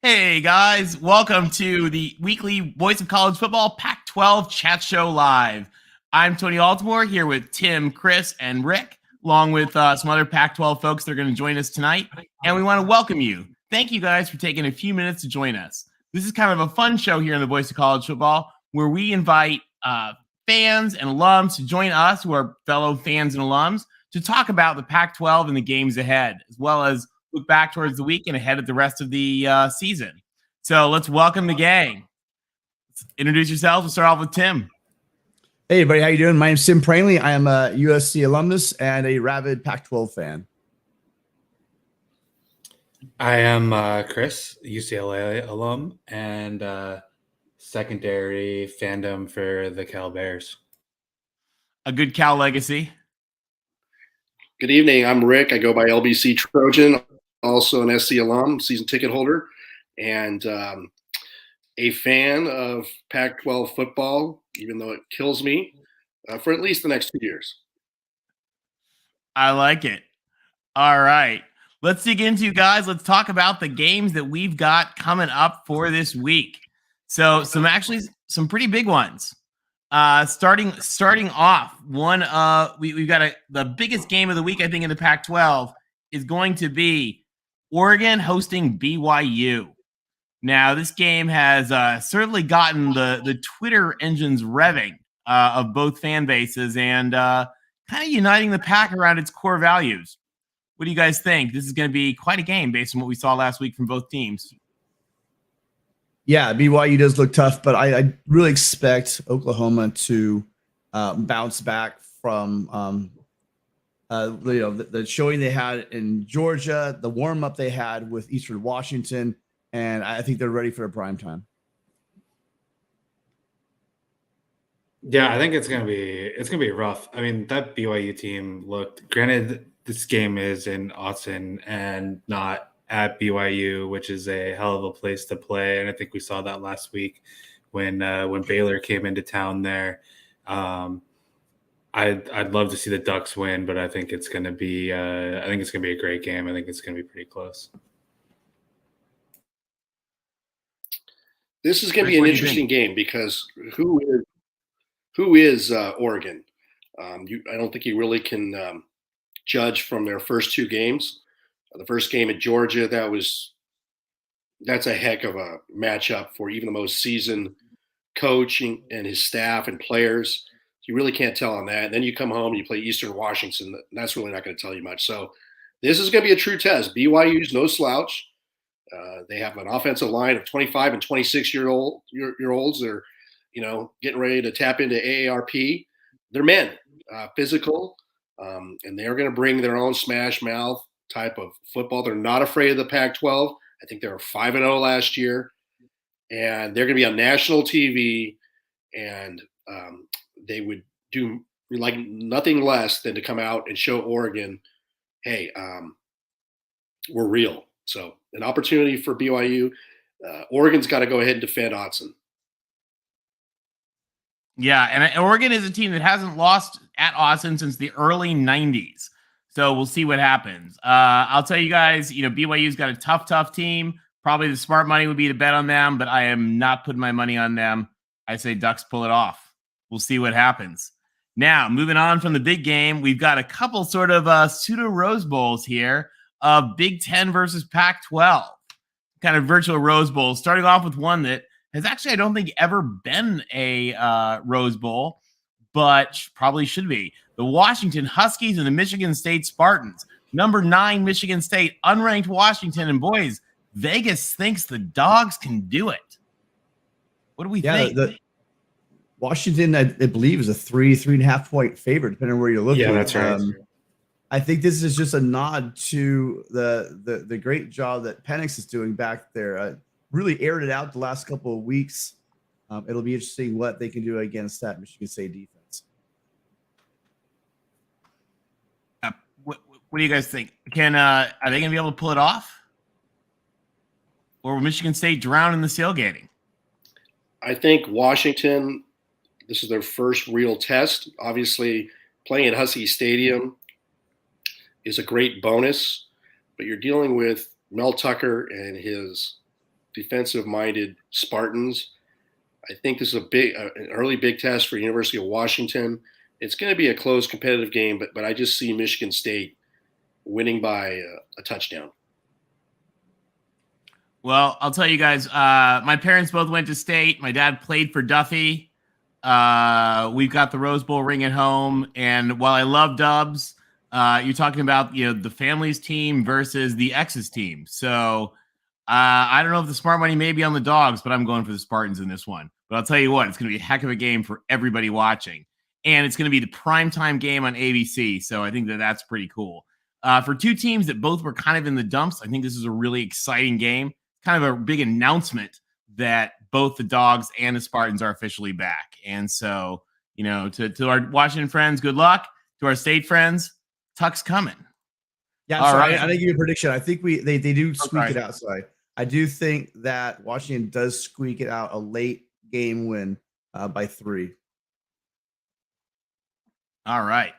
Hey guys, welcome to the weekly Voice of College Football Pac-12 Chat Show Live. I'm Tony Altimore here with Tim, Chris, and Rick, along with some other Pac-12 folks that are going to join us tonight. And we want to welcome you. Thank you guys for taking a few minutes to join us. This is kind of a fun show here in the Voice of College Football where we invite fans and alums to join us, who are fellow fans and alums, to talk about the Pac-12 and the games ahead, as well as look back towards the week and ahead at the rest of the season. So let's welcome the gang. Let's introduce yourselves. We'll start off with Tim. Hey, everybody. How you doing? My name's Tim Praley. I am a USC alumnus and a rabid Pac-12 fan. I am Chris, UCLA alum, and secondary fandom for the Cal Bears. A good Cal legacy. Good evening. I'm Rick. I go by LBC Trojan, also an SC alum, season ticket holder, and a fan of Pac-12 football, even though it kills me, for at least the next 2 years. I like it. All right. Let's dig into, guys. Let's talk about the games that we've got coming up for this week. So some pretty big ones. Starting off, we've got the biggest game of the week, I think, in the Pac-12 is going to be Oregon hosting BYU. Now, this game has certainly gotten the Twitter engines revving of both fan bases and kind of uniting the Pac around its core values. What do you guys think? This is going to be quite a game based on what we saw last week from both teams. Yeah, BYU does look tough, but I really expect Oklahoma to bounce back from the showing they had in Georgia, the warm-up they had with Eastern Washington, and I think they're ready for a prime time. Yeah, I think it's gonna be rough. I mean, that BYU team looked. Granted, this game is in Austin and not at BYU, which is a hell of a place to play, and I think we saw that last week when Baylor came into town there. I'd love to see the Ducks win, but I think it's going to be a great game. I think it's going to be pretty close. This is going to be an interesting game because who is Oregon? I don't think you really can judge from their first two games. The first game at Georgia, that's a heck of a matchup for even the most seasoned coach and his staff and players. You really can't tell on that. And then you come home and you play Eastern Washington. That's really not going to tell you much. So this is going to be a true test. BYU's no slouch. They have an offensive line of 25 and 26-year-olds. They're, getting ready to tap into AARP. They're men, physical, and they're going to bring their own smash mouth type of football. They're not afraid of the Pac-12. I think they were 5-0 last year, and they're going to be on national TV, and they would do like nothing less than to come out and show Oregon, hey, we're real. So an opportunity for BYU. Oregon's got to go ahead and defend Autzen. Yeah, and Oregon is a team that hasn't lost at Austin since the early 90s. So we'll see what happens. I'll tell you guys, BYU's got a tough team. Probably the smart money would be to bet on them, but I am not putting my money on them. I say Ducks pull it off. We'll see what happens. Now, moving on from the big game, we've got a couple sort of pseudo Rose Bowls here of Big Ten versus Pac-12. Kind of virtual Rose Bowls, starting off with one that has actually, I don't think, ever been a Rose Bowl, but probably should be. The Washington Huskies and the Michigan State Spartans. Number 9, Michigan State, unranked Washington. And boys, Vegas thinks the Dogs can do it. What do we think? Washington, I believe, is a 3.5 point favorite, depending on where you're looking. Yeah, that's right. I think this is just a nod to the great job that Penix is doing back there. Really aired it out the last couple of weeks. It'll be interesting what they can do against that Michigan State defense. What do you guys think? Are they going to be able to pull it off? Or will Michigan State drown in the tailgating? I think Washington, this is their first real test. Obviously, playing at Husky Stadium is a great bonus, but you're dealing with Mel Tucker and his defensive-minded Spartans. I think this is an early big test for University of Washington. It's going to be a close, competitive game, but I just see Michigan State winning by a touchdown. Well, I'll tell you guys, my parents both went to state. My dad played for Duffy. We've got the Rose Bowl ring at home. And while I love Dubs, you're talking about, the family's team versus the X's team. So I don't know if the smart money may be on the Dogs, but I'm going for the Spartans in this one. But I'll tell you what, it's going to be a heck of a game for everybody watching. And it's going to be the primetime game on ABC. So I think that's pretty cool. For two teams that both were kind of in the dumps, I think this is a really exciting game. Kind of a big announcement that both the Dogs and the Spartans are officially back. And so, to our Washington friends, good luck. To our state friends, Tuck's coming. Yeah, All right. I didn't give you a prediction. I think they do squeak it out. Sorry. I do think that Washington does squeak it out, a late game win by 3. All right.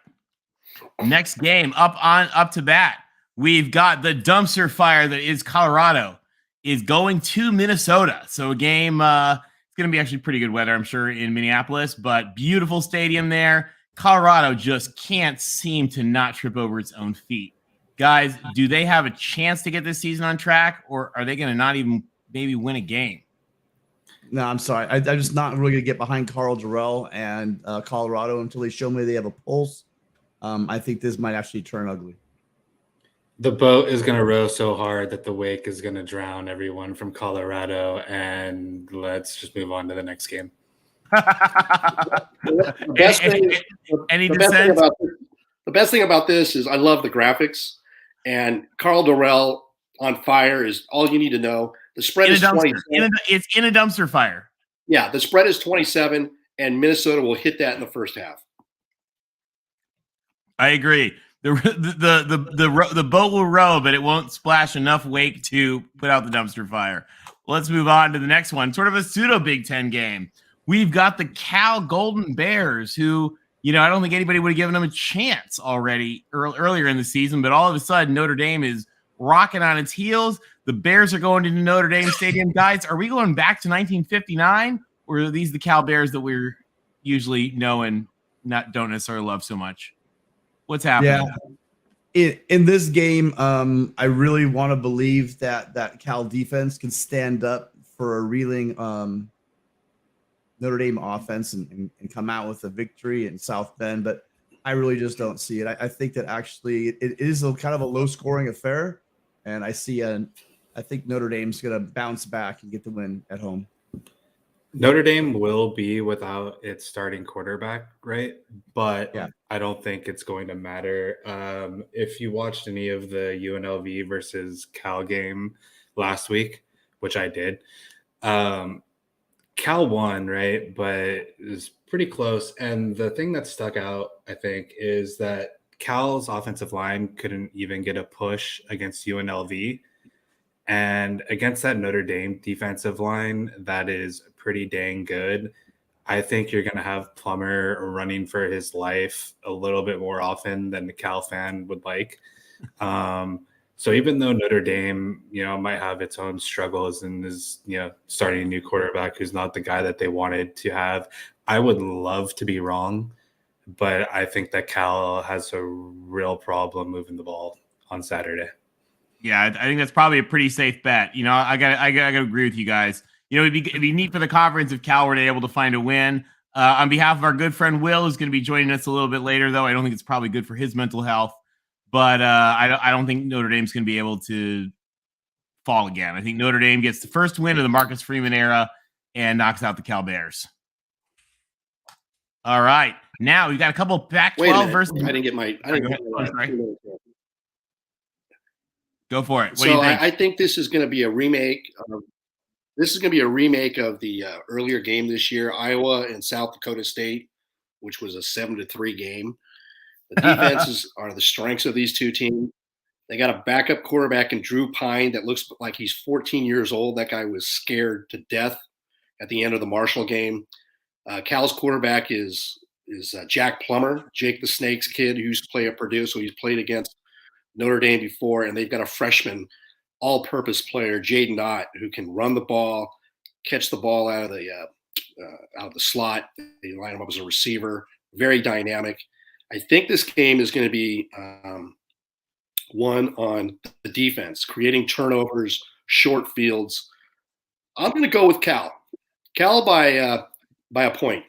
Next game, up to bat. We've got the dumpster fire that is Colorado is going to Minnesota. So a game, it's going to be actually pretty good weather, I'm sure, in Minneapolis, but beautiful stadium there. Colorado just can't seem to not trip over its own feet. Guys, do they have a chance to get this season on track, or are they going to not even maybe win a game? No, I'm sorry. I'm just not really going to get behind Carl Jarrell and Colorado until they show me they have a pulse. I think this might actually turn ugly. The boat is going to row so hard that the wake is going to drown everyone from Colorado, and let's just move on to the next game. The best thing about this is I love the graphics, and Carl Dorrell on fire is all you need to know. The spread is 27. It's in a dumpster fire. Yeah, the spread is 27, and Minnesota will hit that in the first half. I agree. The boat will row, but it won't splash enough wake to put out the dumpster fire. Let's move on to the next one. Sort of a pseudo Big Ten game. We've got the Cal Golden Bears, who, I don't think anybody would have given them a chance already earlier in the season, but all of a sudden Notre Dame is rocking on its heels. The Bears are going to Notre Dame Stadium. Guys, are we going back to 1959, or are these the Cal Bears that we're usually know and don't necessarily love so much? What's happening? Yeah. In this game, I really want to believe that Cal defense can stand up for a reeling Notre Dame offense and come out with a victory in South Bend, but I really just don't see it. I think that actually it is a kind of a low-scoring affair, and I think Notre Dame's going to bounce back and get the win at home. Notre Dame will be without its starting quarterback, right? But yeah. I don't think it's going to matter. If you watched any of the UNLV versus Cal game last week, which I did, Cal won, right? But it was pretty close. And the thing that stuck out, I think, is that Cal's offensive line couldn't even get a push against UNLV. And against that Notre Dame defensive line, that is pretty dang good. I think you're going to have Plummer running for his life a little bit more often than the Cal fan would like. So even though Notre Dame, might have its own struggles and is, starting a new quarterback who's not the guy that they wanted to have, I would love to be wrong, but I think that Cal has a real problem moving the ball on Saturday. Yeah, I think that's probably a pretty safe bet. I gotta agree with you guys. It'd be neat for the conference if Cal were able to find a win. On behalf of our good friend Will, who's going to be joining us a little bit later, though, I don't think it's probably good for his mental health. But I don't think Notre Dame's going to be able to fall again. I think Notre Dame gets the first win of the Marcus Freeman era and knocks out the Cal Bears. All right, now we've got a couple Pac-12 versus. I didn't get my. Go for it. What so do you think? I think this is going to be a remake. This is going to be a remake of the earlier game this year, Iowa and South Dakota State, which was a 7-3 game. The defenses are the strengths of these two teams. They got a backup quarterback in Drew Pine that looks like he's 14 years old. That guy was scared to death at the end of the Marshall game. Cal's quarterback is Jack Plummer, Jake the Snake's kid, who used to play at Purdue, so he's played against Notre Dame before, and they've got a freshman all-purpose player, Jaden Ott, who can run the ball, catch the ball out of the slot. They line him up as a receiver. Very dynamic. I think this game is going to be one on the defense, creating turnovers, short fields. I'm going to go with Cal. Cal by a point.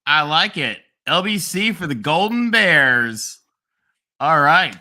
I like it. LBC for the Golden Bears. All right.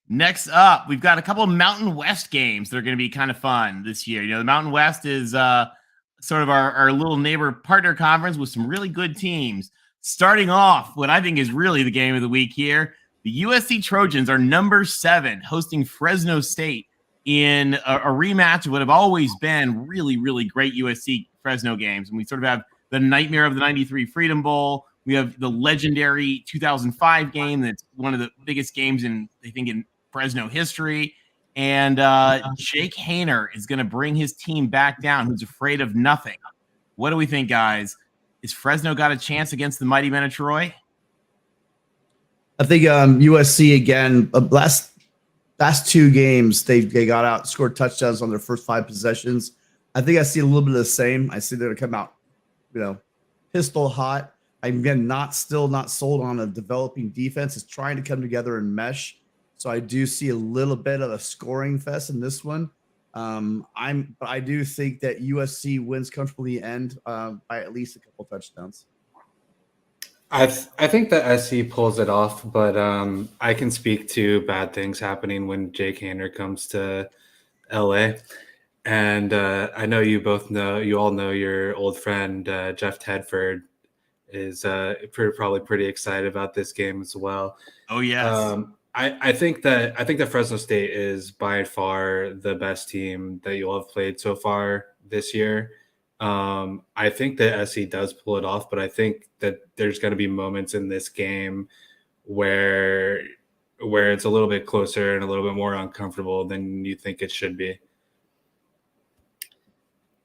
Next up, we've got a couple of Mountain West games that are going to be kind of fun this year. You know, the Mountain West is sort of our little neighbor partner conference with some really good teams. Starting off, what I think is really the game of the week here, the USC Trojans are number 7, hosting Fresno State in a rematch of what have always been really, really great USC Fresno games. And we sort of have the nightmare of the 93 Freedom Bowl. We have the legendary 2005 game that's one of the biggest games in Fresno history. And Jake Haener is going to bring his team back down, who's afraid of nothing. What do we think, guys? Is Fresno got a chance against the mighty men of Troy? I think USC again. Last 2 games, they got out, scored touchdowns on their first 5 possessions. I think I see a little bit of the same. I see they're going to come out, pistol hot. I'm again still not sold on a developing defense. It's trying to come together and mesh. So I do see a little bit of a scoring fest in this one. But I do think that USC wins comfortably end by at least a couple touchdowns. I think that SC pulls it off, but I can speak to bad things happening when Jake Haener comes to LA. And I know you all know your old friend Jeff Tedford is probably pretty excited about this game as well. Oh yes. I think that Fresno State is by far the best team that you all have played so far this year. I think that SC does pull it off, but I think that there's going to be moments in this game where it's a little bit closer and a little bit more uncomfortable than you think it should be.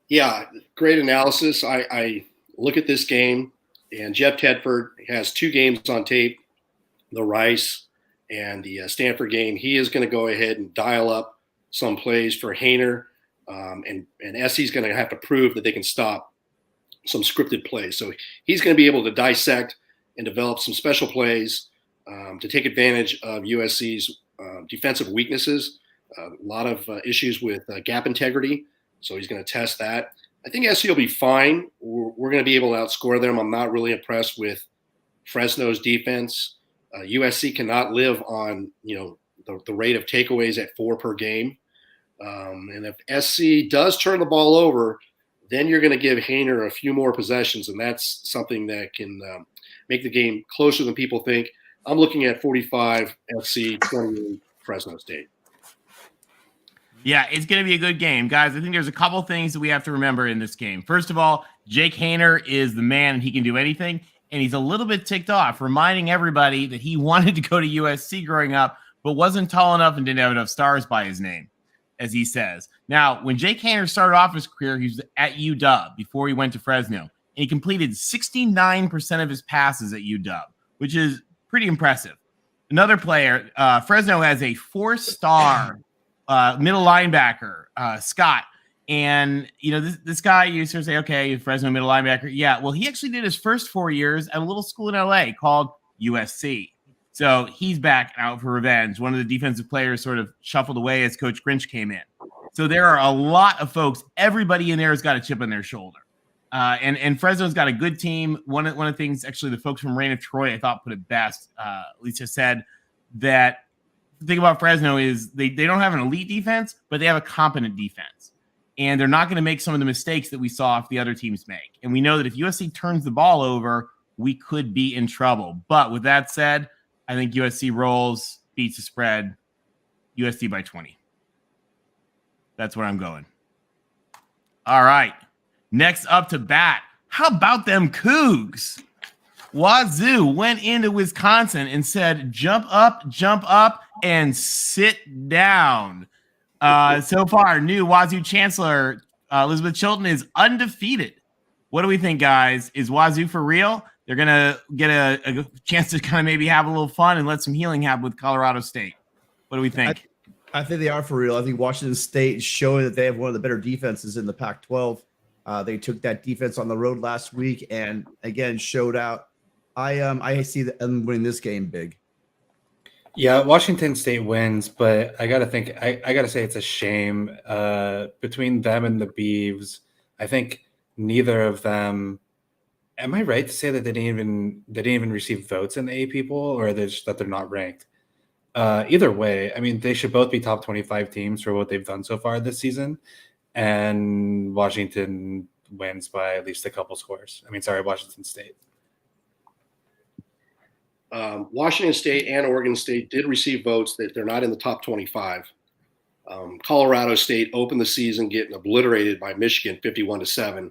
Yeah, great analysis. I look at this game, and Jeff Tedford has 2 games on tape, the Rice and the Stanford game. He is going to go ahead and dial up some plays for Haener, and SC's going to have to prove that they can stop some scripted plays. So he's going to be able to dissect and develop some special plays to take advantage of USC's defensive weaknesses, a lot of issues with gap integrity. So he's going to test that. I think SC will be fine. We're going to be able to outscore them. I'm not really impressed with Fresno's defense. USC cannot live on the rate of takeaways at 4 per game. And if SC does turn the ball over, then you're going to give Haener a few more possessions, and that's something that can make the game closer than people think. I'm looking at 45 SC, 28 Fresno State. Yeah, it's going to be a good game. Guys, I think there's a couple things that we have to remember in this game. First of all, Jake Haener is the man, and he can do anything. And he's a little bit ticked off, reminding everybody that he wanted to go to USC growing up, but wasn't tall enough and didn't have enough stars by his name, as he says. Now, when Jake Haener started off his career, he was at UW before he went to Fresno. And he completed 69% of his passes at UW, which is pretty impressive. Another player, Fresno has a 4-star middle linebacker, Scott. And, this guy, you sort of say, okay, Fresno middle linebacker. Yeah, well, he actually did his first 4 years at a little school in LA called USC. So he's back out for revenge. One of the defensive players sort of shuffled away as Coach Grinch came in. So there are a lot of folks. Everybody in there has got a chip on their shoulder. And Fresno's got a good team. One of the things, actually, the folks from Reign of Troy, I thought, put it best. Lisa said that the thing about Fresno is they don't have an elite defense, but they have a competent defense. And they're not going to make some of the mistakes that we saw if the other teams make. And we know that if USC turns the ball over, we could be in trouble. But with that said, I think USC rolls, beats the spread, USC by 20. That's where I'm going. All right. Next up to bat. How about them Cougs? Wazoo went into Wisconsin and said, jump up, and sit down. So far, new Wazoo Chancellor Elizabeth Chilton is undefeated. What do we think, guys? Is Wazoo for real? They're going to get a chance to kind of maybe have a little fun and let some healing happen with Colorado State. What do we think? I think they are for real. I think Washington State is showing that they have one of the better defenses in the Pac-12. They took that defense on the road last week and again showed out. I see them winning this game big. Yeah, Washington State wins, but I gotta think. I gotta say it's a shame between them and the Beavs. I think neither of them. Am I right to say that they didn't even receive votes in the AP poll, or just that they're not ranked? Either way, I mean, they should both be top 25 teams for what they've done so far this season. And Washington wins by at least a couple scores. I mean, sorry, Washington State. Washington State and Oregon State did receive votes that they're not in the top 25. Colorado State opened the season getting obliterated by Michigan 51-7,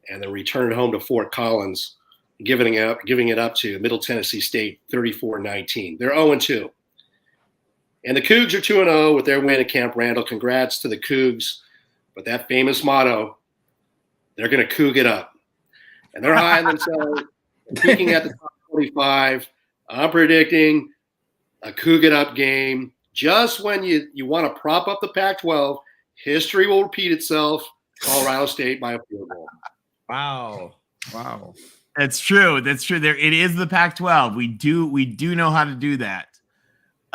and then returned home to Fort Collins, giving it up to Middle Tennessee State 34-19. They're 0-2. And the Cougs are 2-0 with their win at Camp Randall. Congrats to the Cougs. But that famous motto, they're going to Coug it up. And they're high on themselves, peaking at the top 25. I'm predicting a Coug it up game. Just when you want to prop up the Pac-12, history will repeat itself. Colorado State by a field goal. Wow. That's true. There, it is the Pac-12. We do know how to do that.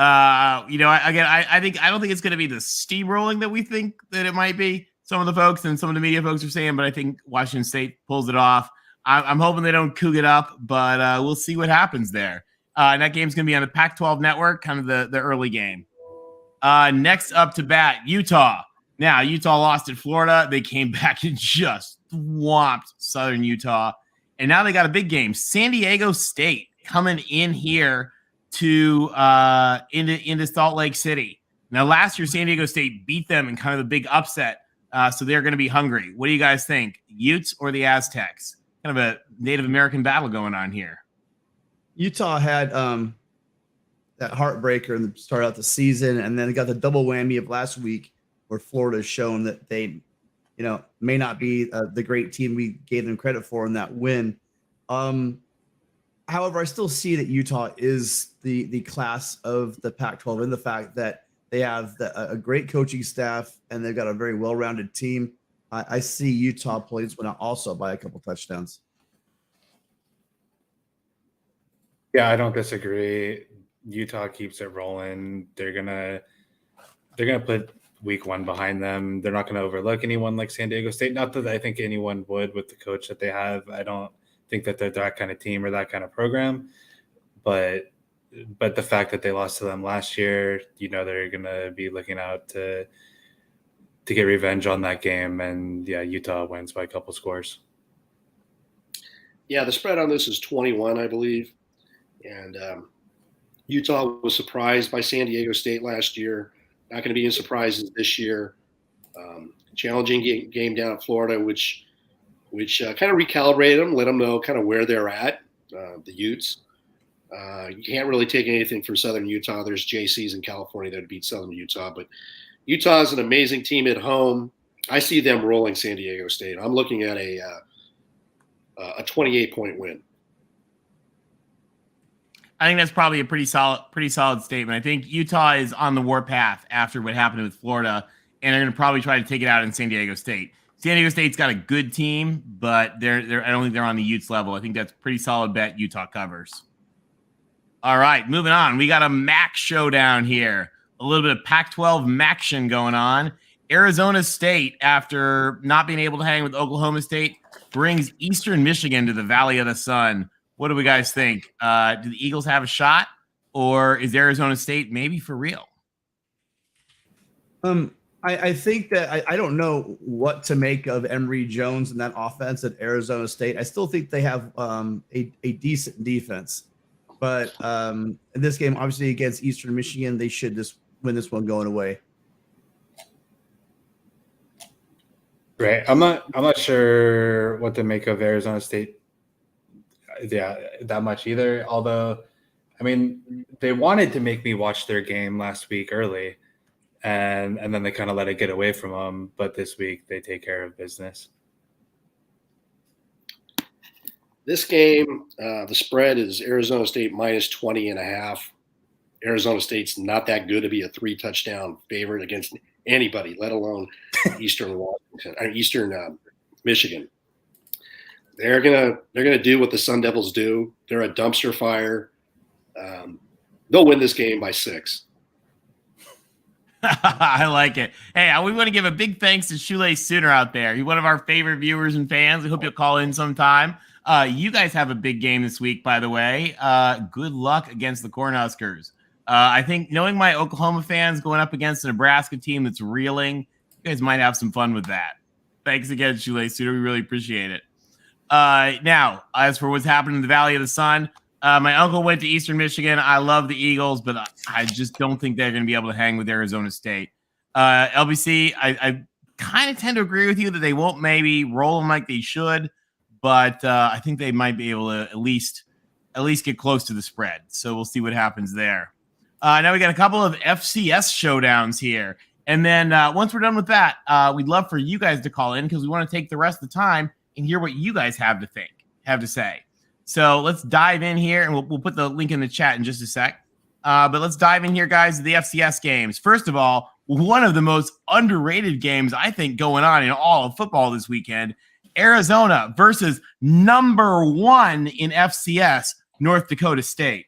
I don't think it's going to be the steamrolling that we think that it might be. Some of the folks and some of the media folks are saying, but I think Washington State pulls it off. I'm hoping they don't Coug it up, but we'll see what happens there. And that game's going to be on the Pac-12 network, kind of the early game. Next up to bat, Utah. Now, Utah lost at Florida. They came back and just swamped Southern Utah. And now they got a big game. San Diego State coming in here to into Salt Lake City. Now, last year, San Diego State beat them in kind of a big upset. So they're going to be hungry. What do you guys think? Utes or the Aztecs? Kind of a Native American battle going on here. Utah had that heartbreaker in the start out the season, and then they got the double whammy of last week where Florida's shown that they, may not be the great team we gave them credit for in that win. However, I still see that Utah is the class of the Pac-12 in the fact that they have a great coaching staff and they've got a very well-rounded team. I see Utah play this one out also by a couple touchdowns. Yeah, I don't disagree. Utah keeps it rolling. They're gonna put week one behind them. They're not gonna overlook anyone like San Diego State. Not that I think anyone would with the coach that they have. I don't think that they're that kind of team or that kind of program. But the fact that they lost to them last year, they're gonna be looking out to get revenge on that game. And yeah, Utah wins by a couple scores. Yeah, the spread on this is 21, I believe. And Utah was surprised by San Diego State last year. Not going to be any surprises this year. Challenging game down in Florida, which kind of recalibrated them, let them know kind of where they're at, the Utes. You can't really take anything from Southern Utah. There's JCs in California that beat Southern Utah. But Utah is an amazing team at home. I see them rolling San Diego State. I'm looking at a 28-point win. I think that's probably a pretty solid statement. I think Utah is on the warpath after what happened with Florida, and they're going to probably try to take it out in San Diego State. San Diego State's got a good team, but I don't think they're on the Utes level. I think that's a pretty solid bet Utah covers. All right, moving on. We got a MAC showdown here. A little bit of Pac-12 MACtion going on. Arizona State, after not being able to hang with Oklahoma State, brings Eastern Michigan to the Valley of the Sun. What do we guys think? Do the Eagles have a shot, or is Arizona State maybe for real? I think that I don't know what to make of Emory Jones and that offense at Arizona State. I still think they have a decent defense, but in this game, obviously against Eastern Michigan, they should just win this one going away. Right. I'm not sure what to make of Arizona State. Yeah, that much either. Although, I mean, they wanted to make me watch their game last week early, and then they kind of let it get away from them. But this week they take care of business. This game, the spread is Arizona State minus 20.5. Arizona State's not that good to be a 3-touchdown favorite against anybody, let alone Eastern Michigan. They're gonna do what the Sun Devils do. They're a dumpster fire. They'll win this game by 6. I like it. Hey, we want to give a big thanks to Shoelace Sooner out there. He's one of our favorite viewers and fans. I hope you'll call in sometime. You guys have a big game this week, by the way. Good luck against the Cornhuskers. I think knowing my Oklahoma fans going up against a Nebraska team that's reeling, you guys might have some fun with that. Thanks again, Shoelace Sooner. We really appreciate it. Now, as for what's happening in the Valley of the Sun, my uncle went to Eastern Michigan. I love the Eagles, but I just don't think they're going to be able to hang with Arizona State. LBC, I kind of tend to agree with you that they won't maybe roll them like they should, but I think they might be able to at least get close to the spread. So we'll see what happens there. Now we got a couple of FCS showdowns here. And then once we're done with that, we'd love for you guys to call in because we want to take the rest of the time and hear what you guys have to say. So let's dive in here, and we'll put the link in the chat in just a sec. But let's dive in here, guys, to the FCS games. First of all, one of the most underrated games, I think, going on in all of football this weekend, Arizona versus number 1 in FCS, North Dakota State.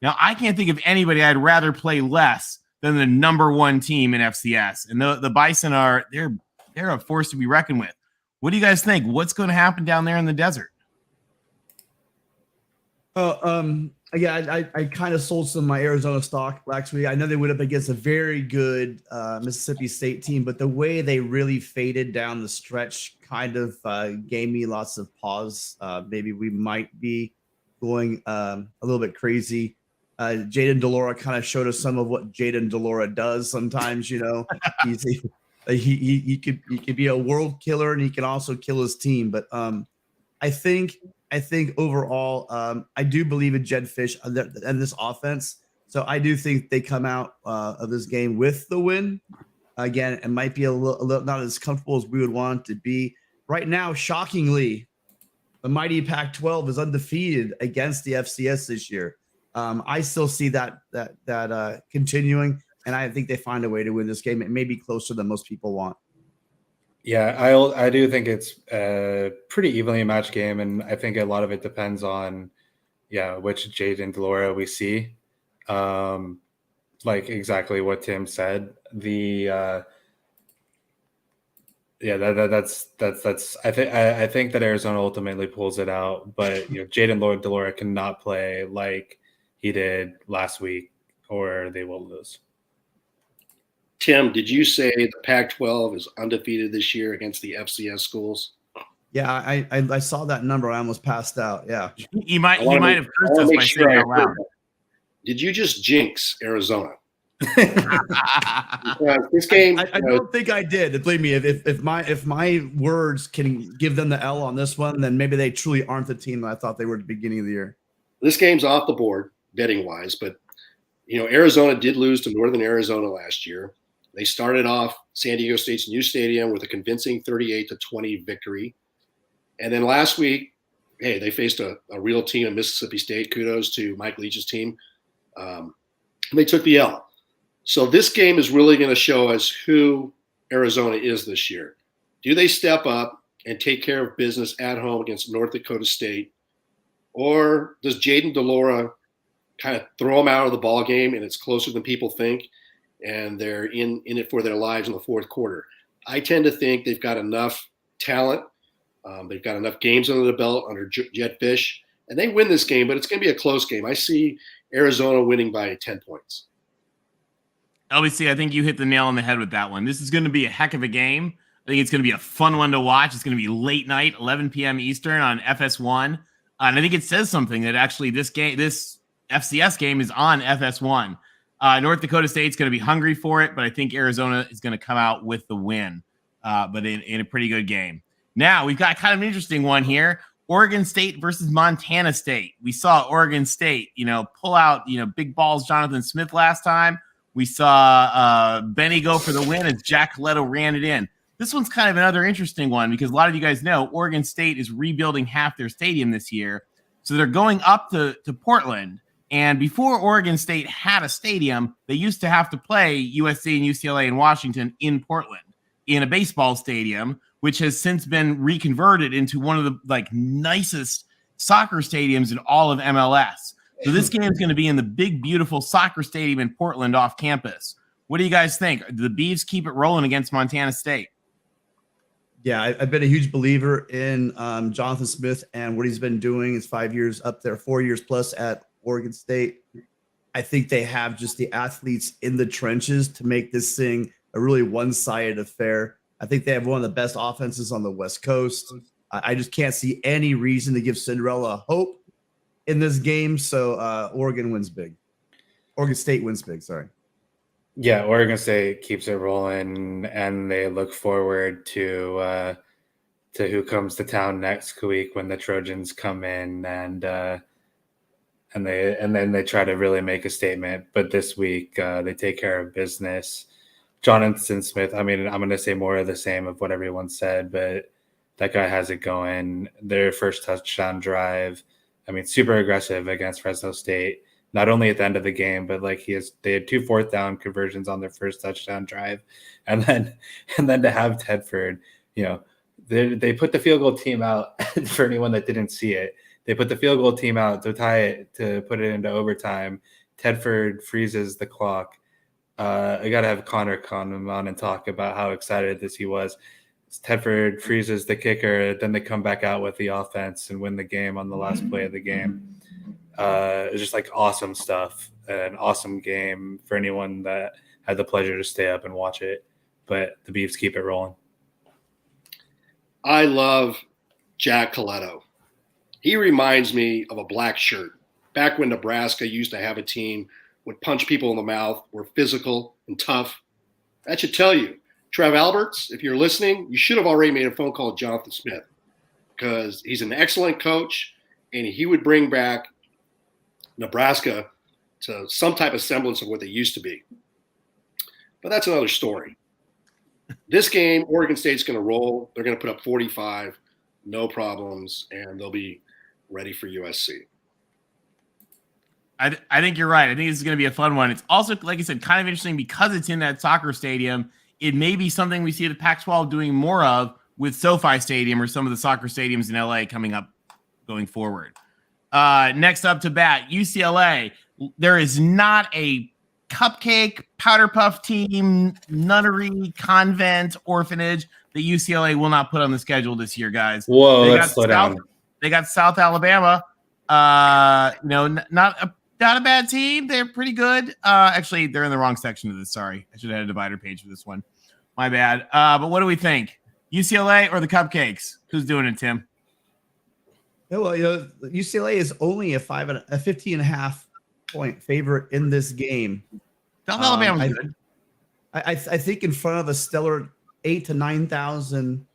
Now, I can't think of anybody I'd rather play less than the number 1 team in FCS. And the Bison they're a force to be reckoned with. What do you guys think? What's going to happen down there in the desert? Yeah, I kind of sold some of my Arizona stock last week. I know they went up against a very good Mississippi State team, but the way they really faded down the stretch kind of gave me lots of pause. Maybe we might be going a little bit crazy. Jaden Delora kind of showed us some of what Jaden Delora does sometimes. You know, he could be a world killer, and he can also kill his team. But I think overall, I do believe in Jed Fish and this offense. So I do think they come out of this game with the win. Again, it might be a little not as comfortable as we would want it to be. Right now, shockingly, the mighty Pac-12 is undefeated against the FCS this year. I still see that continuing, and I think they find a way to win this game. It may be closer than most people want. Yeah, I do think it's a pretty evenly matched game, and I think a lot of it depends on, which Jaden Delora we see. Like exactly what Tim said. That's I think that Arizona ultimately pulls it out, but Jaden Delora cannot play like he did last week, or they will lose. Tim, did you say the Pac-12 is undefeated this year against the FCS schools? Yeah, I saw that number. I almost passed out. Yeah, you might have cursed us by saying it out loud. Did you just jinx Arizona? This game, I don't think I did. Believe me, if my words can give them the L on this one, then maybe they truly aren't the team that I thought they were at the beginning of the year. This game's off the board betting wise, but Arizona did lose to Northern Arizona last year. They started off San Diego State's new stadium with a convincing 38-20 victory. And then last week, they faced a real team in Mississippi State. Kudos to Mike Leach's team. They took the L. So this game is really going to show us who Arizona is this year. Do they step up and take care of business at home against North Dakota State? Or does Jaden Delora kind of throw them out of the ball game and it's closer than people think, and they're in it for their lives in the fourth quarter? I tend to think they've got enough talent. They've got enough games under the belt under Jed Fish, and they win this game, but it's going to be a close game. I see Arizona winning by 10 points. LBC, I think you hit the nail on the head with that one. This is going to be a heck of a game. I think it's going to be a fun one to watch. It's going to be late night, 11 p.m. Eastern on FS1. And I think it says something that actually this FCS game is on FS1. North Dakota State's going to be hungry for it, but I think Arizona is going to come out with the win, but in a pretty good game. Now, we've got kind of an interesting one here. Oregon State versus Montana State. We saw Oregon State, pull out, big balls Jonathan Smith last time. We saw Benny go for the win as Jack Leto ran it in. This one's kind of another interesting one because a lot of you guys know Oregon State is rebuilding half their stadium this year. So they're going up to Portland. And before Oregon State had a stadium, they used to have to play USC and UCLA and Washington in Portland in a baseball stadium, which has since been reconverted into one of the nicest soccer stadiums in all of MLS. So this game is going to be in the big, beautiful soccer stadium in Portland off campus. What do you guys think? Do the Beavs keep it rolling against Montana State? Yeah, I've been a huge believer in Jonathan Smith and what he's been doing. His 5 years up there, 4 years plus at Oregon State. I think they have just the athletes in the trenches to make this thing a really one-sided affair. I think they have one of the best offenses on the West Coast. I just can't see any reason to give Cinderella hope in this game. So Oregon wins big. Oregon State wins big, sorry. Yeah, Oregon State keeps it rolling, and they look forward to who comes to town next week when the Trojans come in, and then they try to really make a statement. But this week they take care of business. Jonathan Smith, I mean, I'm going to say more of the same of what everyone said, but that guy has it going. Their first touchdown drive, I mean, super aggressive against Fresno State. Not only at the end of the game, but they had 2 4th down conversions on their first touchdown drive, and then to have Tedford, they put the field goal team out. For anyone that didn't see it, they put the field goal team out to tie it, to put it into overtime. Tedford freezes the clock. I got to have Connor come on and talk about how excited he was. Tedford freezes the kicker, then they come back out with the offense and win the game on the last play of the game. It's just awesome stuff, an awesome game for anyone that had the pleasure to stay up and watch it. But the Beavs keep it rolling. I love Jack Coletto. He reminds me of a black shirt. Back when Nebraska used to have a team, would punch people in the mouth, were physical and tough. That should tell you. Trev Alberts, if you're listening, you should have already made a phone call to Jonathan Smith, because he's an excellent coach, and he would bring back Nebraska to some type of semblance of what they used to be. But that's another story. This game, Oregon State's going to roll. They're going to put up 45, no problems, and they'll be ready for USC. I think you're right. I think this is going to be a fun one. It's also, like I said, kind of interesting because it's in that soccer stadium. It may be something we see the Pac-12 doing more of with SoFi Stadium or some of the soccer stadiums in LA coming up going forward. Next up to bat, UCLA. There is not a cupcake, powder puff team, nunnery, convent, orphanage that UCLA will not put on the schedule this year, guys. Whoa, let's slow down. They got South Alabama. Not a bad team. They're pretty good. Actually, they're in the wrong section of this. Sorry. I should have had a divider page for this one. My bad. But what do we think? UCLA or the Cupcakes? Who's doing it, Tim? Yeah, well, UCLA is only a 15.5 point favorite in this game. South Alabama's good. I think in front of a stellar 8,000 to 9,000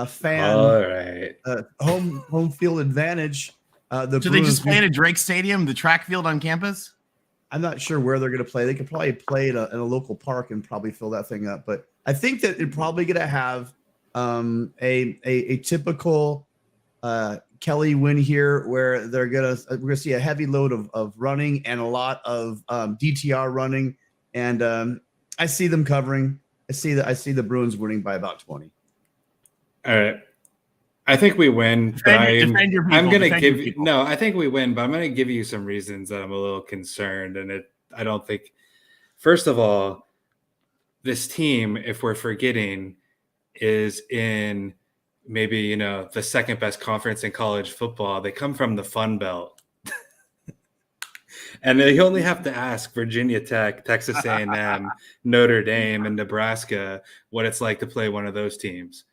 fan. All right. Home field advantage. So they just play at Drake Stadium, the track field on campus? I'm not sure where they're going to play. They could probably play in a local park and probably fill that thing up. But I think that they're probably going to have a typical Kelly win here, where we're gonna see a heavy load of running and a lot of DTR running, and I see them covering. I see the Bruins winning by about 20. All right. I think we win. I think we win, but I'm going to give you some reasons that I'm a little concerned. And I don't think, first of all, this team, if we're forgetting, is in maybe, the second best conference in college football. They come from the Fun Belt. And you only have to ask Virginia Tech, Texas A&M, Notre Dame, and Nebraska what it's like to play one of those teams.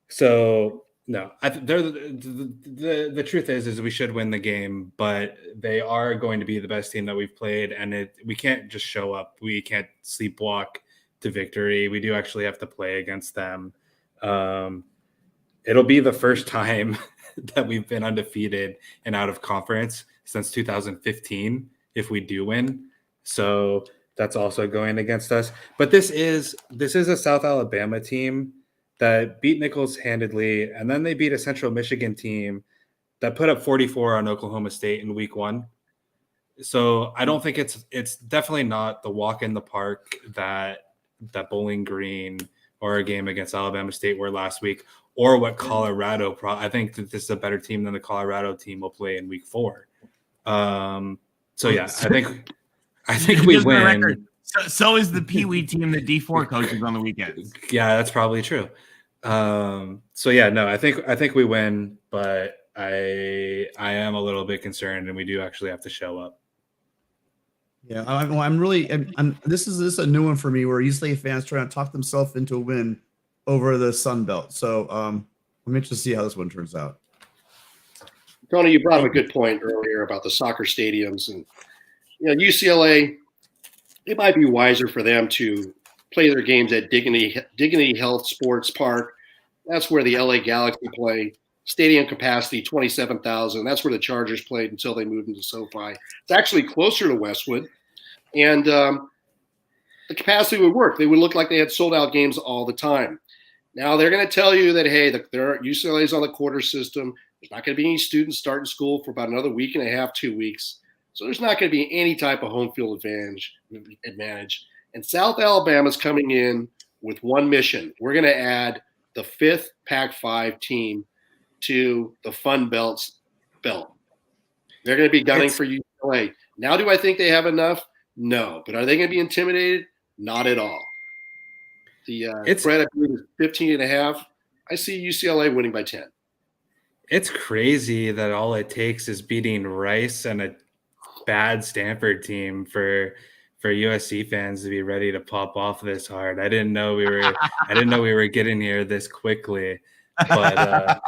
So no, the truth is we should win the game, but they are going to be the best team that we've played, and we can't just show up. We can't sleepwalk to victory. We do actually have to play against them. It'll be the first time that we've been undefeated and out of conference since 2015 if we do win. So that's also going against us. But this is a South Alabama team that beat Nichols handedly, and then they beat a Central Michigan team that put up 44 on Oklahoma State in week 1. So I don't think it's definitely not the walk in the park that Bowling Green or a game against Alabama State were last week, or what Colorado. I think that this is a better team than the Colorado team will play in week 4. So yeah, I think we win. So is the Pee Wee team that D4 coaches on the weekends. Yeah, that's probably true. So yeah, no, I think we win, but I am a little bit concerned, and we do actually have to show up. Yeah, this is a new one for me, where UCLA fans trying to talk themselves into a win over the Sun Belt. So I'm interested to see how this one turns out. Tony, you brought up a good point earlier about the soccer stadiums, and UCLA. It might be wiser for them to play their games at Dignity Health Sports Park. That's where the LA Galaxy play. Stadium capacity 27,000. That's where the Chargers played until they moved into SoFi. It's actually closer to Westwood, and the capacity would work. They would look like they had sold out games all the time. Now they're going to tell you that, hey, UCLA is on the quarter system. There's not going to be any students starting school for about another week and a half, 2 weeks. So there's not going to be any type of home field advantage. And South Alabama's coming in with one mission. We're going to add the 5th Pac-5 team to the Fun Belt's belt. They're going to be gunning for UCLA. Now, do I think they have enough? No. But are they going to be intimidated? Not at all. The spread I believe is 15.5. I see UCLA winning by 10. It's crazy that all it takes is beating Rice and a bad Stanford team for USC fans to be ready to pop off this hard. I didn't know we were getting here this quickly, but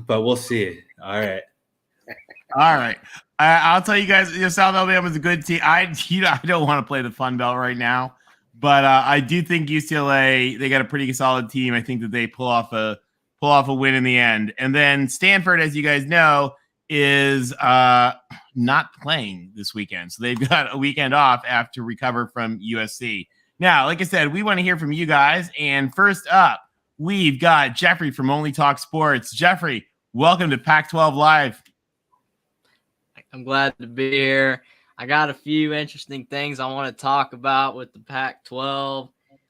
we'll see. All right. I'll tell you guys, South Alabama is a good team. I don't want to play the Fun Belt right now, but I do think UCLA, they got a pretty solid team. I think that they pull off a win in the end. And then Stanford, as you guys know, is not playing this weekend. So they've got a weekend off after recover from USC. Now, like I said, we want to hear from you guys. And first up, we've got Jeffrey from Only Talk Sports. Jeffrey, welcome to Pac-12 Live. I'm glad to be here. I got a few interesting things I want to talk about with the Pac-12.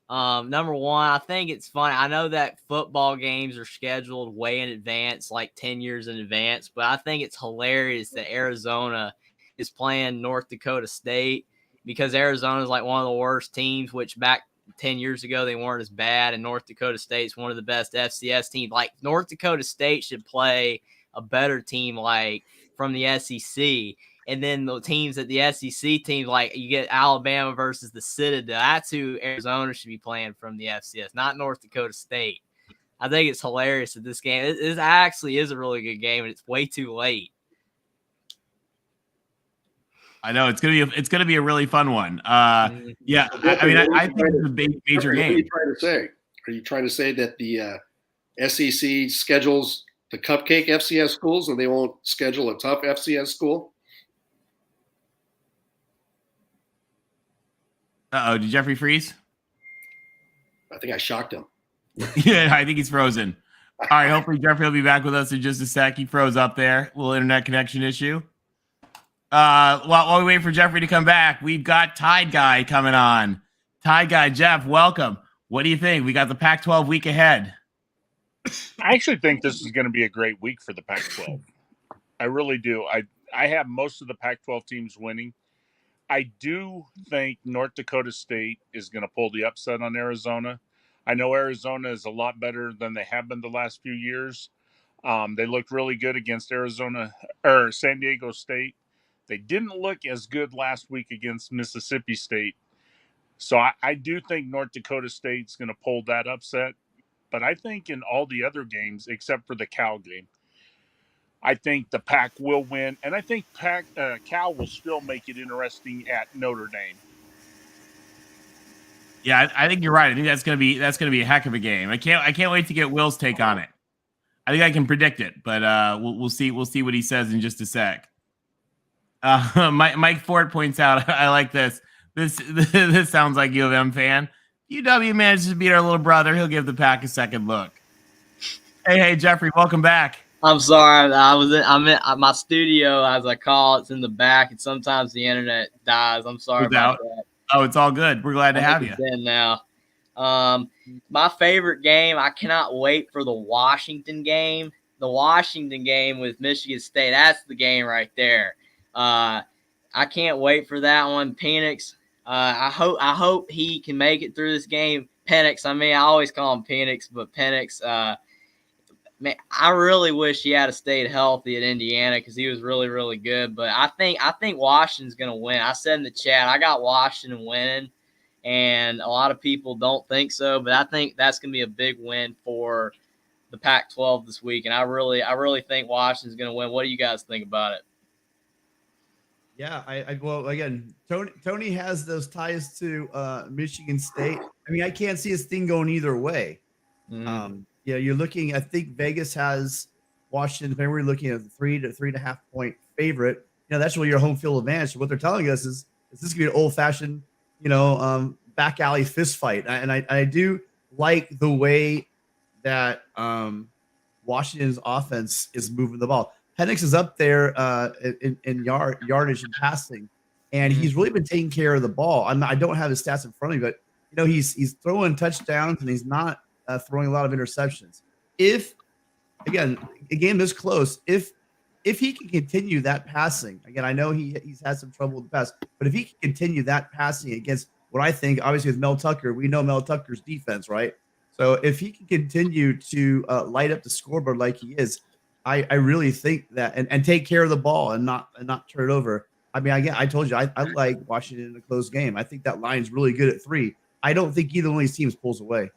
Number one, I think it's funny. I know that football games are scheduled way in advance, like 10 years in advance, but I think it's hilarious that Arizona is playing North Dakota State, because Arizona is like one of the worst teams, which back 10 years ago, they weren't as bad. And North Dakota State's one of the best FCS teams. Like, North Dakota State should play a better team, like from the SEC. And then the teams at the SEC teams, like you get Alabama versus the Citadel. That's who Arizona should be playing from the FCS, not North Dakota State. I think it's hilarious that this game, it actually is a really good game, and it's way too late. I know it's gonna be a really fun one. Yeah, I think it's a major game. What are you trying to say? Are you trying to say that the SEC schedules the cupcake FCS schools and they won't schedule a tough FCS school? Uh-oh, did Jeffrey freeze? I think I shocked him. Yeah, I think he's frozen. All right, hopefully Jeffrey will be back with us in just a sec. He froze up there. Little internet connection issue. While we wait for Jeffrey to come back, we've got Tide Guy coming on. Tide Guy, Jeff, welcome. What do you think? We got the Pac-12 week ahead. I actually think this is going to be a great week for the Pac-12. I really do. I have most of the Pac-12 teams winning. I do think North Dakota State is going to pull the upset on Arizona. I know Arizona is a lot better than they have been the last few years. They looked really good against San Diego State. They didn't look as good last week against Mississippi State. So I do think North Dakota State's going to pull that upset. But I think in all the other games, except for the Cal game, I think the Pac will win, and I think Cal will still make it interesting at Notre Dame. Yeah, I think you're right. I think that's gonna be a heck of a game. I can't wait to get Will's take on it. I think I can predict it, but we'll see what he says in just a sec. Mike Ford points out, I like this. This sounds like U of M fan. UW manages to beat our little brother. He'll give the Pac a second look. Hey, Jeffrey, welcome back. I'm sorry. I'm in my studio, as I call it. It's in the back, and sometimes the internet dies. I'm sorry about that. Oh, it's all good. We're glad to have you. In now. My favorite game. I cannot wait for the Washington game. The Washington game with Michigan State. That's the game right there. I can't wait for that one. Penix. I hope he can make it through this game. Penix. I mean, I always call him Penix, but Penix. Man, I really wish he had stayed healthy at Indiana because he was really, really good. But I think Washington's going to win. I said in the chat, I got Washington winning, and a lot of people don't think so. But I think that's going to be a big win for the Pac-12 this week, and I really think Washington's going to win. What do you guys think about it? Yeah, well, again, Tony has those ties to Michigan State. I mean, I can't see his thing going either way. Yeah, you're looking. I think Vegas has Washington. Maybe we're looking at a 3 to 3.5 point favorite. You know, that's really your home field advantage. So what they're telling us is this could be an old fashioned, back alley fist fight. And I do like the way that Washington's offense is moving the ball. Penix is up there in yardage and passing, and he's really been taking care of the ball. I don't have his stats in front of me, but he's throwing touchdowns and he's not throwing a lot of interceptions. If, again, a game this close, if he can continue that passing, again, I know he's had some trouble in the past, but if he can continue that passing against what I think, obviously with Mel Tucker, we know Mel Tucker's defense, right? So if he can continue to light up the scoreboard like he is, I really think that and take care of the ball and not turn it over. I mean, I told you I like Washington in a close game. I think that line's really good at 3. I don't think either one of these teams pulls away.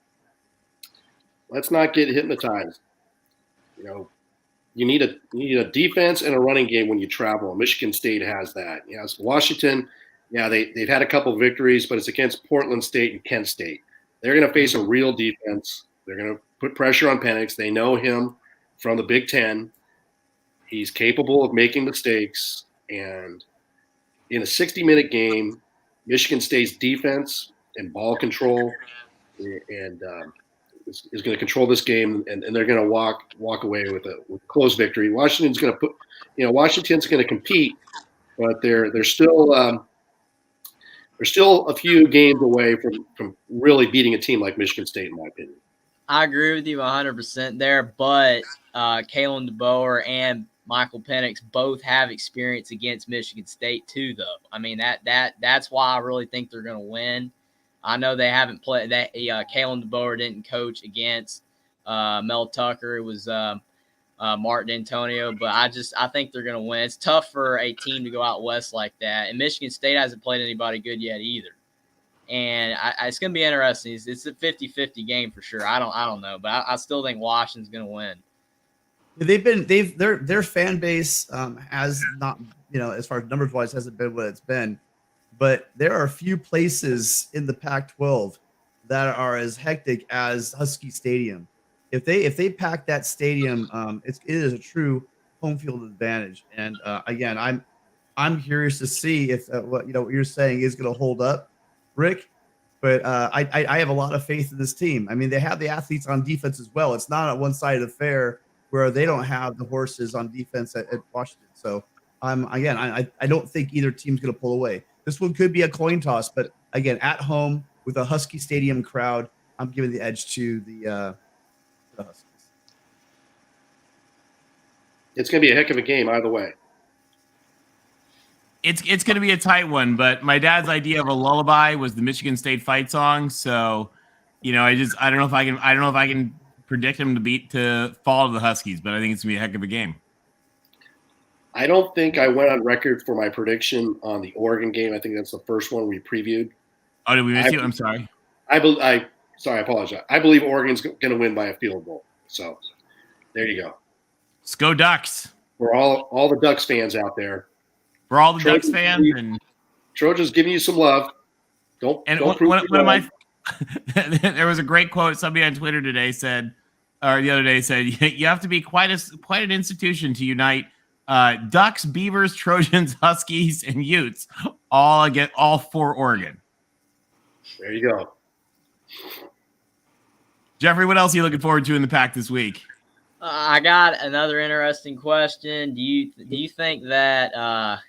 Let's not get hypnotized. You need a defense and a running game when you travel. Michigan State has that. Yes, Washington, they've had a couple victories, but it's against Portland State and Kent State. They're going to face a real defense. They're going to put pressure on Penix. They know him from the Big Ten. He's capable of making mistakes. And in a 60-minute game, Michigan State's defense and ball control and is going to control this game, and they're going to walk away with a close victory. Washington's going to compete, but they're still a few games away from really beating a team like Michigan State, in my opinion. I agree with you 100% there, but Kalen DeBoer and Michael Penix both have experience against Michigan State too, though. I mean, that's why I really think they're going to win. I know they haven't played that. Kalen DeBoer didn't coach against Mel Tucker. It was Martin Antonio, but I think they're going to win. It's tough for a team to go out west like that, and Michigan State hasn't played anybody good yet either. And it's going to be interesting. It's a 50-50 game for sure. I don't know, but I still think Washington's going to win. Their fan base has not, as far as numbers wise, hasn't been what it's been. But there are a few places in the Pac-12 that are as hectic as Husky Stadium. If they pack that stadium, it is a true home field advantage. And again, I'm curious to see if what you're saying is going to hold up, Rick. But I have a lot of faith in this team. I mean, they have the athletes on defense as well. It's not a one-sided affair where they don't have the horses on defense at Washington. So I don't think either team's going to pull away. This one could be a coin toss, but again, at home with a Husky Stadium crowd, I'm giving the edge to the Huskies. It's going to be a heck of a game either way. It's going to be a tight one, but my dad's idea of a lullaby was the Michigan State fight song. So, I don't know if I can predict him to fall to the Huskies, but I think it's going to be a heck of a game. I don't think I went on record for my prediction on the Oregon game. I think that's the first one we previewed. Oh, did we miss you? I'm sorry. I apologize. I believe Oregon's going to win by a field goal. So there you go. Let's go Ducks. For all the Ducks fans out there. For all the Ducks fans and Trojans giving you some love. Don't one of my there was a great quote somebody on Twitter the other day said you have to be quite an institution to unite Ducks, Beavers, Trojans, Huskies, and Utes all for Oregon. There you go. Jeffrey, what else are you looking forward to in the Pac this week? I got another interesting question. Do you think that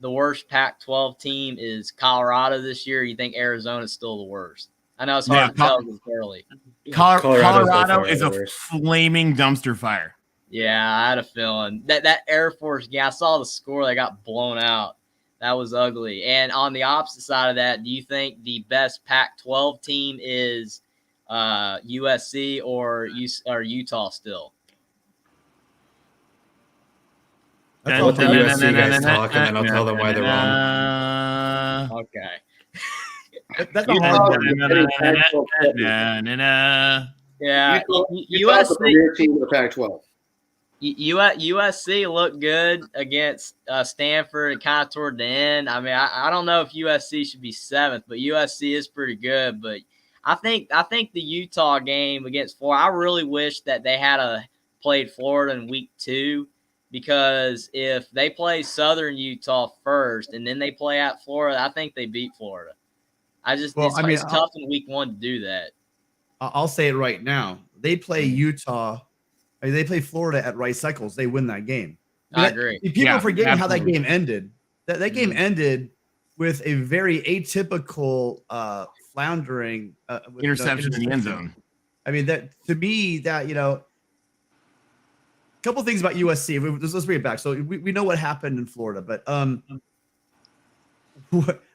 the worst Pac-12 team is Colorado this year? Or you think Arizona's still the worst? I know it's hard to tell because it's early. Colorado is the a worst. flaming dumpster fire. Yeah, I had a feeling that Air Force game. I saw the score; they got blown out. That was ugly. And on the opposite side of that, do you think the best Pac-12 team is USC or Utah still? That's Let the all- USC guys talk, and then I'll tell them why they're wrong. Okay. That's a hard one. Yeah, Utah's the USC. premier team in the Pac-12. USC looked good against Stanford and kind of toward the end. I mean, I don't know if USC should be 7th, but USC is pretty good. But I think the Utah game against Florida, I really wish that they had played Florida in week 2, because if they play Southern Utah first and then they play at Florida, I think they beat Florida. It's tough in week 1 to do that. I'll say it right now. They play Utah. They play Florida at Rice Eccles. They win that game. I agree. People are forgetting how that absolutely. game ended. That game ended with a very atypical floundering with, Interception in the end zone. I mean, that to me, that a couple things about USC. Let's bring it back. So we know what happened in Florida, but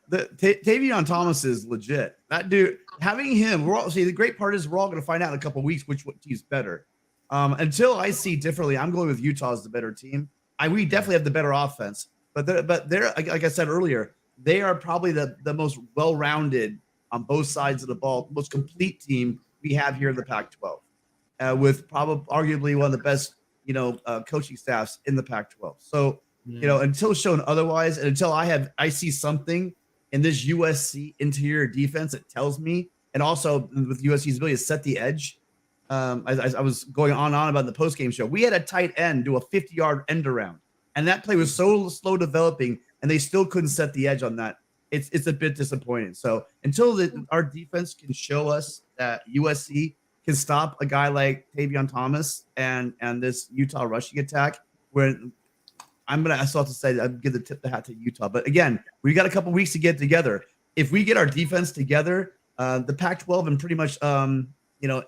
Tavion Thomas is legit. That dude, having him, the great part is we're all going to find out in a couple of weeks which team's better. Until I see differently, I'm going with Utah as the better team. We definitely have the better offense, but they're like I said earlier, they are probably the most well-rounded on both sides of the ball, most complete team we have here in the Pac-12, with probably arguably one of the best coaching staffs in the Pac-12. So until shown otherwise, and until I see something in this USC interior defense that tells me, and also with USC's ability to set the edge. I was going on about the post-game show. We had a tight end do a 50-yard end around, and that play was so slow developing, and they still couldn't set the edge on that. It's a bit disappointing. So until our defense can show us that USC can stop a guy like Tavion Thomas and this Utah rushing attack, where I still have to say I'd give the hat to Utah. But again, we got a couple weeks to get together. If we get our defense together, the Pac-12 and pretty much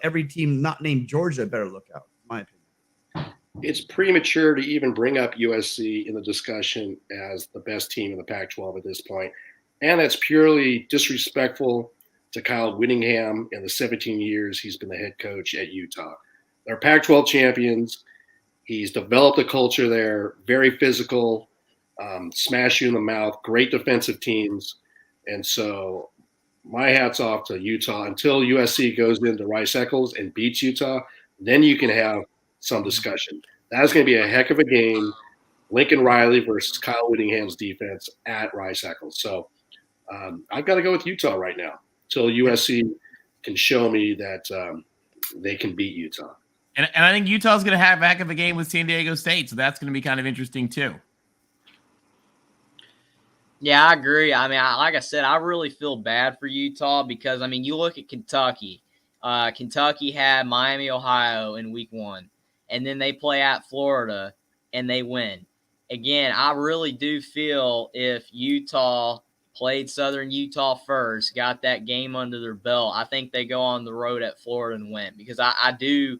every team not named Georgia better look out, in my opinion. It's premature to even bring up USC in the discussion as the best team in the Pac-12 at this point. And that's purely disrespectful to Kyle Whittingham in the 17 years he's been the head coach at Utah. They're Pac-12 champions. He's developed a culture there, very physical, smash you in the mouth, great defensive teams. And so my hat's off to Utah. Until USC goes into Rice Eccles and beats Utah, then you can have some discussion. That's going to be a heck of a game. Lincoln Riley versus Kyle Whittingham's defense at Rice Eccles. So I've got to go with Utah right now until USC can show me that they can beat Utah. And I think Utah's going to have a heck of a game with San Diego State, so that's going to be kind of interesting too. Yeah, I agree. I mean, like I said, I really feel bad for Utah because, I mean, you look at Kentucky. Kentucky had Miami, Ohio in week 1, and then they play at Florida, and they win. Again, I really do feel if Utah played Southern Utah first, got that game under their belt, I think they go on the road at Florida and win, because I do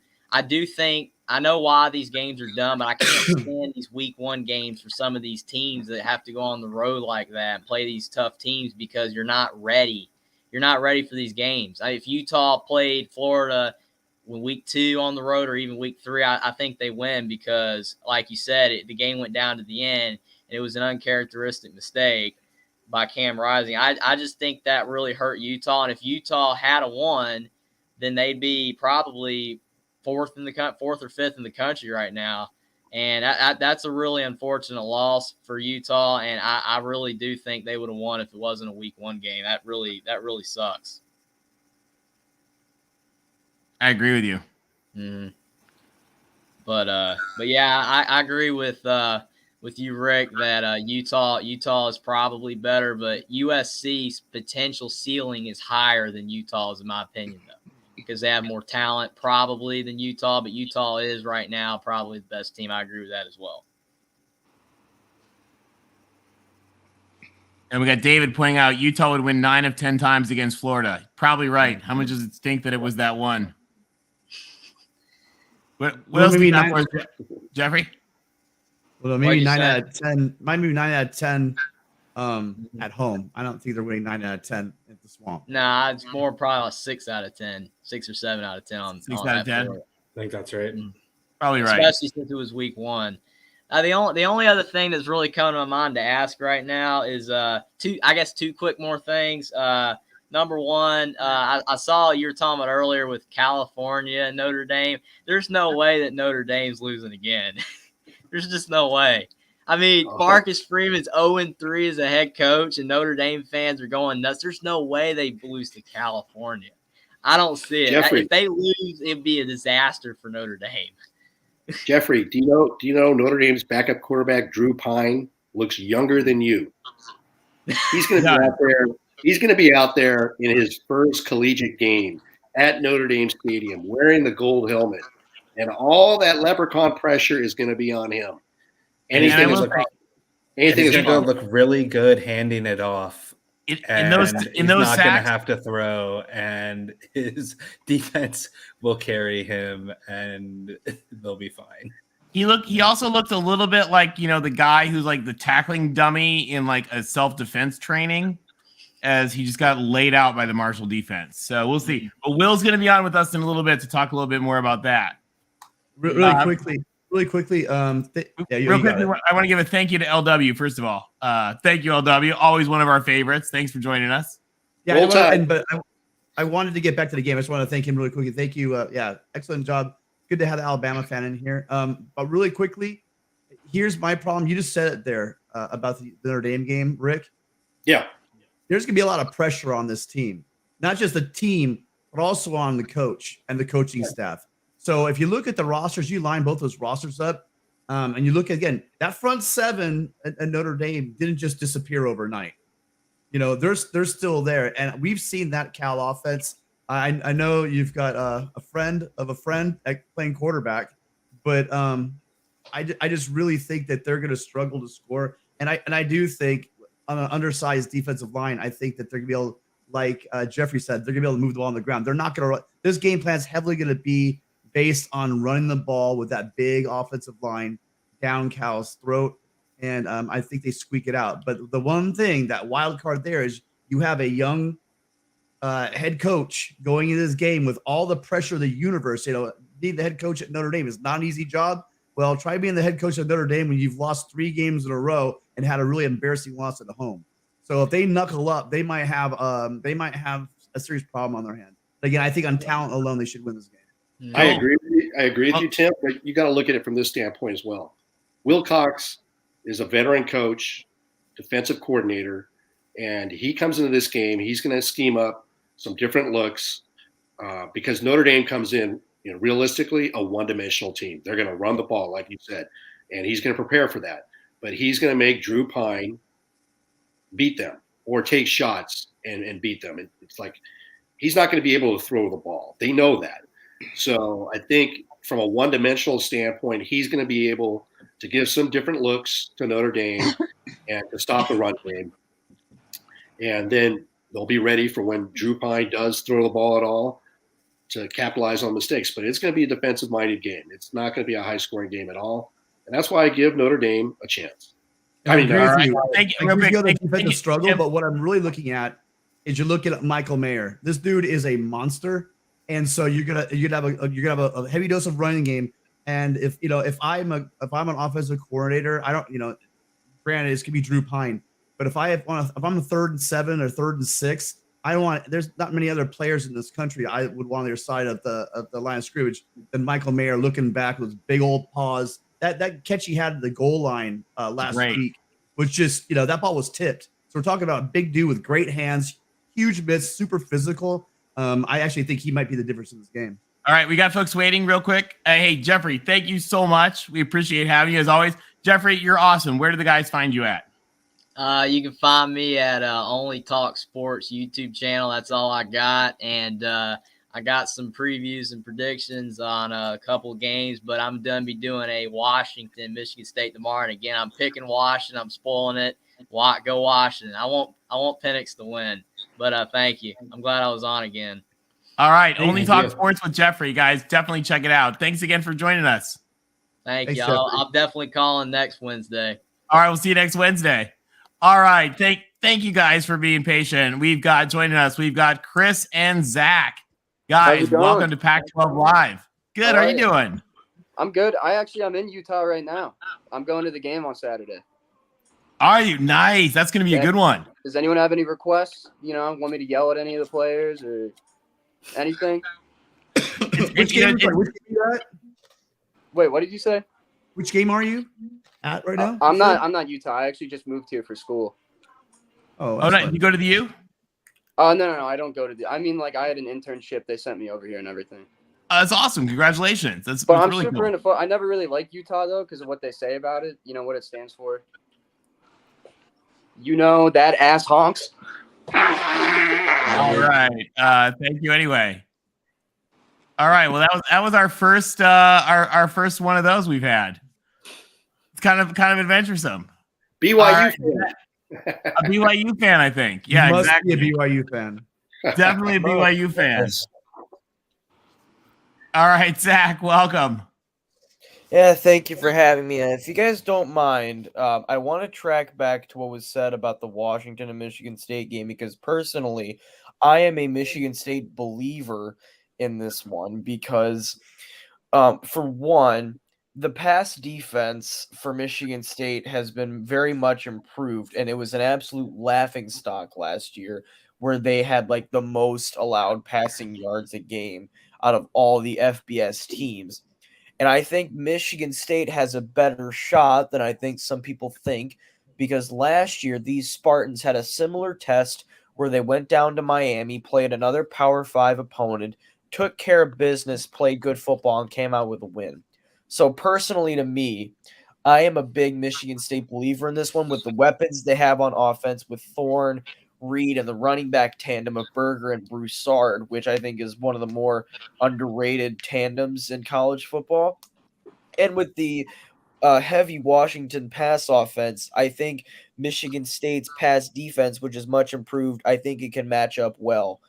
think, I know why these games are done, but I can't stand these week 1 games for some of these teams that have to go on the road like that and play these tough teams because you're not ready. You're not ready for these games. If Utah played Florida when week 2 on the road or even week 3, I think they win because, like you said, the game went down to the end, and it was an uncharacteristic mistake by Cam Rising. I just think that really hurt Utah, and if Utah had a won, then they'd be probably fourth or 5th in the country right now. And that's a really unfortunate loss for Utah. And I really do think they would have won if it wasn't a week 1 game. That really sucks. I agree with you. Mm-hmm. But yeah, I agree with you, Rick, that Utah is probably better, but USC's potential ceiling is higher than Utah's, in my opinion, though. because they have more talent probably than Utah, but Utah is right now probably the best team. I agree with that as well. And we got David pointing out Utah would win 9 of 10 times against Florida. Probably right. How much does it stink that it was that one? What else do you got for us, Jeffrey? Well, maybe 9 out of 10. Might be 9 out of 10 at home. I don't think they're winning 9 out of 10 at the Swamp. Nah, it's more probably like 6 out of 10, 6 or 7 out of 10 on 6 out of 10. I think that's right. Probably right. Especially since it was week 1. The only other thing that's really coming to my mind to ask right now is two quick more things. Number one, I saw you were talking about earlier with California and Notre Dame. There's no way that Notre Dame's losing again. There's just no way. I mean, Marcus Freeman's 0-3 as a head coach, and Notre Dame fans are going nuts. There's no way they lose to California. I don't see it. Jeffrey, if they lose, it'd be a disaster for Notre Dame. Jeffrey, do you know Notre Dame's backup quarterback Drew Pine looks younger than you? He's going to be out there. He's going to be out there in his first collegiate game at Notre Dame Stadium wearing the gold helmet, and all that leprechaun pressure is going to be on him. Anything is going to look really good handing it off. He's not going to have to throw, and his defense will carry him, and they'll be fine. He also looked a little bit like, the guy who's like the tackling dummy in like a self-defense training, as he just got laid out by the Marshall defense. So we'll see. But Will's going to be on with us in a little bit to talk a little bit more about that. Really quickly. I want to give a thank you to LW, first of all. Thank you, LW. Always one of our favorites. Thanks for joining us. Yeah, but I wanted to get back to the game. I just want to thank him really quickly. Thank you. Excellent job. Good to have the Alabama fan in here. But really quickly, here's my problem. You just said it there about the Notre Dame game, Rick. Yeah. There's going to be a lot of pressure on this team. Not just the team, but also on the coach and the coaching staff. So if you look at the rosters, you line both those rosters up, and you look again, that front seven at Notre Dame didn't just disappear overnight. They're still there, and we've seen that Cal offense. I know you've got a friend of a friend playing quarterback, but I just really think that they're going to struggle to score, and I do think on an undersized defensive line, I think that they're going to be able, like Jeffrey said, they're going to be able to move the ball on the ground. They're not going to. This game plan is heavily going to be based on running the ball with that big offensive line down Cal's throat. And I think they squeak it out. But the one thing, that wild card there, is you have a young head coach going into this game with all the pressure of the universe. Being the head coach at Notre Dame is not an easy job. Well, try being the head coach at Notre Dame when you've lost 3 games in a row and had a really embarrassing loss at home. So if they knuckle up, they might have a serious problem on their hands. But again, I think on talent alone, they should win this game. I agree with you, Tim, but you got to look at it from this standpoint as well. Will Cox is a veteran coach, defensive coordinator, and he comes into this game. He's going to scheme up some different looks because Notre Dame comes in, realistically, a one-dimensional team. They're going to run the ball, like you said, and he's going to prepare for that. But he's going to make Drew Pine beat them or take shots and beat them. It's like he's not going to be able to throw the ball. They know that. So I think from a one-dimensional standpoint, he's going to be able to give some different looks to Notre Dame and to stop the run game. And then they'll be ready for when Drew Pine does throw the ball at all to capitalize on mistakes. But it's going to be a defensive-minded game. It's not going to be a high-scoring game at all. And that's why I give Notre Dame a chance. I mean, defensive struggle, but what I'm really looking at is you look at Michael Mayer. This dude is a monster. And so you're gonna have a heavy dose of running game. And if I'm an offensive coordinator, I don't, granted this could be Drew Pine, but if I'm a 3rd and 7 or 3rd and 6, there's not many other players in this country I would want on their side of the line of scrimmage than Michael Mayer looking back with big old paws. That catch he had at the goal line last week was just, that ball was tipped. So we're talking about a big dude with great hands, huge mitts, super physical. I actually think he might be the difference in this game. All right, we got folks waiting real quick. Hey, Jeffrey, thank you so much. We appreciate having you as always. Jeffrey, you're awesome. Where do the guys find you at? You can find me at Only Talk Sports YouTube channel. That's all I got. And I I got some previews and predictions on a couple games, but I'm done be doing a Washington, Michigan State tomorrow. And again, I'm picking Washington. I'm spoiling it. Go Washington. I want Penix to win, but thank you. I'm glad I was on again. All right. Thank Only you. Talk Sports with Jeffrey, guys. Definitely check it out. Thanks again for joining us. Thanks, Jeffrey. I'll definitely call in next Wednesday. All right. We'll see you next Wednesday. All right. Thank you guys for being patient. We've got Chris and Zach. Guys, welcome to Pac-12 Live. Good. How are you doing? I'm good. I'm in Utah right now. I'm going to the game on Saturday. Are you? Nice. That's going to be a good one. Does anyone have any requests? Want me to yell at any of the players or anything? Which game are you at? Wait, what did you say? Which game are you at right now? I'm not Utah. I actually just moved here for school. Oh, no. You go to the U? No. I don't go to the. I mean, like I had an internship. They sent me over here and everything. That's awesome. Congratulations. That's I'm really super cool. into football. I never really liked Utah though because of what they say about it. You know what it stands for. That ass honks. All right. Thank you anyway. All right. Well, that was our first our first one of those we've had. It's kind of adventuresome. BYU fan. A BYU fan, I think. Yeah, you must exactly. be a BYU fan. Definitely a BYU fan. All right, Zach, welcome. Yeah, thank you for having me. If you guys don't mind, I want to track back to what was said about the Washington and Michigan State game because personally, I am a Michigan State believer in this one because, for one, the pass defense for Michigan State has been very much improved, and it was an absolute laughingstock last year where they had like the most allowed passing yards a game out of all the FBS teams. And I think Michigan State has a better shot than I think some people think because last year these Spartans had a similar test where they went down to Miami, played another Power 5 opponent, took care of business, played good football, and came out with a win. So personally to me, I am a big Michigan State believer in this one with the weapons they have on offense with Thorne, Reed, and the running back tandem of Berger and Broussard, which I think is one of the more underrated tandems in college football. And with the heavy Washington pass offense, I think Michigan State's pass defense, which is much improved, I think it can match up well.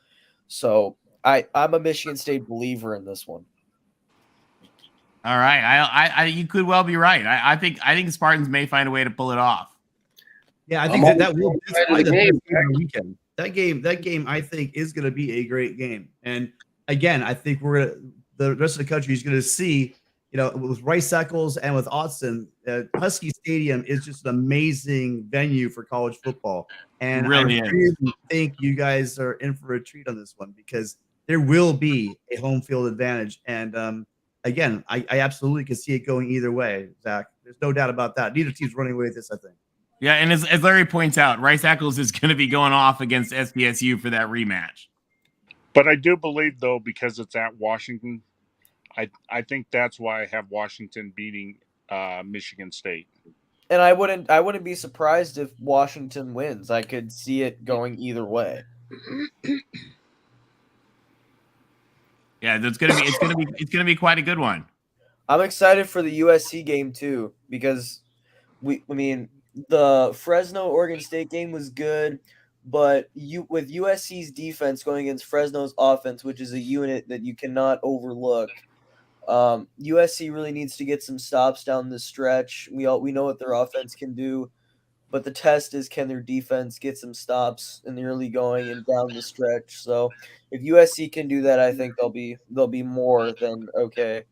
So I'm a Michigan State believer in this one. All right. I you could well be right. I think Spartans may find a way to pull it off. Yeah, I think that will be the best game of the weekend. That game, I think, is going to be a great game. And again, I think the rest of the country is going to see, with Rice Eccles and with Austin, Husky Stadium is just an amazing venue for college football. And I really think you guys are in for a treat on this one because there will be a home field advantage. And again, I absolutely can see it going either way, Zach. There's no doubt about that. Neither team's running away with this, I think. Yeah, and as Larry points out, Rice Eccles is going to be going off against SDSU for that rematch. But I do believe, though, because it's at Washington, I think that's why I have Washington beating Michigan State. And I wouldn't be surprised if Washington wins. I could see it going either way. Yeah, it's gonna be quite a good one. I'm excited for the USC game too because the Fresno Oregon State game was good, but with USC's defense going against Fresno's offense, which is a unit that you cannot overlook, USC really needs to get some stops down the stretch. We know what their offense can do, but the test is can their defense get some stops in the early going and down the stretch. So if USC can do that, I think they'll be more than okay.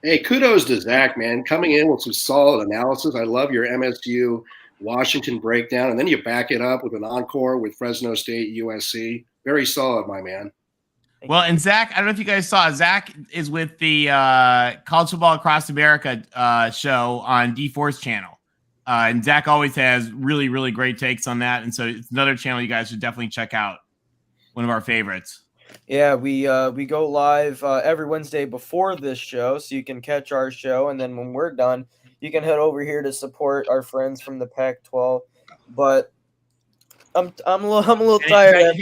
Hey, kudos to Zach, man, coming in with some solid analysis. I love your MSU Washington breakdown, and then you back it up with an encore with Fresno State, USC. Very solid, my man. Well, and Zach, I don't know if you guys saw, Zach is with the College Football Across America show on D4's channel. And Zach always has really, really great takes on that. And so it's another channel you guys should definitely check out. One of our favorites. Yeah, we go live every Wednesday before this show, so you can catch our show, and then when we're done, you can head over here to support our friends from the Pac-12. But I'm a little tired.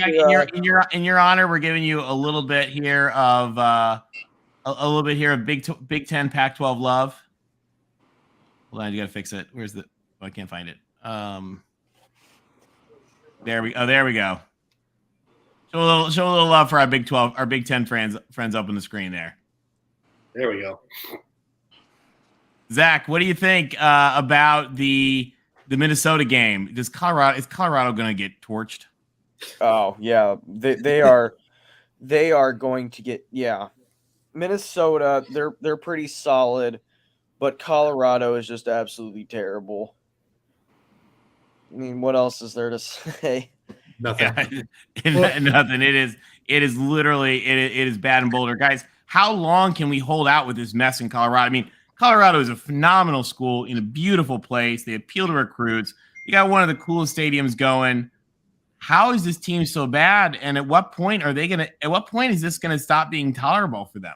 In your honor, we're giving you a little bit here of a little bit here of Big Ten Pac-12 love. Hold on, you gotta fix it. Where's the? Oh, I can't find it. There we go. Show a little love for our Big 12, our Big Ten friends up on the screen there. There we go. Zach, what do you think about the Minnesota game? Is Colorado going to get torched? Oh yeah, they are going to get Minnesota. They're pretty solid, but Colorado is just absolutely terrible. I mean, what else is there to say? Nothing. Yeah, nothing. It is literally it is bad in Boulder, guys. How long can we hold out with this mess in Colorado? I mean, Colorado is a phenomenal school in a beautiful place. They appeal to recruits. You got one of the coolest stadiums going. How is this team so bad? And at what point is this gonna stop being tolerable for them?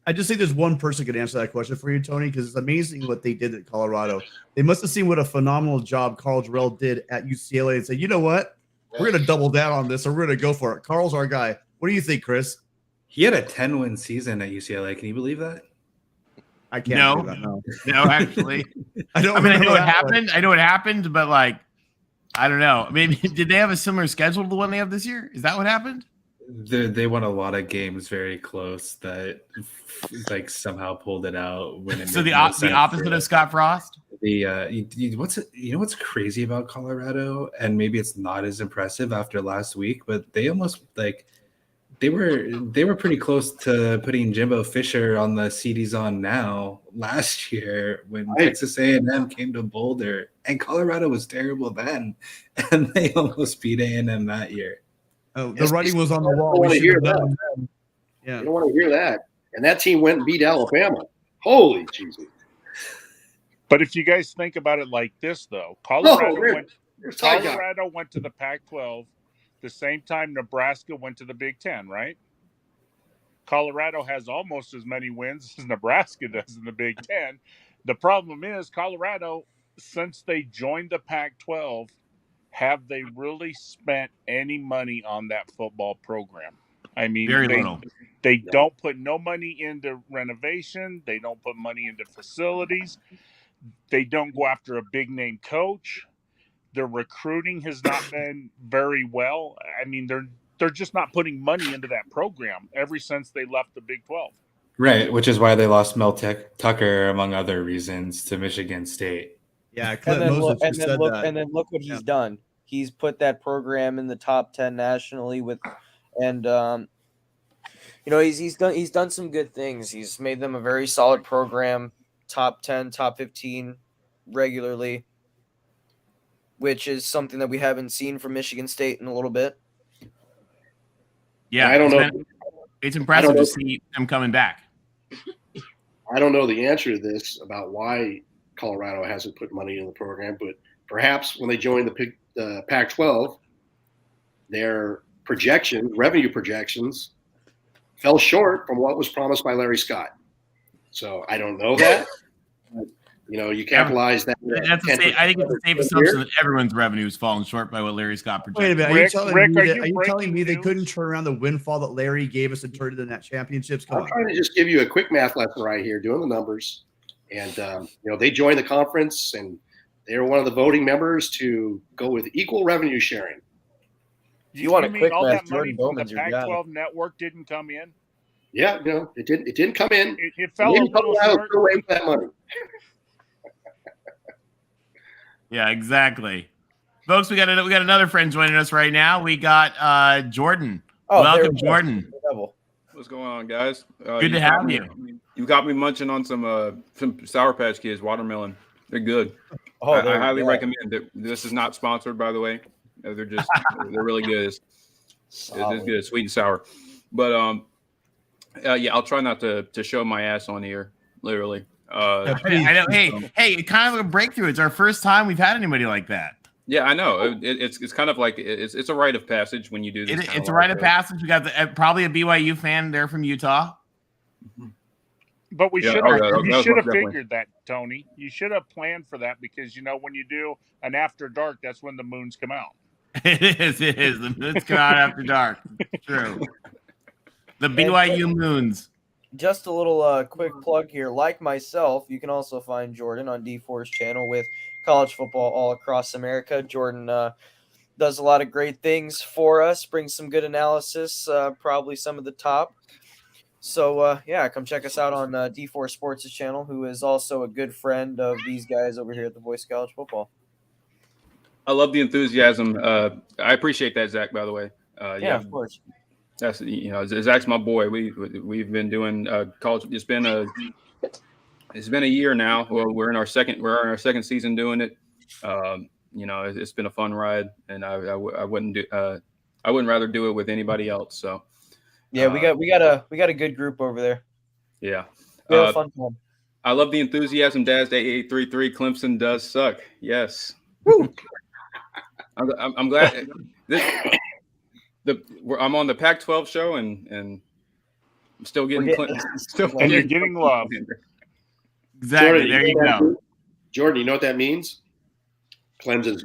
I just think there's one person who could answer that question for you, Tony, because it's amazing what they did at Colorado. They must have seen what a phenomenal job Carl Jarrell did at UCLA and said, you know what? We're going to double down on this, or we're going to go for it. Carl's our guy. What do you think, Chris? He had a 10-win season at UCLA. Can you believe that? I can't believe that. No, actually. I know it happened. I know it happened, but like, I don't know. Maybe did they have a similar schedule to the one they have this year? Is that what happened? They won a lot of games very close that like somehow pulled it out. When it so the opposite of Scott Frost. What's crazy about Colorado, and maybe it's not as impressive after last week, but they almost they were pretty close to putting Jimbo Fisher on the CD's on now last year when Texas A&M came to Boulder, and Colorado was terrible then, and they almost beat A&M that year. Oh, the writing was on the wall. You don't want to hear that. And that team went and beat Alabama. Holy Jesus. But if you guys think about it like this, though, Colorado went to the Pac-12 the same time Nebraska went to the Big Ten, right? Colorado has almost as many wins as Nebraska does in the Big Ten. The problem is Colorado, since they joined the Pac-12, have they really spent any money on that football program? I mean, very little. They don't put no money into renovation. They don't put money into facilities. They don't go after a big name coach. Their recruiting has not been very well. I mean, they're just not putting money into that program ever since they left the Big 12. Right, which is why they lost Mel Tucker, among other reasons, to Michigan State. Yeah, and then look what he's done. He's put that program in the top 10 nationally he's done some good things. He's made them a very solid program, top 10, top 15 regularly, which is something that we haven't seen from Michigan State in a little bit. Yeah, I don't know. It's impressive to see them coming back. I don't know the answer to this about why Colorado hasn't put money in the program, but perhaps when they joined the Pac-12, their revenue projections, fell short from what was promised by Larry Scott. So I don't know that. You capitalize that. I think it's a safe assumption that everyone's revenue is falling short by what Larry Scott projected. Wait a minute. Are you telling me they couldn't turn around the windfall that Larry gave us and turn it into that championships? I'm trying to just give you a quick math lesson right here, doing the numbers. And, they joined the conference, and they were one of the voting members to go with equal revenue sharing. You want a quick all math? that money from the Pac-12 network didn't come in? Yeah, it didn't come in. It fell a little short. Away with that money. Yeah, exactly. Folks, we got another friend joining us right now. We got Jordan. Welcome, Jordan. What's going on, guys? Good to have you. You got me munching on some Sour Patch Kids watermelon. They're good. I highly recommend it. This is not sponsored, by the way. They're really good. It's good, sweet and sour. But I'll try not to show my ass on here, literally. I know. Hey, kind of a breakthrough. It's our first time we've had anybody like that. Yeah, I know. It's kind of like it's a rite of passage when you do this. It's a rite of passage. We got probably a BYU fan there from Utah. But you should have figured that, Tony. You should have planned for that because when you do an after dark, that's when the moons come out. It is. The moons come out after dark. It's true. The BYU moons. Just a little quick plug here. Like myself, you can also find Jordan on D4's channel with college football all across America. Jordan does a lot of great things for us, brings some good analysis, probably some of the top. So, come check us out on D4 Sports' channel, who is also a good friend of these guys over here at the Voice of College Football. I love the enthusiasm. I appreciate that, Zach, by the way. Of course. That's, Zach's my boy. We've been doing college. It's been a year now. Well, we're in our second season doing it. It's been a fun ride, and I wouldn't rather do it with anybody else. So yeah, we got a good group over there. Yeah, we have a fun time. I love the enthusiasm. Daz 8833. Clemson does suck. Yes. Woo. I'm glad I'm on the Pac-12 show and I'm still getting and you're getting love. Exactly. Jordan, there you go. Jordan, you know what that means? Clemson's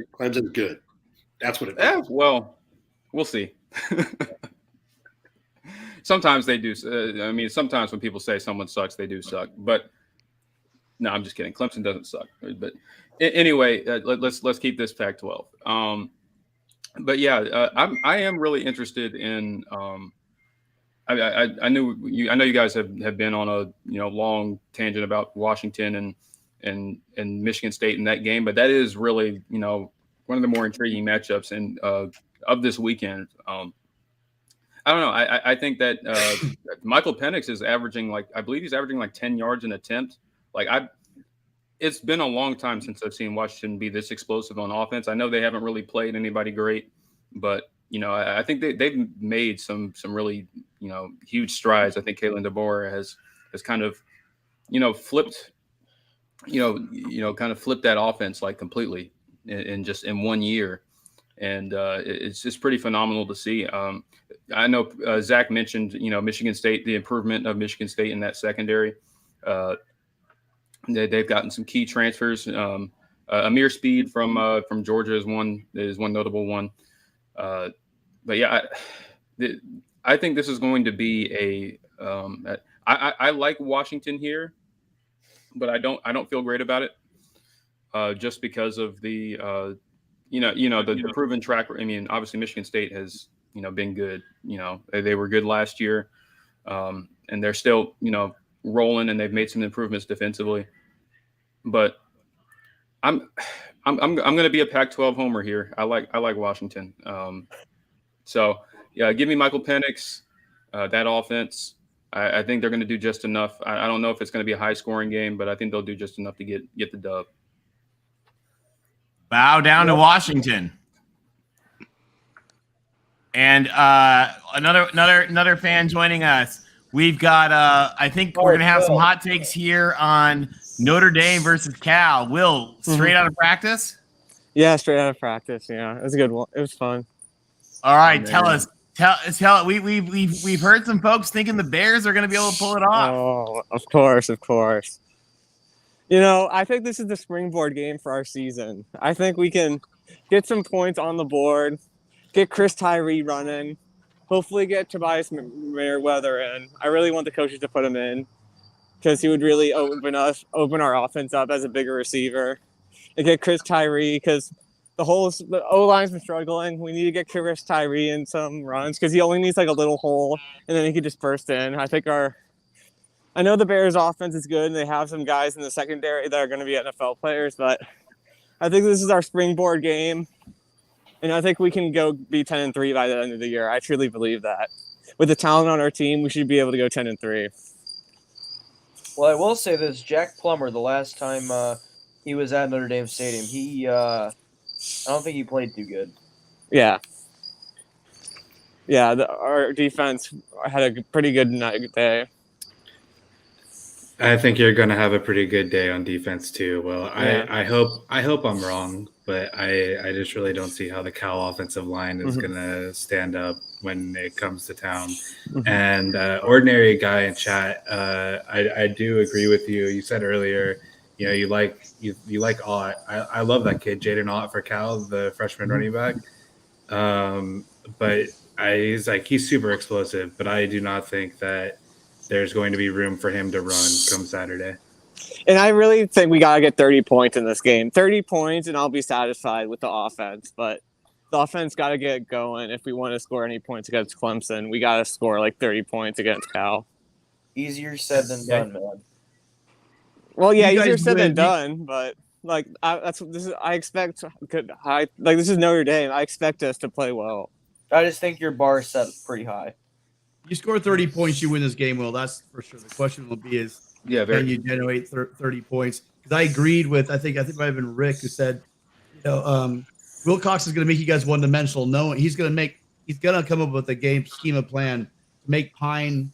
good. That's what it means. Well, we'll see. Sometimes they do. Sometimes when people say someone sucks, they do suck. But no, I'm just kidding. Clemson doesn't suck. But anyway, let's keep this Pac-12. But yeah, I am really interested in. I know you guys have been on a long tangent about Washington and Michigan State in that game, but that is really one of the more intriguing matchups of this weekend. I don't know. I think that Michael Penix is averaging I believe he's averaging 10 yards an attempt. It's been a long time since I've seen Washington be this explosive on offense. I know they haven't really played anybody great, but I think they've made some really huge strides. I think Kalen DeBoer has kind of flipped kind of flipped that offense completely in 1 year, and it's just pretty phenomenal to see. I know Zach mentioned Michigan State, the improvement of Michigan State in that secondary. They've gotten some key transfers. Amir Speed from Georgia is one notable one. But yeah, I think this is going to be I like Washington here, but I don't feel great about it. Just because of the the proven track. I mean, obviously Michigan State has been good. They were good last year, and they're still rolling, and they've made some improvements defensively. But I'm going to be a Pac-12 homer here. I like Washington. So yeah, give me Michael Penix, that offense. I think they're going to do just enough. I don't know if it's going to be a high scoring game, but I think they'll do just enough to get the dub. Bow down to Washington. And another fan joining us. We've got I think we're gonna have some hot takes here on Notre Dame versus Cal. Will, straight out of practice? Yeah, straight out of practice. Yeah, it was a good one. It was fun. All right, tell us. We've heard some folks thinking the Bears are gonna be able to pull it off. Oh, of course. I think this is the springboard game for our season. I think we can get some points on the board, get Chris Tyree running, hopefully get Tobias Merriweather in. I really want the coaches to put him in because he would really open our offense up as a bigger receiver. And get Chris Tyree because the O-line's been struggling. We need to get Chris Tyree in some runs because he only needs a little hole, and then he could just burst in. I know the Bears' offense is good, and they have some guys in the secondary that are going to be NFL players, but I think this is our springboard game, and I think we can go be 10-3 by the end of the year. I truly believe that. With the talent on our team, we should be able to go 10-3. Well, I will say this: Jack Plummer, the last time he was at Notre Dame Stadium, I don't think he played too good. Yeah. Yeah, our defense had a pretty good day. I think you're going to have a pretty good day on defense too. Well, yeah. I hope I'm wrong, but I just really don't see how the Cal offensive line is going to stand up when it comes to town. And ordinary guy in chat, I do agree with you. You said earlier, you like Ott. I love that kid, Jaden Ott for Cal, the freshman running back. But he's super explosive, but I do not think that there's going to be room for him to run come Saturday. And I really think we got to get 30 points in this game. 30 points, and I'll be satisfied with the offense. But the offense got to get going if we want to score any points against Clemson. We got to score like 30 points against Cal. Easier said than done, man. Well, yeah, easier said than done, but like I expect good high. Like this is Notre Dame. I expect us to play well. I just think your bar is set pretty high. You score 30 points, you win this game. Well, that's for sure. The question will be can you generate 30 points? Because I agreed with I think it might have been Rick who said, Wilcox is going to make you guys one dimensional. No, he's going to come up with a game schema plan to make Pine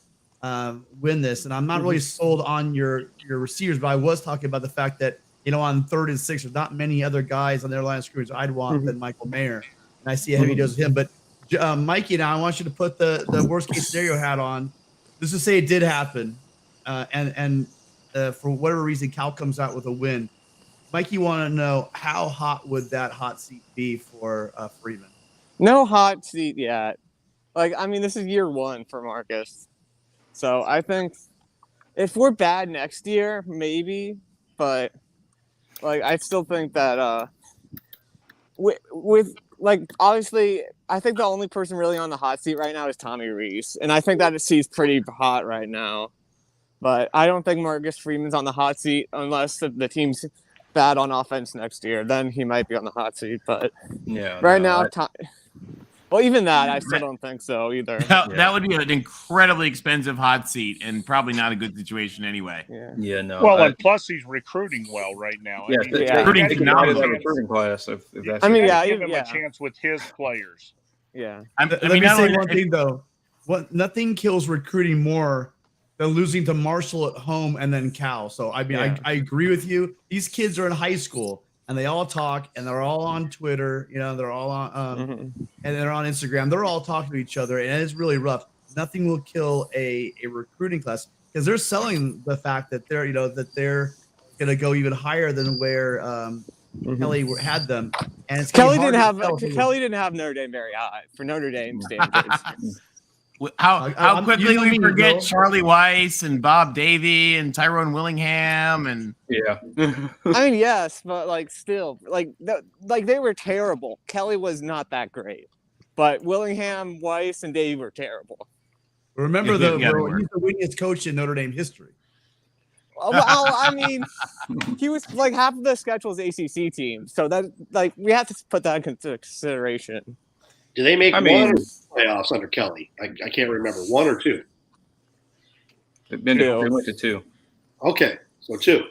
win this. And I'm not really sold on your receivers, but I was talking about the fact that on 3rd and 6, there's not many other guys on their line of scrimmage I'd want than Michael Mayer, and I see a heavy dose of him. But Mikey, now I want you to put the worst case scenario hat on. Let's just say it did happen, and for whatever reason Cal comes out with a win. Mikey, you want to know how hot would that hot seat be for Freeman? No hot seat yet. This is year 1 for Marcus, so I think if we're bad next year, maybe, but I still think that with obviously, I think the only person really on the hot seat right now is Tommy Reese, and I think that he's pretty hot right now. But I don't think Marcus Freeman's on the hot seat unless the team's bad on offense next year. Then he might be on the hot seat. But even that, I still don't think so either. That would be an incredibly expensive hot seat and probably not a good situation anyway. Well, and plus he's recruiting well right now. Recruiting phenomenal. Recruiting class. Give him a chance with his players. Yeah. Let me say one thing though. Nothing kills recruiting more than losing to Marshall at home and then Cal. So I agree with you. These kids are in high school. And they all talk, and they're all on Twitter. They're all on, and they're on Instagram. They're all talking to each other, and it's really rough. Nothing will kill a recruiting class because they're selling the fact that they're going to go even higher than where Kelly had them. And it's Kelly didn't have Notre Dame very high for Notre Dame standards. How quickly we forget Charlie Weiss and Bob Davie and Tyrone Willingham and yes, but still they were terrible. Kelly was not that great, but Willingham, Weiss, and Davie were terrible. Remember he's the winningest coach in Notre Dame history. Well, he was half of the schedule is ACC team, so that we have to put that into consideration. Do they make one playoffs under Kelly? I can't remember. 1 or 2? They've been to 2. They went to 2. Okay, so 2.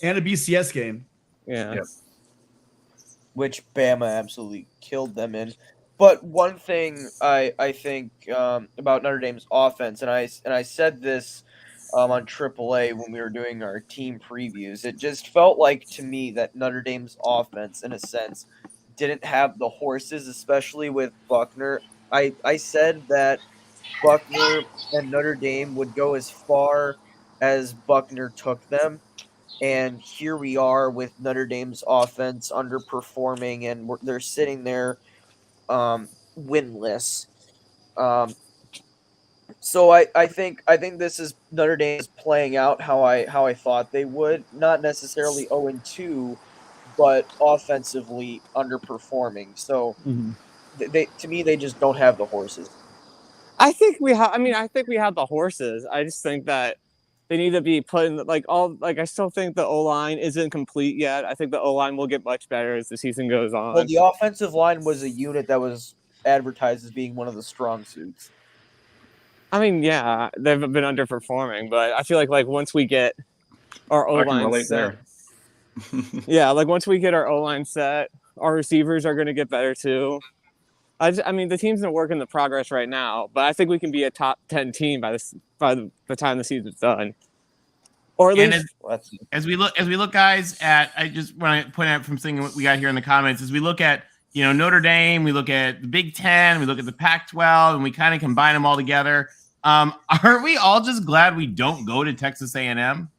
And a BCS game. Yeah. Yep. Which Bama absolutely killed them in. But one thing I think about Notre Dame's offense, and I said this on AAA when we were doing our team previews, it just felt like to me that Notre Dame's offense, in a sense, didn't have the horses, especially with Buckner. I said that Buckner and Notre Dame would go as far as Buckner took them, and here we are with Notre Dame's offense underperforming, and they're sitting there winless. So I think this is Notre Dame is playing out how I thought they would, not necessarily 0-2. But offensively underperforming. So they just don't have the horses. I think we have. I think we have the horses. I just think that they need to be put in I still think the O-line isn't complete yet. I think the O-line will get much better as the season goes on. Well, the offensive line was a unit that was advertised as being one of the strong suits. They've been underperforming, but I feel like once we get our O-line set. Once we get our O-line set, our receivers are going to get better too. The team's not working the progress right now, but I think we can be a top 10 team by the time the season's done. Or at least as we look, guys, at I just want to point out from something we got here in the comments as we look at Notre Dame, we look at the Big Ten, we look at the Pac-12, and we kind of combine them all together. Aren't we all just glad we don't go to Texas A&M?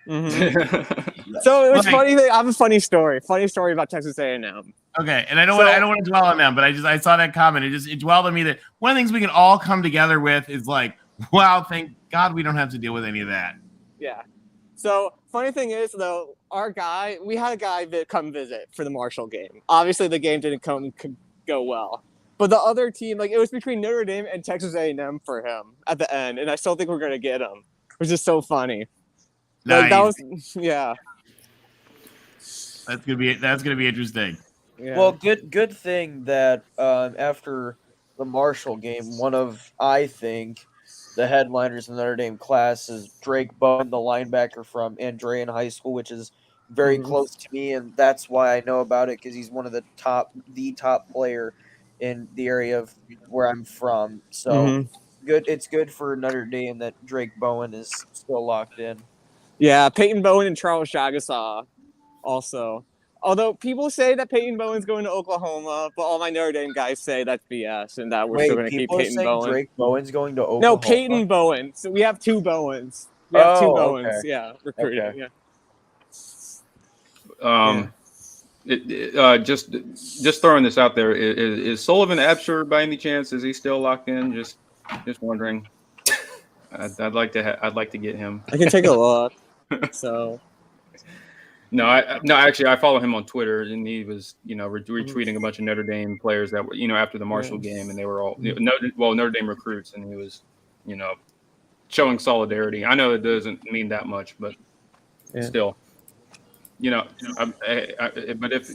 Mm-hmm. So it's funny. I have a funny story. Funny story about Texas A&M. Okay, and I don't want to dwell on them, but I saw that comment. It dwelled on me that one of the things we can all come together with is like, wow, thank God we don't have to deal with any of that. Yeah. So funny thing is though, we had a guy that come visit for the Marshall game. Obviously, the game didn't go well, but the other team, like it was between Notre Dame and Texas A&M for him at the end, and I still think we're gonna get him, which is so funny. Nice. Like, that was yeah. That's gonna be interesting. Yeah. Well, good thing that after the Marshall game, one of, I think, the headliners in the Notre Dame class is Drake Bowen, the linebacker from Andrean High School, which is very close to me, and that's why I know about it, because he's one of the top player in the area of where I'm from. So good. It's good for Notre Dame that Drake Bowen is still locked in. Yeah, Peyton Bowen and Charles Jagasaw also. Although people say that Peyton Bowen's going to Oklahoma, but all my Notre Dame guys say that's BS and that we're still going to keep Peyton Bowen. Drake Bowen's going to Oklahoma? No, Peyton Bowen. So we have two Bowens. We have two Bowens. Okay. Yeah, recruiting. Okay. Yeah. Just throwing this out there. Is Sullivan Absher by any chance? Is he still locked in? Just wondering. I'd like to get him. I can take a look. So. No, actually, I follow him on Twitter, and he was, retweeting a bunch of Notre Dame players that were, after the Marshall game, and they were all, Notre Dame recruits, and he was, showing solidarity. I know it doesn't mean that much, but still, but if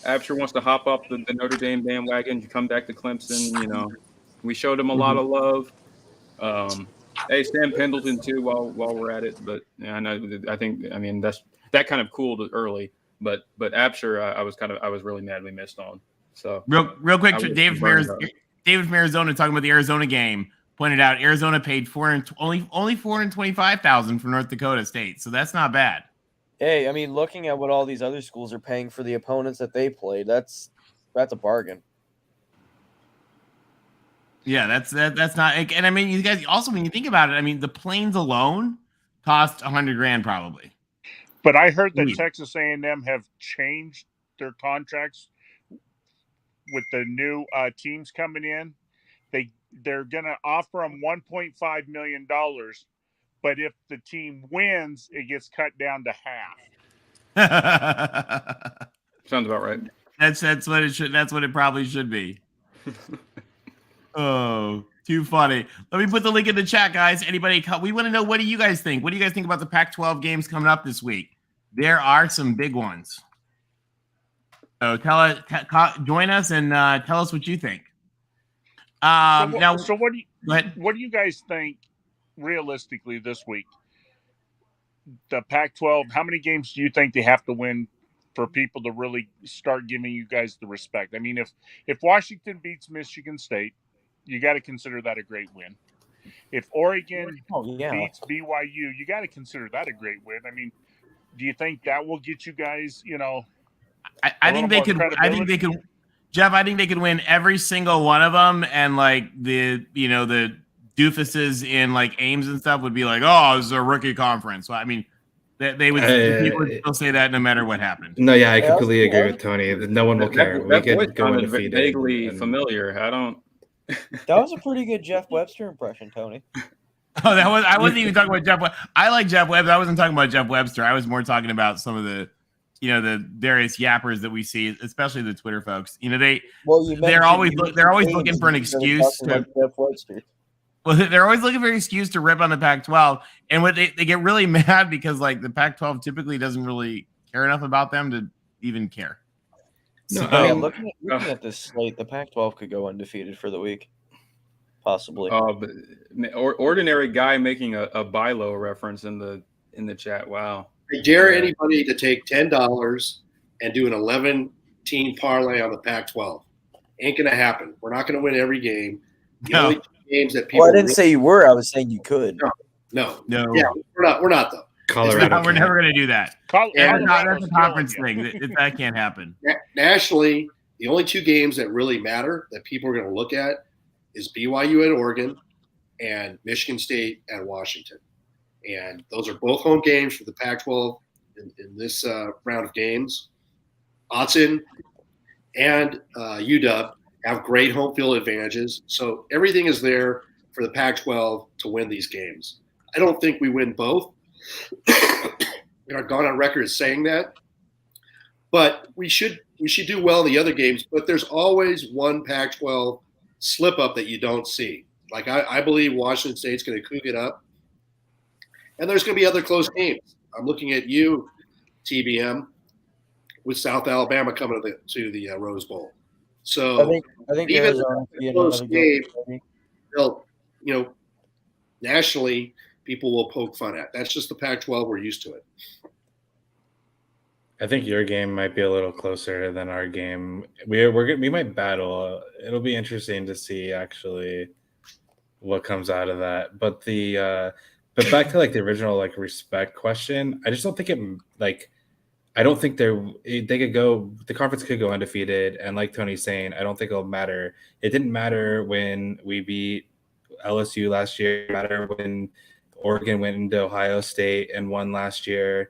Absher wants to hop off the Notre Dame bandwagon, you come back to Clemson, we showed him a lot of love. Hey, Sam Pendleton too, while we're at it, but that's. That kind of cooled it early, but Absher, I was really mad we missed on. So real quick, David from Arizona talking about the Arizona game pointed out Arizona paid only $425,000 for North Dakota State, so that's not bad. Hey, I mean, looking at what all these other schools are paying for the opponents that they played, that's a bargain. Yeah, that's not. And I mean, you guys also, when you think about it, I mean, the planes alone cost $100,000 probably. But I heard that Texas A&M have changed their contracts with the new teams coming in. They're going to offer them $1.5 million, but if the team wins, it gets cut down to half. Sounds about right. That's what it should. That's what it probably should be. Oh, too funny. Let me put the link in the chat, guys. Anybody? We want to know, what do you guys think? What do you guys think about the Pac-12 games coming up this week? There are some big ones. So join us and tell us what you think. So what do you guys think realistically this week? The Pac-12, how many games do you think they have to win for people to really start giving you guys the respect? I mean, if Washington beats Michigan State, you got to consider that a great win. If Oregon beats BYU, you got to consider that a great win. I mean, do you think that will get you guys, I think they could. Jeff, I think they could win every single one of them, and like the doofuses in like Ames and stuff would be like, oh, this is a rookie conference. So I mean, people would still say that no matter what happened. No, yeah, I completely agree with Tony. No one will care. We could go undefeated. Vaguely familiar. I don't. That was a pretty good Jeff Webster impression, Tony. Oh, I wasn't even talking about Jeff Webster. I like Jeff Webster. I wasn't talking about Jeff Webster. I was more talking about some of the, the various yappers that we see, especially the Twitter folks. They're always looking for an excuse to Jeff Webster. Well, they're always looking for an excuse to rip on the Pac-12, and what they get really mad because like the Pac-12 typically doesn't really care enough about them to even care. No, looking at this slate, the Pac-12 could go undefeated for the week. Possibly. But ordinary guy making a Bilo reference in the chat. Wow. I dare anybody to take $10 and do an 11-team parlay on the Pac-12. Ain't gonna happen. We're not gonna win every game. The only games that people. Well, I didn't say you were. I was saying you could. No. Yeah, we're not though. Colorado. We're never gonna do that. That's a conference thing. That can't happen. Nationally, the only two games that really matter that people are going to look at is BYU at Oregon and Michigan State at Washington. And those are both home games for the Pac-12 in this round of games. Autzen and UW have great home field advantages, so everything is there for the Pac-12 to win these games. I don't think we win both. We're not gone on record as saying that, but we should do well in the other games. But there's always one Pac-12 slip up that you don't see. Like I believe Washington State's going to cook it up, and there's going to be other close games. I'm looking at you, TBM, with South Alabama coming to the Rose Bowl. So I think even Arizona a close game, they'll, nationally, people will poke fun at. That's just the Pac-12. We're used to it. I think your game might be a little closer than our game. We might battle. It'll be interesting to see actually what comes out of that. But but back to the original respect question, I just don't think it I don't think they could go. The conference could go undefeated, and like Tony's saying, I don't think it'll matter. It didn't matter when we beat LSU last year. It didn't matter when Oregon went into Ohio State and won last year.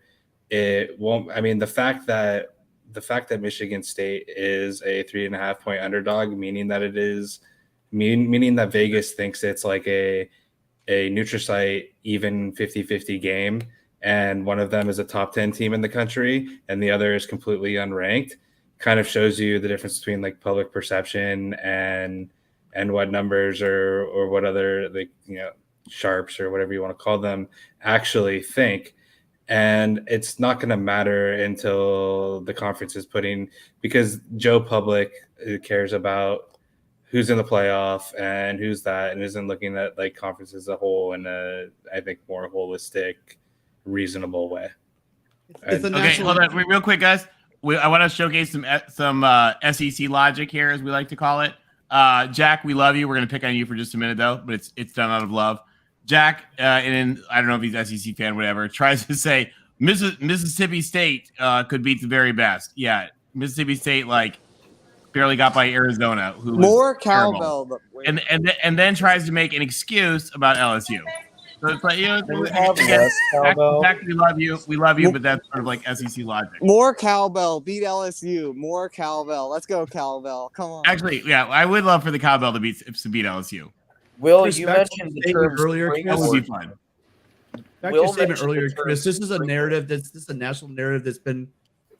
It won't. I mean, the fact that Michigan State is a 3.5 point underdog, meaning that Vegas thinks it's like a Nutrisite even 50-50 game, and one of them is a top 10 team in the country and the other is completely unranked, kind of shows you the difference between public perception and what numbers or what other sharps or whatever you want to call them actually think. And it's not going to matter until the conference is because Joe Public cares about who's in the playoff and who's that, and isn't looking at conference as a whole in a, I think, more holistic, reasonable way. Okay, hold on, real quick, guys. I want to showcase some SEC logic here, as we like to call it. Jack, we love you. We're going to pick on you for just a minute, though, but it's done out of love. Jack, and I don't know if he's SEC fan, whatever, tries to say Mississippi State could beat the very best. Yeah, Mississippi State barely got by Arizona, who more was cowbell, and then tries to make an excuse about LSU. So it's Jack, we love you, but that's sort of SEC logic. More cowbell, beat LSU. More cowbell. Let's go, cowbell. Come on. Actually, yeah, I would love for the cowbell to beat LSU. Will, Chris, you mentioned the term earlier. That would be fun. Back to your statement earlier, Chris. This is a narrative. This is a national narrative that's been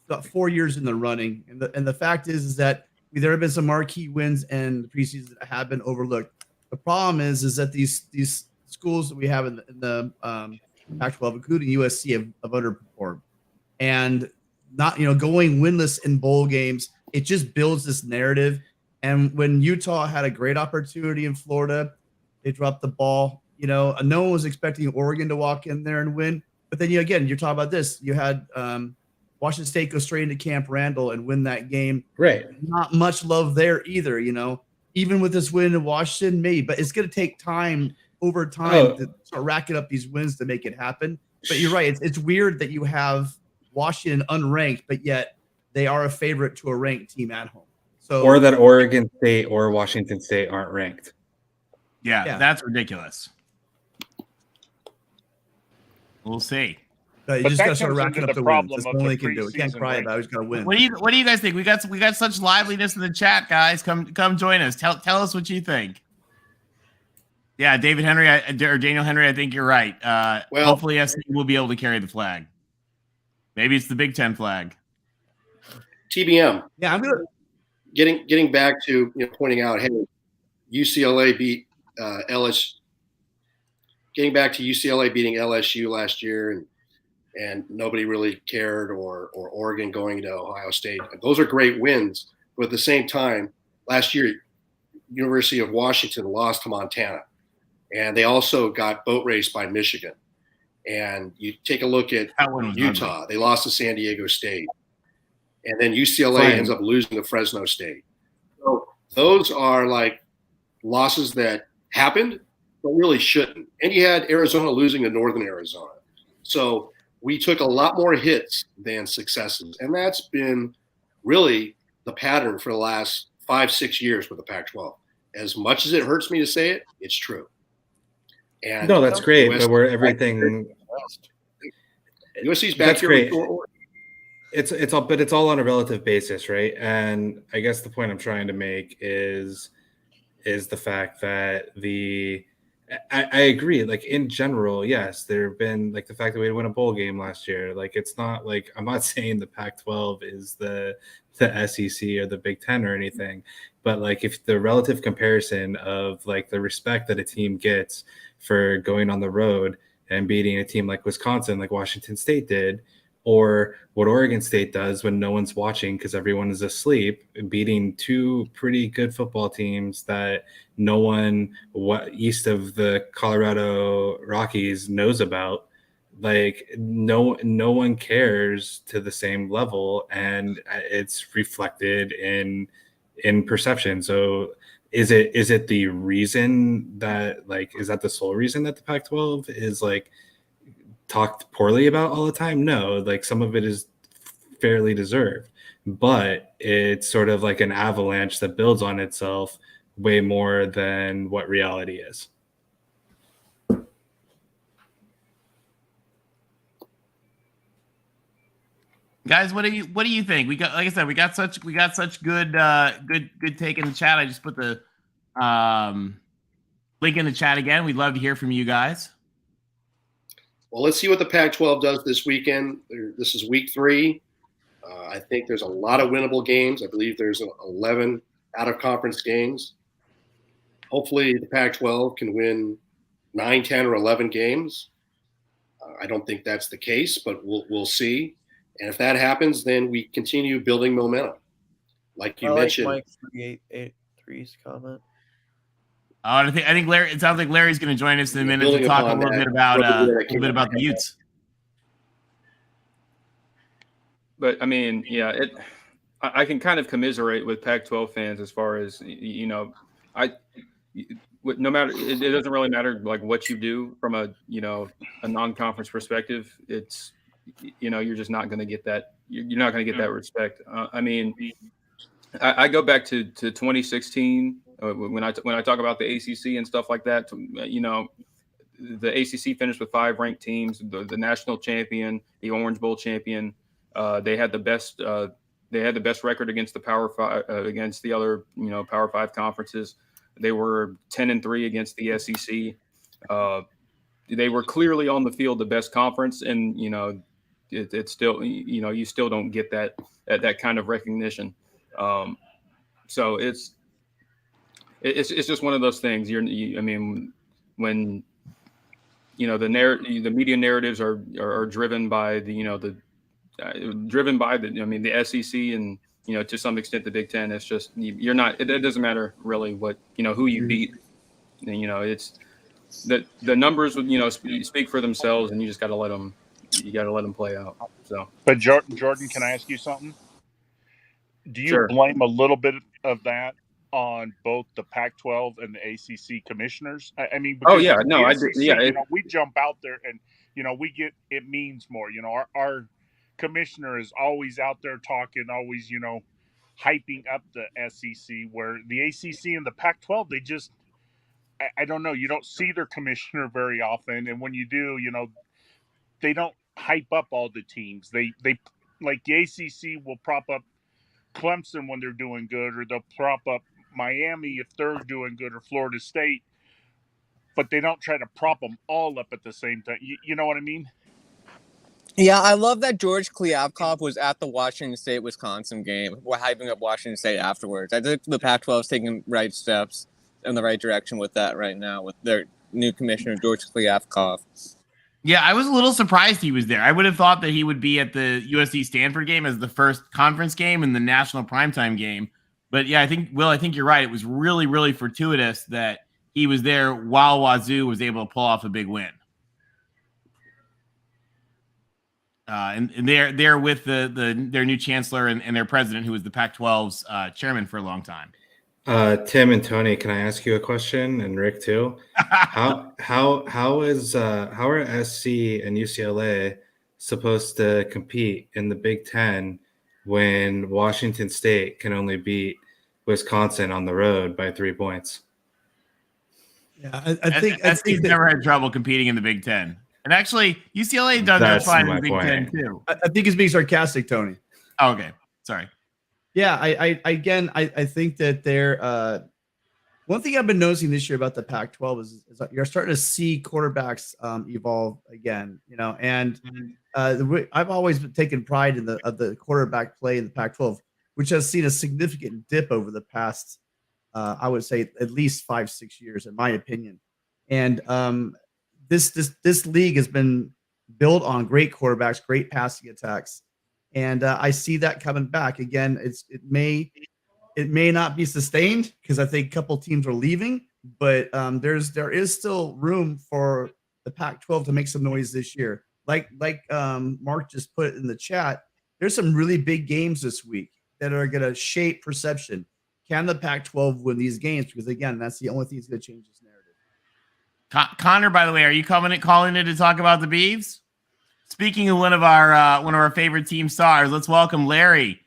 about 4 years in the running, and the fact is that there have been some marquee wins in the preseason that have been overlooked. The problem is that these schools that we have in the Pac-12, including USC, have underperformed, and not going winless in bowl games. It just builds this narrative. And when Utah had a great opportunity in Florida, they dropped the ball. No one was expecting Oregon to walk in there and win. But then again, you're talking about this. You had Washington State go straight into Camp Randall and win that game. Right. Not much love there either. Even with this win in Washington, maybe, but it's going to take time over time to start racking up these wins to make it happen. But you're right. It's weird that you have Washington unranked, but yet they are a favorite to a ranked team at home. So, or that Oregon State or Washington State aren't ranked. Yeah, that's ridiculous. We'll see. You But just that got to start comes racking into up the the wins. problem That's of all the they can do. We can't preseason cry rank. about it. We just got to win. What do you guys think? We got such liveliness in the chat, guys. Come join us. Tell us what you think. Yeah, David Henry or Daniel Henry, I think you're right. Hopefully SC will be able to carry the flag. Maybe it's the Big Ten flag. TBM. Yeah, I'm gonna getting back to pointing out, hey, UCLA beat LSU. Getting back to UCLA beating LSU last year, and nobody really cared, or Oregon going to Ohio State. Those are great wins, but at the same time, last year, University of Washington lost to Montana, and they also got boat raced by Michigan. And you take a look at Utah; they lost to San Diego State, and then UCLA ends up losing to Fresno State. So those are losses that happened, but really shouldn't. And you had Arizona losing to Northern Arizona. So we took a lot more hits than successes. And that's been really the pattern for the last 5-6 years with the Pac-12. As much as it hurts me to say it, it's true. And no, that's great. But we're everything. USC's back That's here. great. It's all on a relative basis, right? And I guess the point I'm trying to make is the fact that I agree. Like in general, yes, there have been like the fact that we won a bowl game last year. Like it's not like I'm not saying the Pac-12 is the SEC or the Big Ten or anything, but like if the relative comparison of like the respect that a team gets for going on the road and beating a team like Wisconsin, like Washington State did, or what Oregon State does when no one's watching because everyone is asleep, beating two pretty good football teams that no one east of the Colorado Rockies knows about. Like no one cares to the same level, and it's reflected in perception. So is it the reason that like is that the sole reason that the Pac-12 is like talked poorly about all the time? No, like some of it is fairly deserved, but it's sort of like an avalanche that builds on itself way more than what reality is. Guys, what do you think? We got, like I said, we got such good good take in the chat. I just put the link in the chat again. We'd love to hear from you guys. Well, let's see what the Pac-12 does this weekend. This is week 3. I think there's a lot of winnable games. I believe there's 11 out-of-conference games. Hopefully the Pac-12 can win 9, 10, or 11 games. I don't think that's the case, but we'll see. And if that happens, then we continue building momentum. Like you mentioned. Mike 3883's comment. I think Larry. It sounds like Larry's going to join us in a minute to talk a little bit about the Utes. But I mean, yeah, I can kind of commiserate with Pac-12 fans as far as no matter it doesn't really matter like what you do from a non-conference perspective. It's you're just not going to get that. You're not going to get that respect. I mean, I go back to 2016 when I talk about the ACC and stuff like that. The ACC finished with 5 ranked teams: the national champion, the Orange Bowl champion. They had the best. They had the best record against the Power 5 against the other Power 5 conferences. They were 10-3 against the SEC. They were clearly on the field the best conference, and it's still you still don't get that kind of recognition. So it's just one of those things. I mean, when the media narratives are driven by the SEC and to some extent the Big Ten. It's just you're not. It doesn't matter really what who you beat. It's the numbers speak for themselves, and you just got to let them. You got to let them play out. So, but Jordan, can I ask you something? Do you blame a little bit of that on both the Pac-12 and the ACC commissioners? I mean, because we jump out there and we get it means more. Our commissioner is always out there talking, always hyping up the SEC, where the ACC and the Pac-12 they just I don't know. You don't see their commissioner very often, and when you do, they don't hype up all the teams. They like the ACC will prop up Clemson when they're doing good, or they'll prop up Miami if they're doing good, or Florida State, but they don't try to prop them all up at the same time. You know what I mean? Yeah, I love that George Kliavkoff was at the Washington State-Wisconsin game. We're hyping up Washington State afterwards. I think the Pac-12 is taking right steps in the right direction with that right now with their new commissioner, George Kliavkoff. Yeah, I was a little surprised he was there. I would have thought that he would be at the USC Stanford game as the first conference game and the national primetime game. But yeah, I think you're right. It was really, really fortuitous that he was there while Wazoo was able to pull off a big win. And they're with their new chancellor and their president, who was the Pac-12's chairman for a long time. Tim and Tony, can I ask you a question, and Rick too? How are SC and UCLA supposed to compete in the Big Ten when Washington State can only beat Wisconsin on the road by 3 points? Yeah, I think SC's never had trouble competing in the Big Ten. And actually, UCLA done just That's fine in my the Big Ten point. too. I think he's being sarcastic, Tony. Oh, okay, sorry. Yeah, I think that they're one thing I've been noticing this year about the Pac-12 is that you're starting to see quarterbacks evolve again, you know, and I've always been taking pride in the quarterback play in the Pac-12, which has seen a significant dip over the past, I would say, at least 5-6 years, in my opinion. And this league has been built on great quarterbacks, great passing attacks, and I see that coming back again. It may not be sustained because I think a couple teams are leaving, but there is still room for the Pac-12 to make some noise this year. Like Mark just put in the chat, there's some really big games this week that are going to shape perception. Can the Pac-12 win these games? Because again, that's the only thing that's going to change this narrative. Connor, by the way, are you calling in to talk about the Beavs? Speaking of one of our favorite team stars, let's welcome Larry,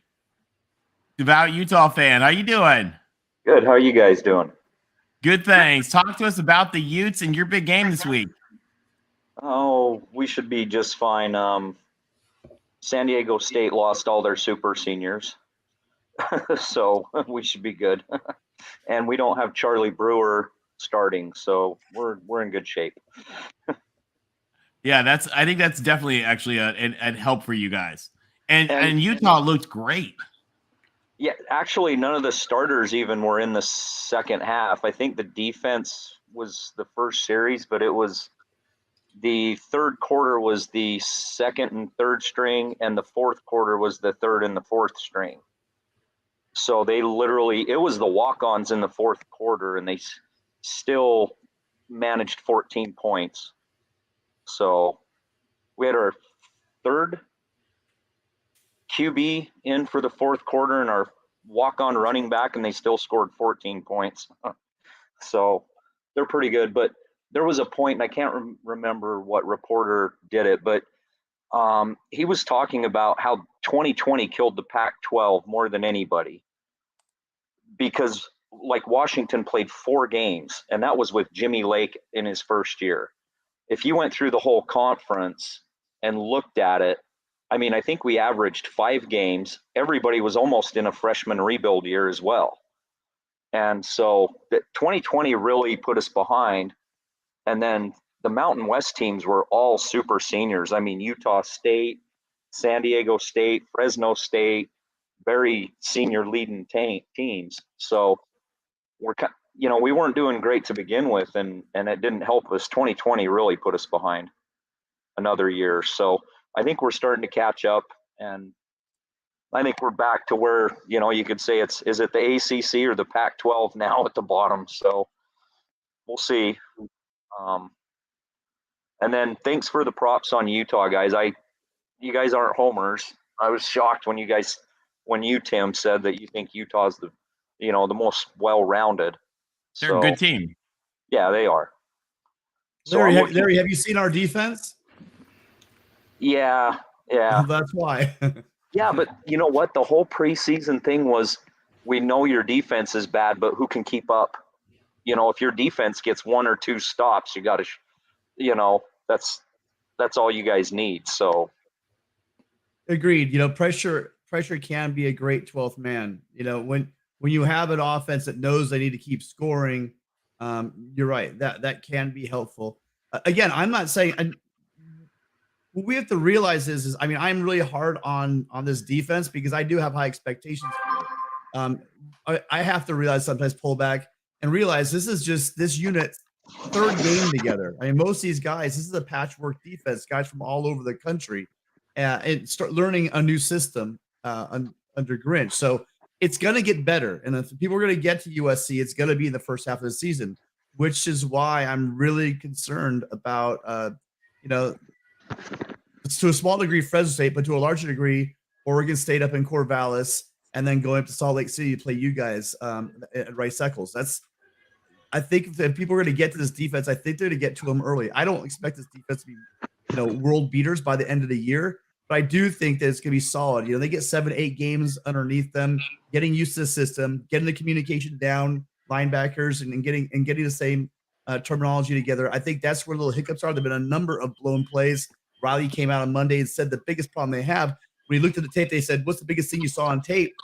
Devout Utah fan. How you doing? Good. How are you guys doing? Good, thanks. Talk to us about the Utes and your big game this week. Oh, we should be just fine. San Diego State lost all their super seniors, so we should be good. And we don't have Charlie Brewer starting, so we're in good shape. Yeah, I think that's definitely actually a help for you guys. And Utah looked great. Yeah, actually, none of the starters even were in the second half. I think the defense was the first series, but it was the third quarter was the second and third string, and the fourth quarter was the third and the fourth string. So they literally, it was the walk-ons in the fourth quarter, and they still managed 14 points. So we had our third QB in for the fourth quarter and our walk-on running back, and they still scored 14 points. So they're pretty good. But there was a point, and I can't remember what reporter did it, but he was talking about how 2020 killed the Pac-12 more than anybody, because like Washington played 4 games, and that was with Jimmy Lake in his first year. If you went through the whole conference and looked at it, I mean, I think we averaged 5 games. Everybody was almost in a freshman rebuild year as well. And so 2020 really put us behind. And then the Mountain West teams were all super seniors. I mean, Utah State, San Diego State, Fresno State, very senior leading teams. So we weren't doing great to begin with, and it didn't help us. 2020 really put us behind another year. So I think we're starting to catch up, and I think we're back to where, you could say is it the ACC or the Pac-12 now at the bottom. So we'll see. And then thanks for the props on Utah, guys. You guys aren't homers. I was shocked when you, Tim, said that you think Utah's the most well-rounded. They're a good team. Yeah, they are. So Larry, have you seen our defense? Yeah. That's why. Yeah, but you know what? The whole preseason thing was, we know your defense is bad, but who can keep up? If your defense gets 1 or 2 stops, you got to, that's all you guys need. So. Agreed. Pressure can be a great 12th man. When you have an offense that knows they need to keep scoring, you're right. That can be helpful. Again, I'm not saying. What we have to realize is I'm really hard on this defense because I do have high expectations for it. I have to realize sometimes pull back and realize this is just this unit's 3rd game together. Most of these guys, this is a patchwork defense, guys from all over the country, and start learning a new system under Grinch. So it's going to get better. And if people are going to get to USC, it's going to be in the first half of the season, which is why I'm really concerned about, to a small degree, Fresno State, but to a larger degree, Oregon State up in Corvallis, and then going up to Salt Lake City to play you guys at Rice Eccles. I think that people are going to get to this defense. I think they're going to get to them early. I don't expect this defense to be, world beaters by the end of the year. But I do think that it's going to be solid. They get 7-8 games underneath them, getting used to the system, getting the communication down, linebackers, and getting the same terminology together. I think that's where little hiccups are. There've been a number of blown plays. Riley came out on Monday and said the biggest problem they have, when he looked at the tape, they said, what's the biggest thing you saw on tape?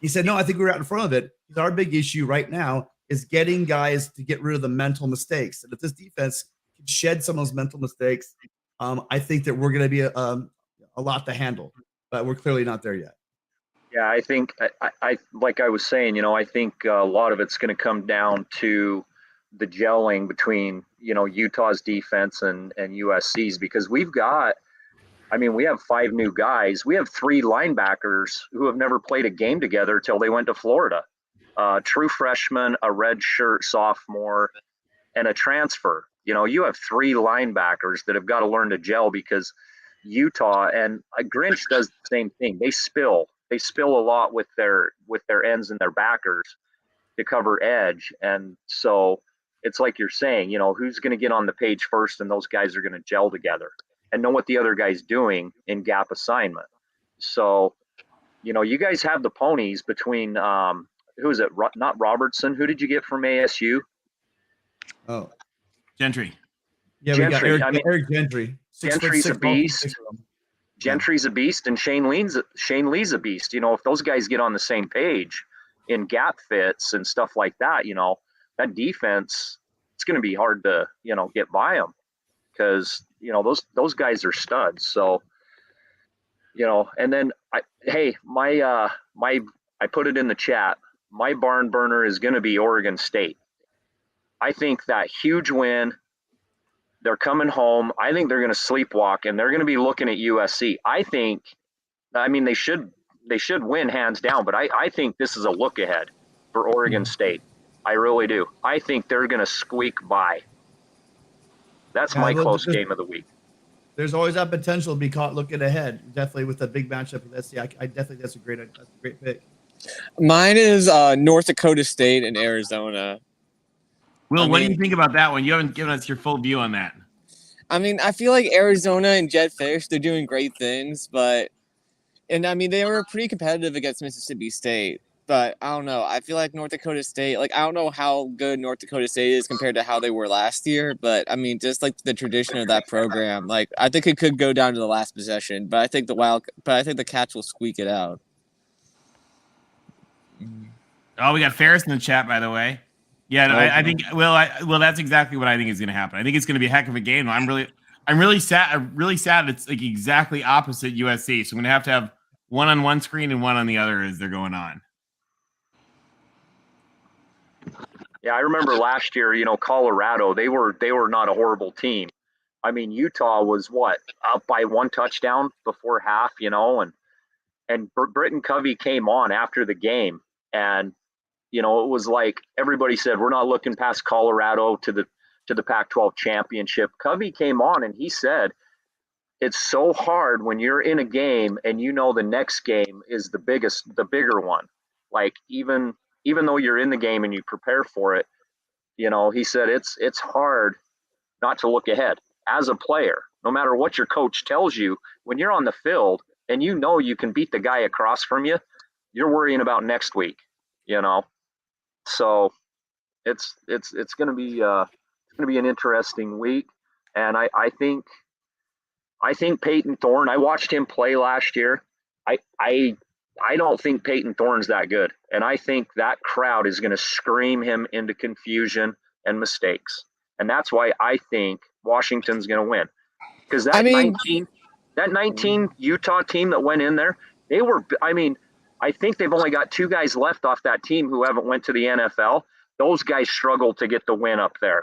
He said, no, I think we were out in front of it. Our big issue right now is getting guys to get rid of the mental mistakes. And if this defense can shed some of those mental mistakes, I think that we're going to be a lot to handle, but we're clearly not there yet. Yeah, I think I like I was saying, I think a lot of it's going to come down to the gelling between, Utah's defense and USC's, because we have 5 new guys. We have 3 linebackers who have never played a game together till they went to Florida. True freshman, a redshirt sophomore, and a transfer. You have 3 linebackers that have got to learn to gel, because Utah and Grinch does the same thing. They spill a lot with their ends and their backers to cover edge. And so it's like you're saying, who's going to get on the page first, and those guys are going to gel together and know what the other guy's doing in gap assignment. So, you guys have the ponies between, who is it? Not Robertson. Who did you get from ASU? Oh, Gentry. Yeah, Gentry. we got Eric Gentry. Gentry's a beast. Gentry's a beast, and Shane Lee's a beast. If those guys get on the same page in gap fits and stuff like that, that defense, it's going to be hard to, get by them, because, those guys are studs. So, and then I put it in the chat. My barn burner is going to be Oregon State. I think that huge win. They're coming home. I think they're going to sleepwalk, and they're going to be looking at USC. They should win hands down, but I think this is a look ahead for Oregon State. I really do. I think they're going to squeak by. That's my close game of the week. There's always that potential to be caught looking ahead. Definitely with a big matchup with SC. I definitely that's a great pick. Mine is North Dakota State and Arizona. Will, what do you think about that one? You haven't given us your full view on that. I feel like Arizona and Jedd Fisch, they're doing great things, they were pretty competitive against Mississippi State. But I don't know. I feel like North Dakota State, I don't know how good North Dakota State is compared to how they were last year. But just like the tradition of that program, I think it could go down to the last possession. But I think the Cats will squeak it out. Oh, we got Ferris in the chat, by the way. Yeah, no, I think. Well, that's exactly what I think is going to happen. I think it's going to be a heck of a game. I'm really sad. It's exactly opposite USC. So I'm going to have one on one screen and one on the other as they're going on. Yeah, I remember last year, Colorado, they were not a horrible team. Utah was up by 1 touchdown before half, and Britton Covey came on after the game, and it was like everybody said, we're not looking past Colorado to the Pac-12 championship. Covey came on and he said, it's so hard when you're in a game and the next game is the bigger one. Even though you're in the game and you prepare for it, he said it's hard not to look ahead as a player. No matter what your coach tells you, when you're on the field and you can beat the guy across from you, you're worrying about next week, So it's going to be an interesting week, and I think Peyton Thorne. I watched him play last year. I don't think Peyton Thorne's that good, and I think that crowd is going to scream him into confusion and mistakes, and that's why I think Washington's going to win, because that 19 Utah team that went in there, they were. I think they've only got 2 guys left off that team who haven't went to the NFL. Those guys struggled to get the win up there,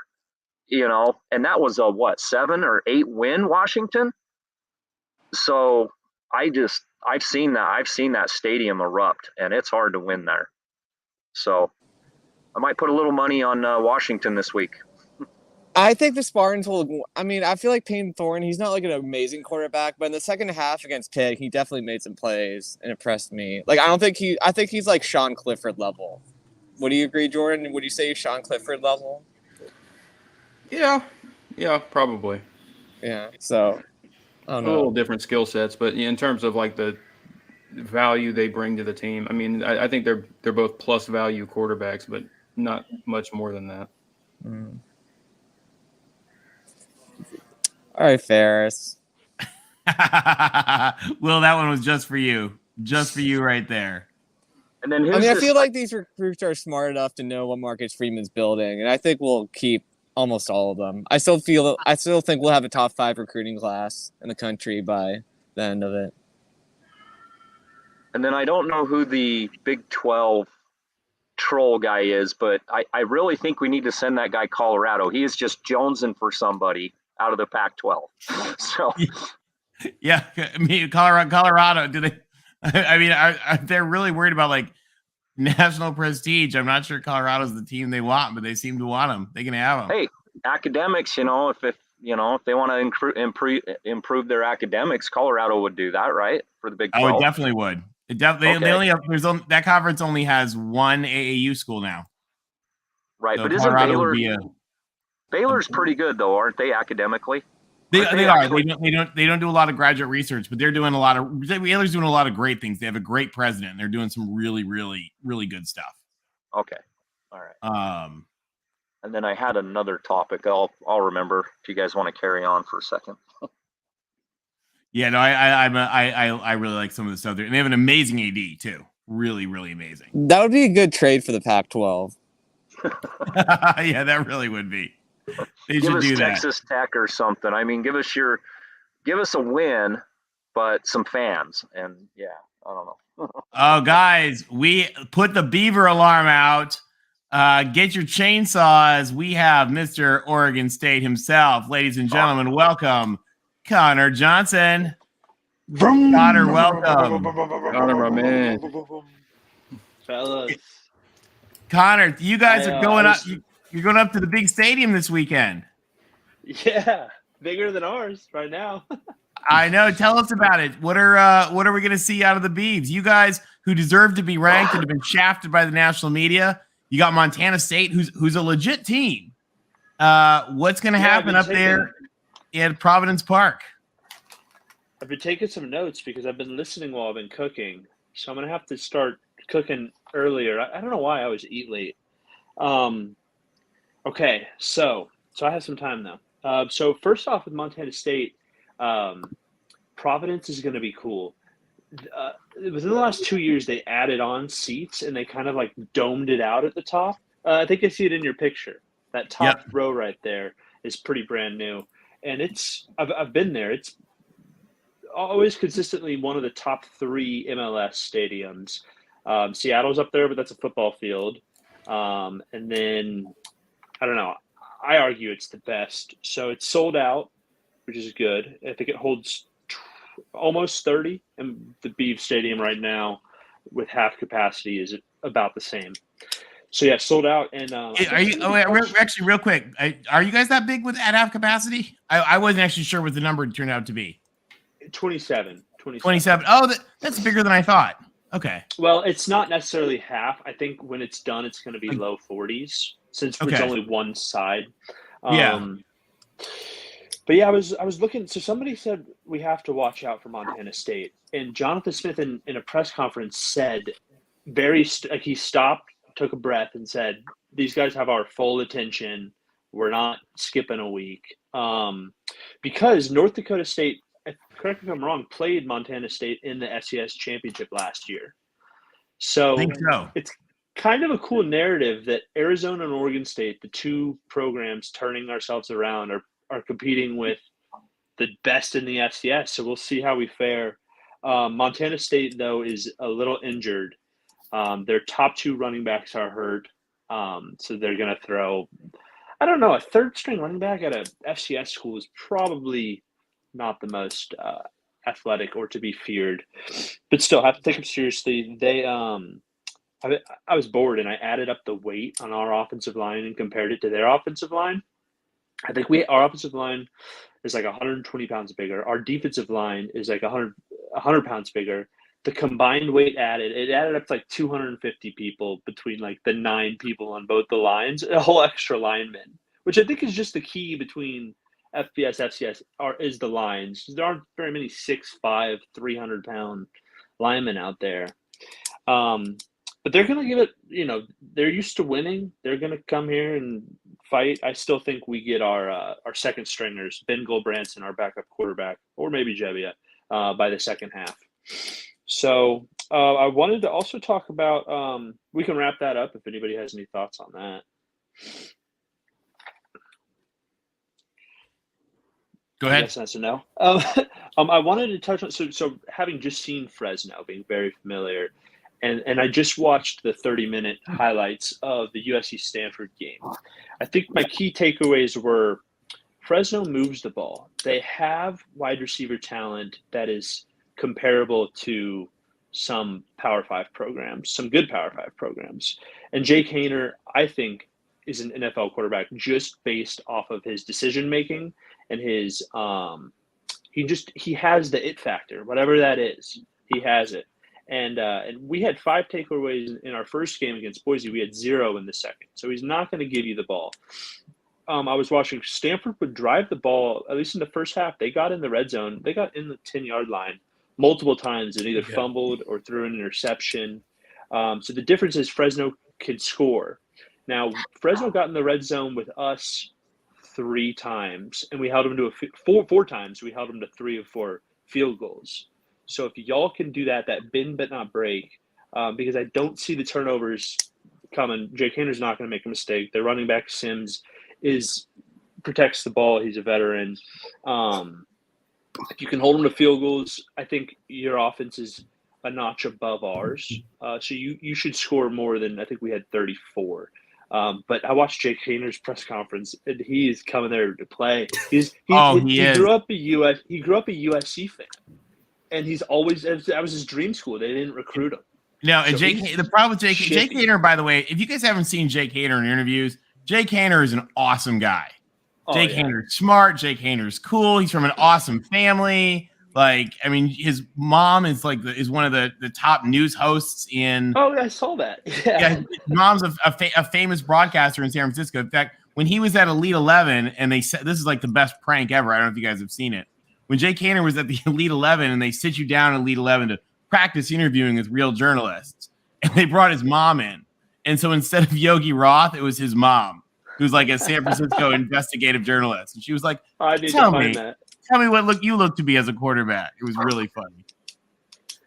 and that was a 7 or 8 win Washington. So I've seen that stadium erupt, and it's hard to win there. So I might put a little money on Washington this week. I think the Spartans will. I feel like Peyton Thorne, he's not an amazing quarterback, but in the second half against Pitt, he definitely made some plays and impressed me. I think he's like Sean Clifford level. Would you agree, Jordan? Would you say Sean Clifford level? Yeah, probably. Yeah. So I don't know. A little different skill sets, but in terms of the value they bring to the team, I think they're both plus value quarterbacks, but not much more than that. All right, Ferris. Will, that one was just for you. Just for you right there. And then I mean, I feel like these recruits are smart enough to know what Marcus Freeman's building, and I think we'll keep almost all of them. I still think we'll have a top 5 recruiting class in the country by the end of it. And then I don't know who the Big 12 troll guy is, but I really think we need to send that guy Colorado. He is just jonesing for somebody out of the Pac-12. So yeah, I mean, Colorado. Do they? I mean, they're really worried about like national prestige. I'm not sure Colorado's the team they want, but they seem to want them. They can have them. Hey, academics, if they want to improve their academics, Colorado would do that, right? For the Big 12. Oh, it definitely would. They only have that conference only has one AAU school now. Right, so but isn't Baylor's pretty good though, aren't they academically? They are. They don't do a lot of graduate research, but they're doing a lot of Baylor's doing a lot of great things. They have a great president. And they're doing some really, really, really good stuff. Okay. All right. And then I had another topic. I'll remember if you guys want to carry on for a second. Yeah, no, I really like some of the stuff there. And they have an amazing AD too. Really, really amazing. That would be a good trade for the Pac-12. Yeah, that really would be. They give should us do Texas Tech or something. I mean, give us a win, but some fans. And yeah, I don't know. Oh, guys, we put the beaver alarm out. Get your chainsaws. We have Mr. Oregon State himself. Ladies and gentlemen, welcome Connor Johnson. Connor, welcome. Connor, my man. Fellas. Connor, you guys are going up. You're going up to the big stadium this weekend. Yeah, bigger than ours right now. I know. Tell us about it. What are we going to see out of the Beavs? You guys who deserve to be ranked and have been shafted by the national media. You got Montana State, who's a legit team. What's going to happen up there at Providence Park? I've been taking some notes because I've been listening while I've been cooking. So I'm going to have to start cooking earlier. I don't know why I always eat late. Okay, so I have some time now. So first off with Montana State, Providence is going to be cool. Within the last 2 years, they added on seats and they kind of like domed it out at the top. I think I see it in your picture. That top row right there is pretty brand new. And I've been there. It's always consistently one of the top 3 MLS stadiums. Seattle's up there, but that's a football field. And then, I don't know, I argue it's the best. So it's sold out, which is good. I think it holds almost 30, and the Beav Stadium right now with half capacity is about the same. So yeah, sold out. And actually real quick, are you guys that big at half capacity? I wasn't actually sure what the number turned out to be. 27. Oh, that's bigger than I thought. Okay. Well, it's not necessarily half. I think when it's done, it's going to be low 40s since it's only one side. But yeah, I was looking. So somebody said we have to watch out for Montana State, and Jonathan Smith in a press conference said he stopped, took a breath, and said, "These guys have our full attention. We're not skipping a week." Because North Dakota State, correct me if I'm wrong, played Montana State in the FCS championship last year. So, I think so. It's kind of a cool narrative that Arizona and Oregon State, the 2 programs turning ourselves around, are competing with the best in the FCS. So we'll see how we fare. Montana State, though, is a little injured. Their top 2 running backs are hurt. So they're going to throw, I don't know, a third-string running back at a FCS school is probably not the most athletic or to be feared. But still, have to take them seriously. I was bored, and I added up the weight on our offensive line and compared it to their offensive line. I think our offensive line is like 120 pounds bigger. Our defensive line is like 100 pounds bigger. The combined weight added up to like 250 people between like the 9 people on both the lines, a whole extra lineman, which I think is just the key between FBS, FCS is the lines. There aren't very many 6'5", 300-pound linemen out there. But they're going to give it, they're used to winning. They're going to come here and fight, I still think we get our second stringers, Ben Goldbranson, our backup quarterback, or maybe Jebbia, by the second half. So I wanted to also talk about, we can wrap that up if anybody has any thoughts on that. Go ahead. I guess that's a no. I wanted to touch on, so having just seen Fresno, being very familiar, and I just watched the 30-minute highlights of the USC Stanford game. I think my key takeaways were Fresno moves the ball. They have wide receiver talent that is comparable to some Power 5 programs, some good Power 5 programs. And Jake Haener, I think, is an NFL quarterback just based off of his decision-making and his he has the it factor, whatever that is. He has it. And we had 5 takeaways in our first game against Boise. We had 0 in the second. So he's not going to give you the ball. I was watching Stanford would drive the ball, at least in the first half. They got in the red zone. They got in the 10-yard line multiple times and either fumbled or threw an interception. So the difference is Fresno can score. Now, Fresno got in the red zone with us 3 times, and we held them to four times. We held them to 3 of 4 field goals. So if y'all can do that bend but not break, because I don't see the turnovers coming. Jake Haener's not going to make a mistake. Their running back Sims protects the ball. He's a veteran. If you can hold him to field goals, I think your offense is a notch above ours. So you should score more than, I think we had 34. But I watched Jake Haener's press conference, and he is coming there to play. He grew up a USC fan, and he's always, that was his dream school. They didn't recruit him. No, and the problem with Jake Haener, by the way, if you guys haven't seen Jake Haener in interviews, Jake Haener is an awesome guy. Jake Haener's smart. Jake Haener's cool. He's from an awesome family. Like, I mean, his mom is one of the top news hosts in. Oh, I saw that. Yeah, his mom's a famous broadcaster in San Francisco. In fact, when he was at Elite 11, and they said this is like the best prank ever. I don't know if you guys have seen it. When Jake Haener was at the Elite 11, and they sit you down at Elite 11 to practice interviewing with real journalists, and they brought his mom in, and so instead of Yogi Roth, it was his mom, who's like a San Francisco investigative journalist, and she was like, I need to find that. Tell me what you look to be as a quarterback. It was really funny.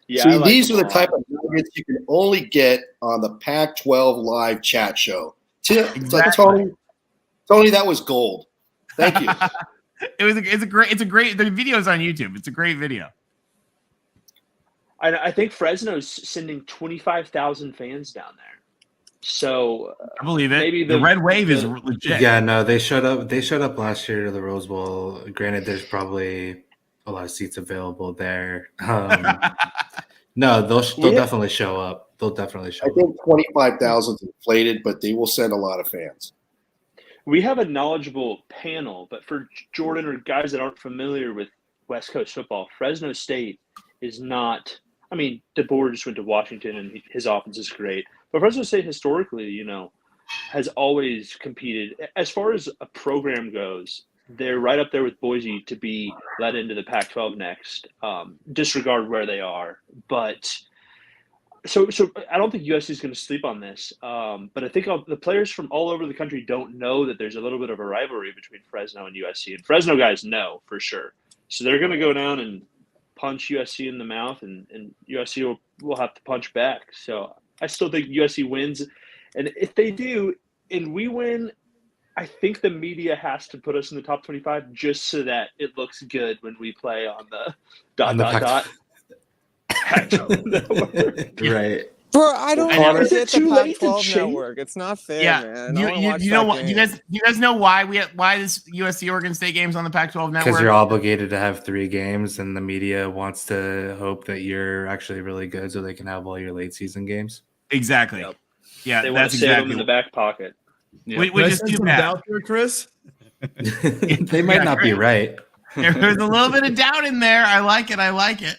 Yeah, see, these are the type of nuggets you can only get on the Pac-12 live chat show. Exactly. Tony, that was gold. Thank you. It's a great. The video's on YouTube. It's a great video. I think Fresno's sending 25,000 fans down there. So I believe it. Maybe the red wave is legit. Yeah, no, they showed up last year to the Rose Bowl. Granted, there's probably a lot of seats available there. No, they'll definitely show up. They'll definitely show up. I think 25,000 is inflated, but they will send a lot of fans. We have a knowledgeable panel, but for Jordan or guys that aren't familiar with West Coast football, Fresno State is not. I mean, DeBoer just went to Washington, and his offense is great. But Fresno State historically, has always competed. As far as a program goes, they're right up there with Boise to be let into the Pac-12 next. Disregard where they are, but so I don't think USC is going to sleep on this. But I think the players from all over the country don't know that there's a little bit of a rivalry between Fresno and USC, and Fresno guys know for sure. So they're going to go down and punch USC in the mouth, and USC will have to punch back. So I still think USC wins. And if they do and we win, I think the media has to put us in the top 25 just so that it looks good when we play on the dot. Right. Bro, I don't want to get the late to Pac-12 change? network. It's not fair, man. You guys know why this USC Oregon State game's on the Pac-12 network? Because you're obligated to have 3 games, and the media wants to hope that you're actually really good, so they can have all your late season games. Exactly. Yep. Yeah, they want to save them in the back pocket. Yeah. Which is too bad. Doubt there, Chris? They might not be right. There's a little bit of doubt in there. I like it.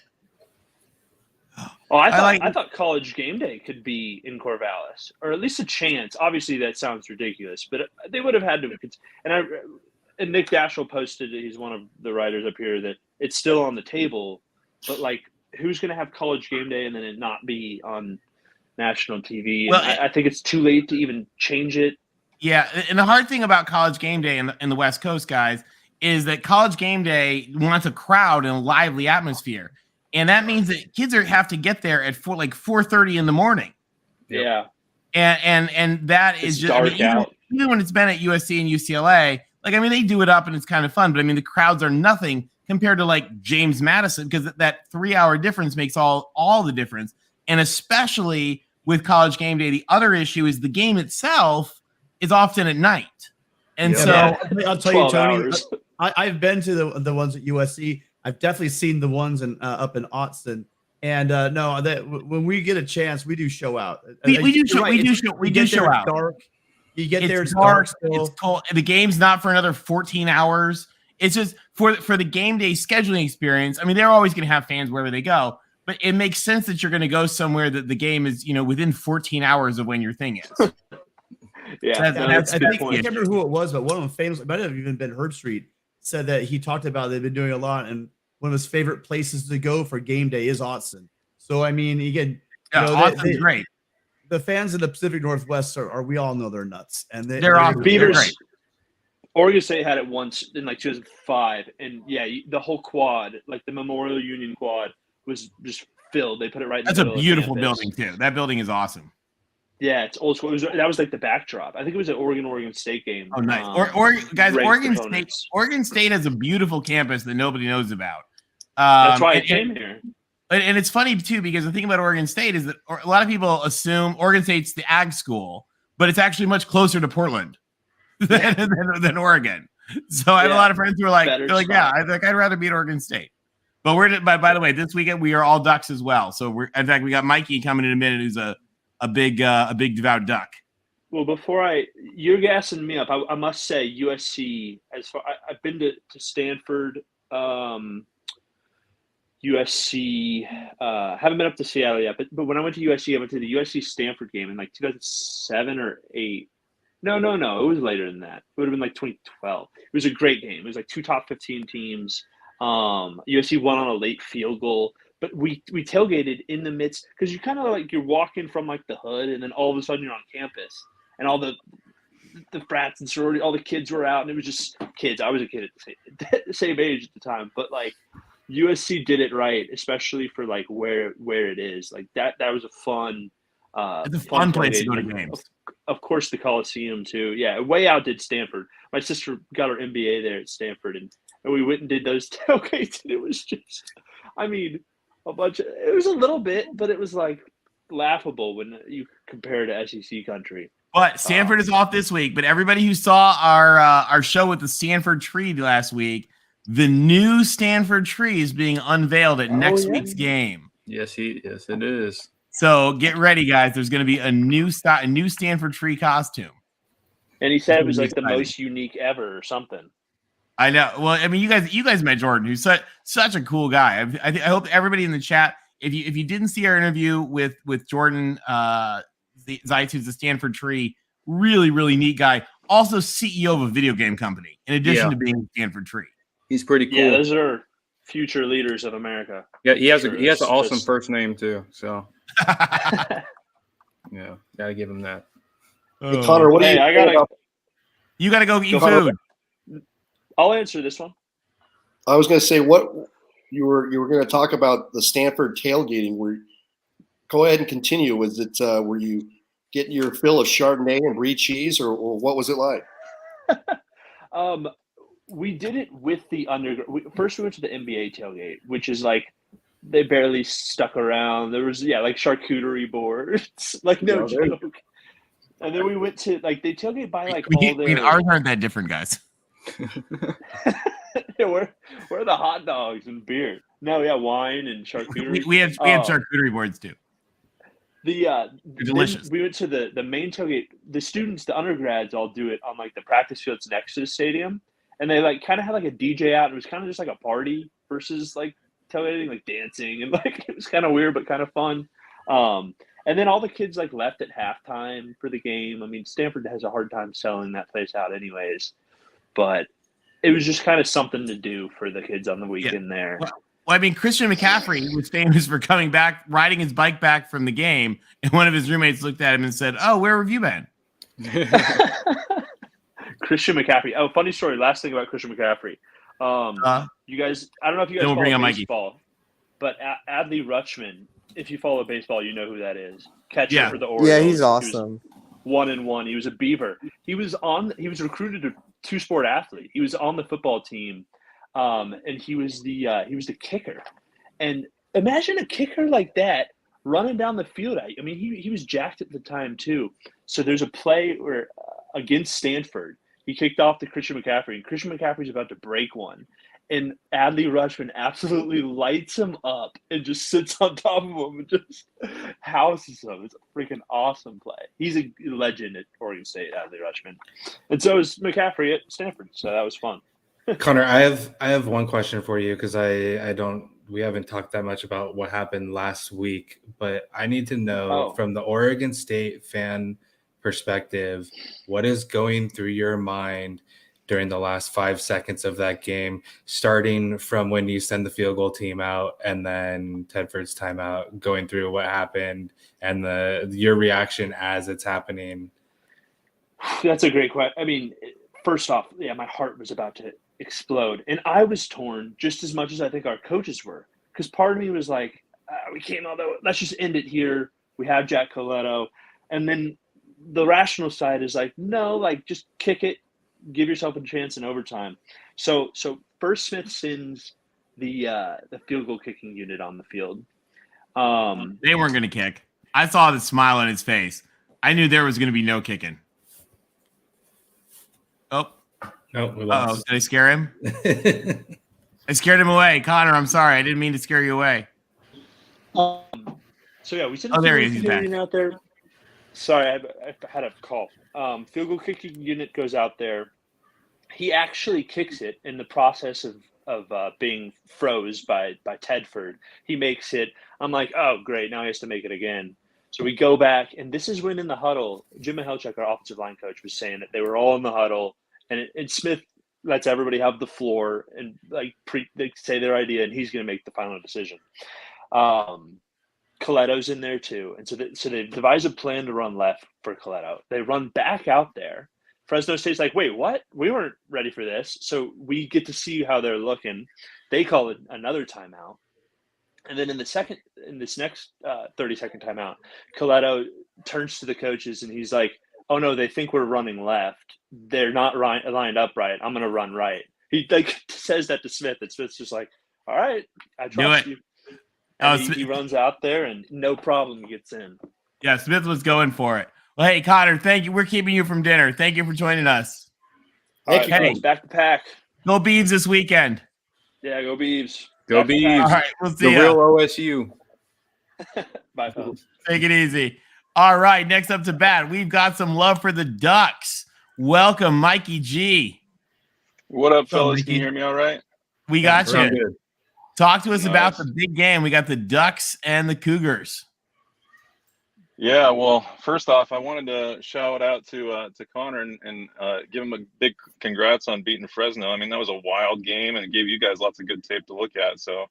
Oh, I thought College Game Day could be in Corvallis, or at least a chance. Obviously, that sounds ridiculous, but they would have had to. And Nick Dashel posted, he's one of the writers up here, that it's still on the table, but like, who's going to have College Game Day and then it not be on national TV? Well, I think it's too late to even change it. Yeah, and the hard thing about College Game Day in the West Coast, guys, is that College Game Day wants a crowd and a lively atmosphere, and that means that kids have to get there at 4:30 in the morning. Yeah, and that is just dark out. Even when it's been at USC and UCLA, they do it up and it's kind of fun, but the crowds are nothing compared to like James Madison, because that 3-hour difference makes all the difference. And especially with College Game Day, the other issue is the game itself is often at night. And I'll tell you, Tony, I've been to the ones at USC. I've definitely seen the ones up in Austin. And when we get a chance, we do show out. We do show out. Dark. You get there, it's dark. It's cold. The game's not for another 14 hours. It's just for the game day scheduling experience. They're always going to have fans wherever they go, but it makes sense that you're going to go somewhere that the game is, within 14 hours of when your thing is. Yeah, I can't remember who it was, but one of them famous, it might have even been Herb Street, said that he talked about they've been doing a lot, and one of his favorite places to go for game day is Austin. So again, Austin's great. The fans in the Pacific Northwest we all know they're nuts, and they're awesome. Beaters. Oregon State had it once in 2005, and the whole quad, like the Memorial Union quad, was just filled. They put it right. That's a beautiful building too. That building is awesome. Yeah, it's old school. That was like the backdrop. I think it was an Oregon State game. Oh, nice. Oregon State has a beautiful campus that nobody knows about. That's why I came here. And it's funny too, because the thing about Oregon State is that a lot of people assume Oregon State's the ag school, but it's actually much closer to Portland than Oregon. So I have a lot of friends who are like, I'd rather be at Oregon State. But by the way, this weekend we are all Ducks as well. So in fact we got Mikey coming in a minute, who's a big Devout Duck. Well, you're gassing me up. I must say USC. I've been to Stanford, USC. Haven't been up to Seattle yet, but when I went to USC, I went to the USC Stanford game in 2007 or 8. No, it was later than that. It would have been 2012. It was a great game. It was two top 15 teams. USC won on a late field goal. But we tailgated in the midst, because you're kind of you're walking from the hood, and then all of a sudden you're on campus, and all the frats and sorority, all the kids were out, and it was just kids. I was a kid at the same age at the time, but USC did it right, especially for where it is. That was a fun. It's a fun place to go to games. Of course, the Coliseum too. Yeah, way outdid Stanford. My sister got her MBA there at Stanford, and we went and did those tailgates, and it was just, it was a little bit, but it was laughable when you compare to SEC country. But Stanford is off this week. But everybody who saw our show with the Stanford tree last week, the new Stanford tree is being unveiled at next week's game. Yes, it is. So get ready, guys. There's going to be a new Stanford tree costume. And he said it was the most unique ever or something. I know. Well, you guys met Jordan, who's such a cool guy. I hope everybody in the chat, if you didn't see our interview with Jordan Zeitz, who's the Stanford tree, really, really neat guy. Also CEO of a video game company, in addition to being Stanford tree. He's pretty cool. Yeah, those are future leaders of America. Yeah, he has an awesome first name too. So yeah, gotta give him that. Hey, Connor, what do you? You gotta go eat food. I'll answer this one. I was going to say what you were going to talk about the Stanford tailgating. Go ahead and continue. Was it were you getting your fill of Chardonnay and brie cheese, or what was it like? We did it with the undergrad. First, we went to the NBA tailgate, which is they barely stuck around. There was charcuterie boards, no joke. And then we went to they tailgate by all their. Ours aren't that different, guys. Where are the hot dogs and beer? No, wine and charcuterie. We have charcuterie boards too. They're delicious. We went to the main tailgate. The students, the undergrads, all do it on the practice fields next to the stadium, and they kind of had a DJ out. It was kind of just a party versus tailgating, dancing, and it was kind of weird but kind of fun. And then all the kids left at halftime for the game. Stanford has a hard time selling that place out anyways. But it was just kind of something to do for the kids on the weekend there. Well, Christian McCaffrey was famous for coming back, riding his bike back from the game, and one of his roommates looked at him and said, "Oh, where have you been?" Christian McCaffrey. Oh, funny story. Last thing about Christian McCaffrey. You guys, I don't know if you guys Then we'll bring follow on Mikey. baseball, but Adley Rutschman, if you follow baseball, you know who that is. Catcher Yeah. for the Orioles. Yeah, he's awesome. 1-1. He was a Beaver. He was recruited a two-sport athlete. He was on the football team, and he was the kicker. And imagine a kicker like that running down the field. I mean, he was jacked at the time too. So there's a play where against Stanford, he kicked off to Christian McCaffrey, and Christian McCaffrey's about to break one. And Adley Rutschman absolutely lights him up and just sits on top of him and just houses him. It's a freaking awesome play. He's a legend at Oregon State, Adley Rutschman. And so is McCaffrey at Stanford. So that was fun. Connor, I have one question for you because we haven't talked that much about what happened last week, but I need to know from the Oregon State fan perspective, what is going through your mind during the last 5 seconds of that game, starting from when you send the field goal team out and then Tedford's timeout, going through what happened and your reaction as it's happening? That's a great question. I mean, first off, yeah, my heart was about to explode. And I was torn just as much as I think our coaches were. Because part of me was like, we can't, let's just end it here. We have Jack Coletto. And then the rational side is like, no, like just kick it, give yourself a chance in overtime. So first Smith sends the field goal kicking unit on the field. They weren't going to kick. I saw the smile on his face. I knew there was going to be no kicking. Oh. No, we lost. Did I scare him? I scared him away. Connor, I'm sorry. I didn't mean to scare you away. So yeah, we sent a field field goal goal kicking unit out there. Sorry, I had a call. Field goal kicking unit goes out there. He actually kicks it in the process of being froze by Tedford. He makes it. I'm like, oh, great. Now he has to make it again. So we go back, and this is when in the huddle, Jim Mahelchuk, our offensive line coach, was saying that they were all in the huddle, and Smith lets everybody have the floor and they say their idea, and he's going to make the final decision. Coletto's in there too, and so they devise a plan to run left for Coletto. They run back out there. Fresno State's like, wait, what? We weren't ready for this. So we get to see how they're looking. They call it another timeout. And then in this next 30-second timeout, Coletto turns to the coaches and he's like, oh no, they think we're running left. They're not lined up right. I'm going to run right. He says that to Smith, and Smith's just like, all right, I trust you. And he runs out there and no problem gets in. Yeah, Smith was going for it. Well, hey, Connor, thank you. We're keeping you from dinner. Thank you for joining us. Thank you. Hey, back to Pack. Go Beavs this weekend. Yeah, go Beavs. Go Beavs. All right, we'll see the real OSU. Bye, folks. Take it easy. All right, next up to bat, we've got some love for the Ducks. Welcome, Mikey G. What up, fellas? Can you hear me all right? We got you. Good. Talk to us about the big game. We got the Ducks and the Cougars. Yeah, well, first off, I wanted to shout out to Connor and give him a big congrats on beating Fresno. I mean, that was a wild game, and it gave you guys lots of good tape to look at. So,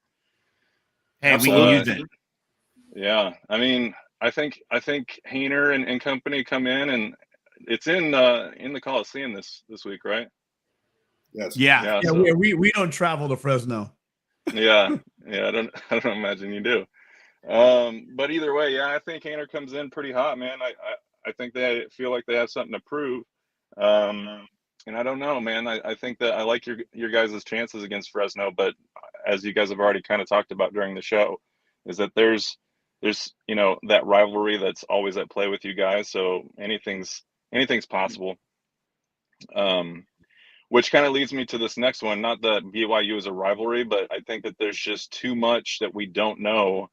hey, we can use it. Yeah, I mean, I think Hayner and company come in, and it's in the Coliseum this week, right? Yes. Yeah. So, we don't travel to Fresno. Yeah. I don't imagine you do. But either way, yeah, I think Hayner comes in pretty hot, man. I think they feel like they have something to prove. And I don't know, man. I think that I like your guys' chances against Fresno, but as you guys have already kind of talked about during the show, is that there's that rivalry that's always at play with you guys. So anything's possible. Which kind of leads me to this next one. Not that BYU is a rivalry, but I think that there's just too much that we don't know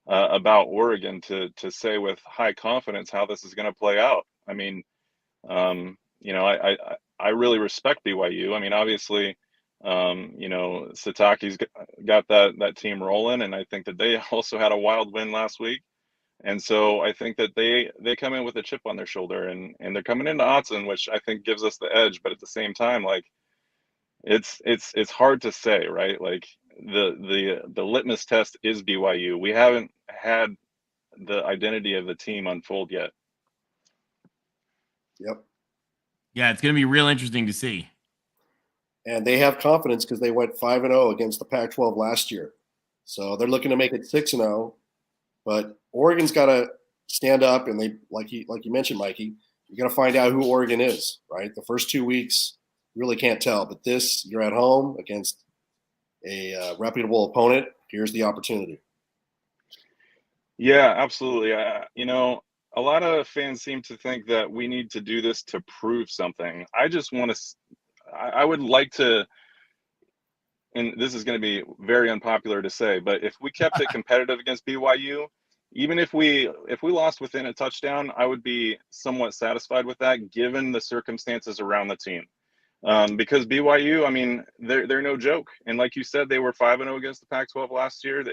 about Oregon to say with high confidence how this is going to play out. I mean, I really respect BYU. I mean, obviously, Satake's got that team rolling, and I think that they also had a wild win last week. And so I think that they come in with a chip on their shoulder, and they're coming into Autzen, which I think gives us the edge. But at the same time, like it's hard to say, right? Like the litmus test is BYU. We haven't had the identity of the team unfold yet. Yep. Yeah, it's going to be real interesting to see. And they have confidence because they went 5-0 against the Pac-12 last year. So they're looking to make it 6-0. But Oregon's got to stand up, and they, like you mentioned, Mikey, you're going to find out who Oregon is, right? The first 2 weeks, you really can't tell. But this, you're at home against a reputable opponent. Here's the opportunity. Yeah, absolutely. You know, a lot of fans seem to think that we need to do this to prove something. I just want to, I would like to, and this is going to be very unpopular to say, but if we kept it competitive against BYU, even if we lost within a touchdown, I would be somewhat satisfied with that, given the circumstances around the team. Because BYU, I mean, they're no joke, and like you said, they were 5-0 against the Pac-12 last year.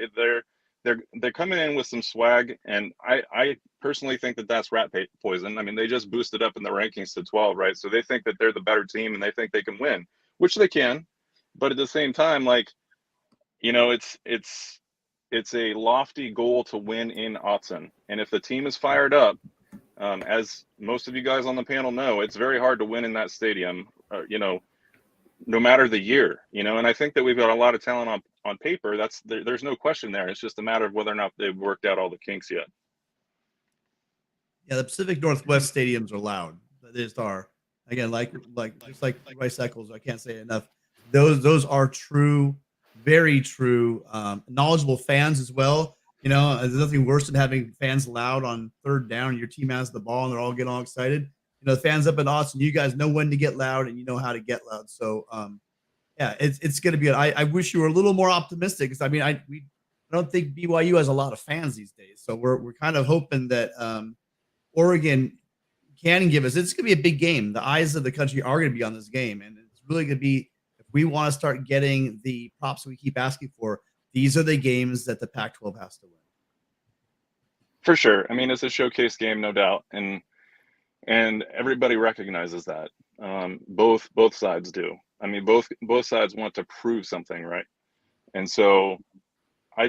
They're coming in with some swag, and I personally think that that's rat poison. I mean, they just boosted up in the rankings to 12, right? So they think that they're the better team, and they think they can win, which they can. But at the same time, like, you know, it's a lofty goal to win in Autzen, and if the team is fired up, as most of you guys on the panel know, it's very hard to win in that stadium. You know, no matter the year, you know, and I think that we've got a lot of talent on paper. There's no question there. It's just a matter of whether or not they've worked out all the kinks yet. Yeah, the Pacific Northwest stadiums are loud. They just are. Again, just like Rice Eccles, I can't say it enough. Those are true, very true, knowledgeable fans as well. You know, there's nothing worse than having fans loud on third down and your team has the ball and they're all getting all excited. You know, the fans up in Austin, you guys know when to get loud and you know how to get loud. So, yeah, it's going to be. I wish you were a little more optimistic because I mean, I don't think BYU has a lot of fans these days. So we're kind of hoping that Oregon can give us. It's going to be a big game. The eyes of the country are going to be on this game, and it's really going to be. If we want to start getting the props we keep asking for, these are the games that the Pac-12 has to win. For sure. I mean, it's a showcase game, no doubt, and everybody recognizes that. Both sides do. I mean, both sides want to prove something, right? And so I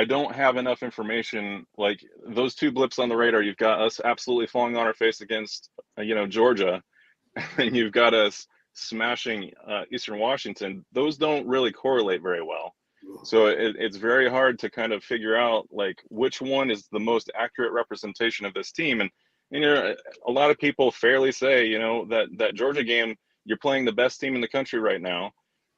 don't have enough information. Like those two blips on the radar, you've got us absolutely falling on our face against, Georgia, and you've got us smashing Eastern Washington. Those don't really correlate very well. So it's very hard to kind of figure out like which one is the most accurate representation of this team. And a lot of people fairly say, that Georgia game, you're playing the best team in the country right now.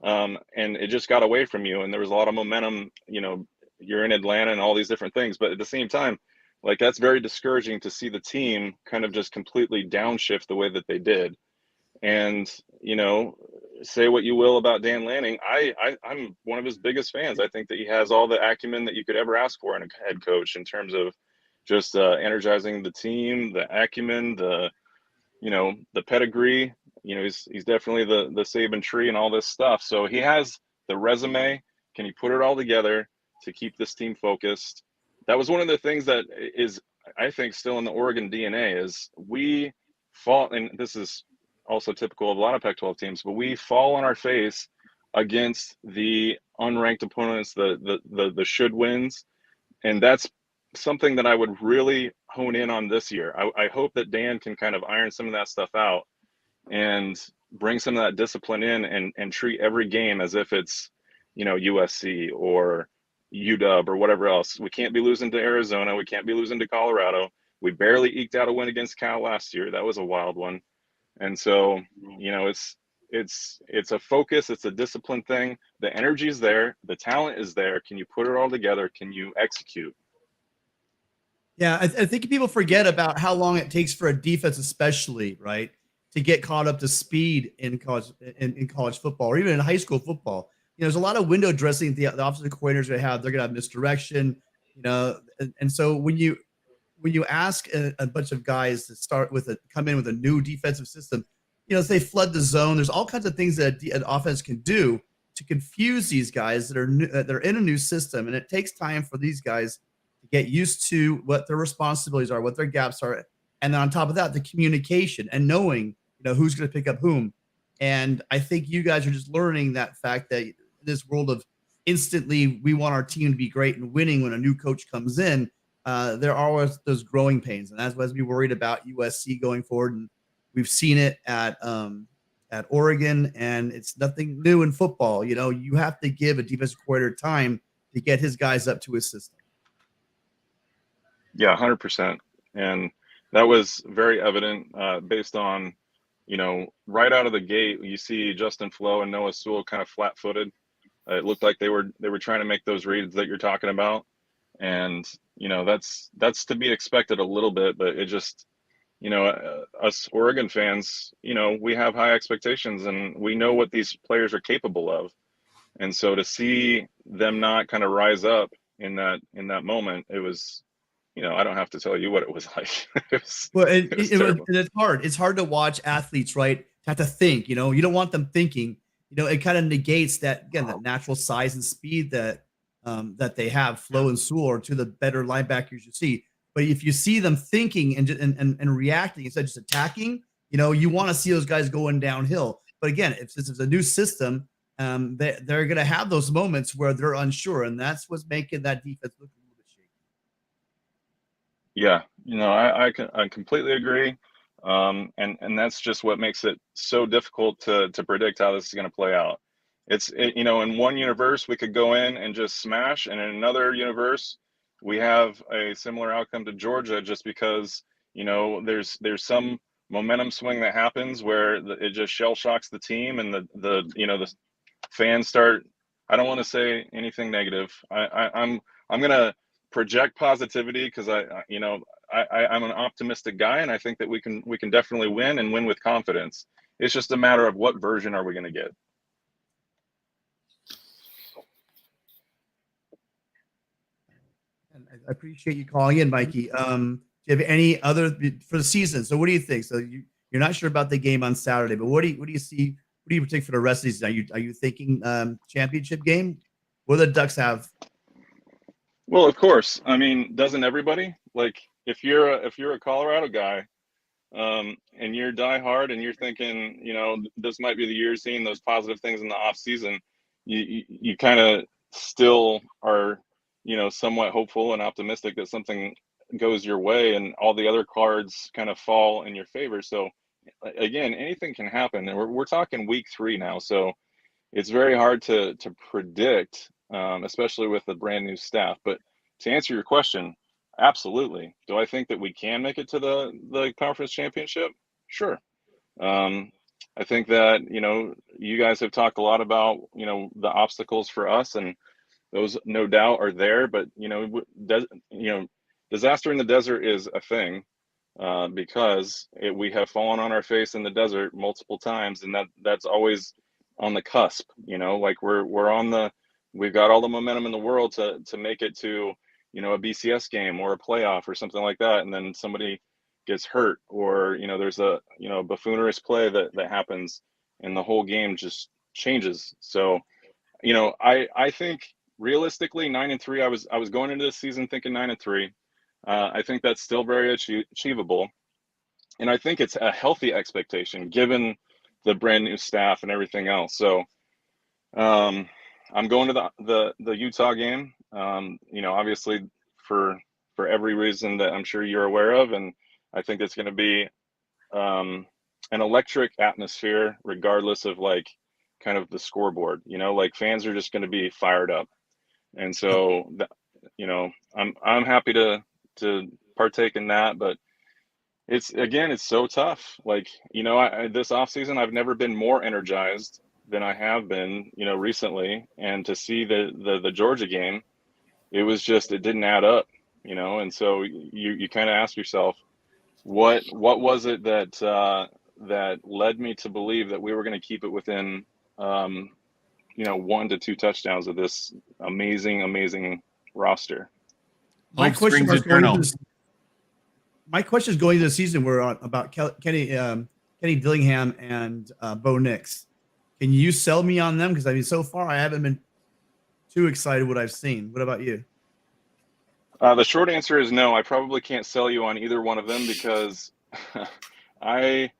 And it just got away from you. And there was a lot of momentum, you're in Atlanta and all these different things. But at the same time, like that's very discouraging to see the team kind of just completely downshift the way that they did. And, say what you will about Dan Lanning. I'm one of his biggest fans. I think that he has all the acumen that you could ever ask for in a head coach in terms of just energizing the team, the acumen, the pedigree. He's definitely the Saban tree and all this stuff. So he has the resume. Can he put it all together to keep this team focused? That was one of the things that is, I think, still in the Oregon DNA is we fought, and this is also typical of a lot of Pac-12 teams, but we fall on our face against the unranked opponents, the should wins. And that's something that I would really hone in on this year. I hope that Dan can kind of iron some of that stuff out and bring some of that discipline in and treat every game as if it's, USC or UW or whatever else. We can't be losing to Arizona. We can't be losing to Colorado. We barely eked out a win against Cal last year. That was a wild one. And so, it's a focus. It's a discipline thing. The energy is there. The talent is there. Can you put it all together? Can you execute? Yeah, I think people forget about how long it takes for a defense, especially, right, to get caught up to speed in college football or even in high school football. There's a lot of window dressing the offensive coordinators they have. They're going to have misdirection, and so when you ask a bunch of guys to come in with a new defensive system, they flood the zone. There's all kinds of things that an offense can do to confuse these guys that are in a new system, and it takes time for these guys to get used to what their responsibilities are, what their gaps are, and then on top of that, the communication and knowing who's going to pick up whom. And I think you guys are just learning that fact that in this world of instantly we want our team to be great and winning when a new coach comes in. There are always those growing pains, and that's what we worried about USC going forward. And We've seen it at Oregon, and it's nothing new in football. You have to give a defensive coordinator time to get his guys up to his system. Yeah, 100%. And that was very evident based on, right out of the gate, you see Justin Flo and Noah Sewell kind of flat-footed. It looked like they were trying to make those reads that you're talking about. And, that's to be expected a little bit, but it just, us Oregon fans, we have high expectations and we know what these players are capable of. And so to see them not kind of rise up in that moment, it was, I don't have to tell you what it was like. It was terrible. It's hard. It's hard to watch athletes, right? Have to think, you don't want them thinking, it kind of negates that, again, that natural size and speed that they have. Flo and Sewell are two of the better linebackers you see. But if you see them thinking and reacting instead of just attacking, you want to see those guys going downhill. But again, if this is a new system, they're going to have those moments where they're unsure, and that's what's making that defense look a little bit shaky. Yeah, I completely agree, and that's just what makes it so difficult to predict how this is going to play out. In one universe we could go in and just smash, and in another universe we have a similar outcome to Georgia, just because there's some momentum swing that happens where it just shell shocks the team, and the fans start. I don't want to say anything negative. I'm gonna project positivity because I'm an optimistic guy, and I think that we can definitely win and win with confidence. It's just a matter of what version are we going to get. I appreciate you calling in, Mikey. Do you have any other for the season? So what do you think? So you're not sure about the game on Saturday, but what do you see? What do you predict for the rest of the season? Are you thinking championship game? What do the Ducks have? Well, of course. I mean, doesn't everybody? Like, if you're a Colorado guy, and you're diehard and you're thinking, this might be the year seeing those positive things in the off season, you kind of still are, somewhat hopeful and optimistic that something goes your way and all the other cards kind of fall in your favor. So again, anything can happen. And we're talking week 3 now. So it's very hard to predict, especially with a brand new staff. But to answer your question, absolutely. Do I think that we can make it to the conference championship? Sure. I think that, you guys have talked a lot about, the obstacles for us, and those no doubt are there, but, disaster in the desert is a thing, because we have fallen on our face in the desert multiple times, and that's always on the cusp, like we've got all the momentum in the world to make it to, a BCS game or a playoff or something like that, and then somebody gets hurt, or there's a buffoonerish play that happens and the whole game just changes. So I think realistically 9-3, I was going into this season thinking 9-3. I think that's still very achievable, and I think it's a healthy expectation given the brand new staff and everything else. So I'm going to the Utah game, obviously for every reason that I'm sure you're aware of. And I think it's going to be an electric atmosphere, regardless of kind of the scoreboard, like fans are just going to be fired up. And so, I'm happy to partake in that, but it's so tough. This off season, I've never been more energized than I have been, recently. And to see the Georgia game, it didn't add up, and so you kind of ask yourself, what was it that led me to believe that we were going to keep it within, 1 to 2 touchdowns of this amazing roster. My question is going into the season were about Kenny Dillingham and Bo Nix. Can you sell me on them? Because so far I haven't been too excited what I've seen. What about you? The short answer is no. I probably can't sell you on either one of them because I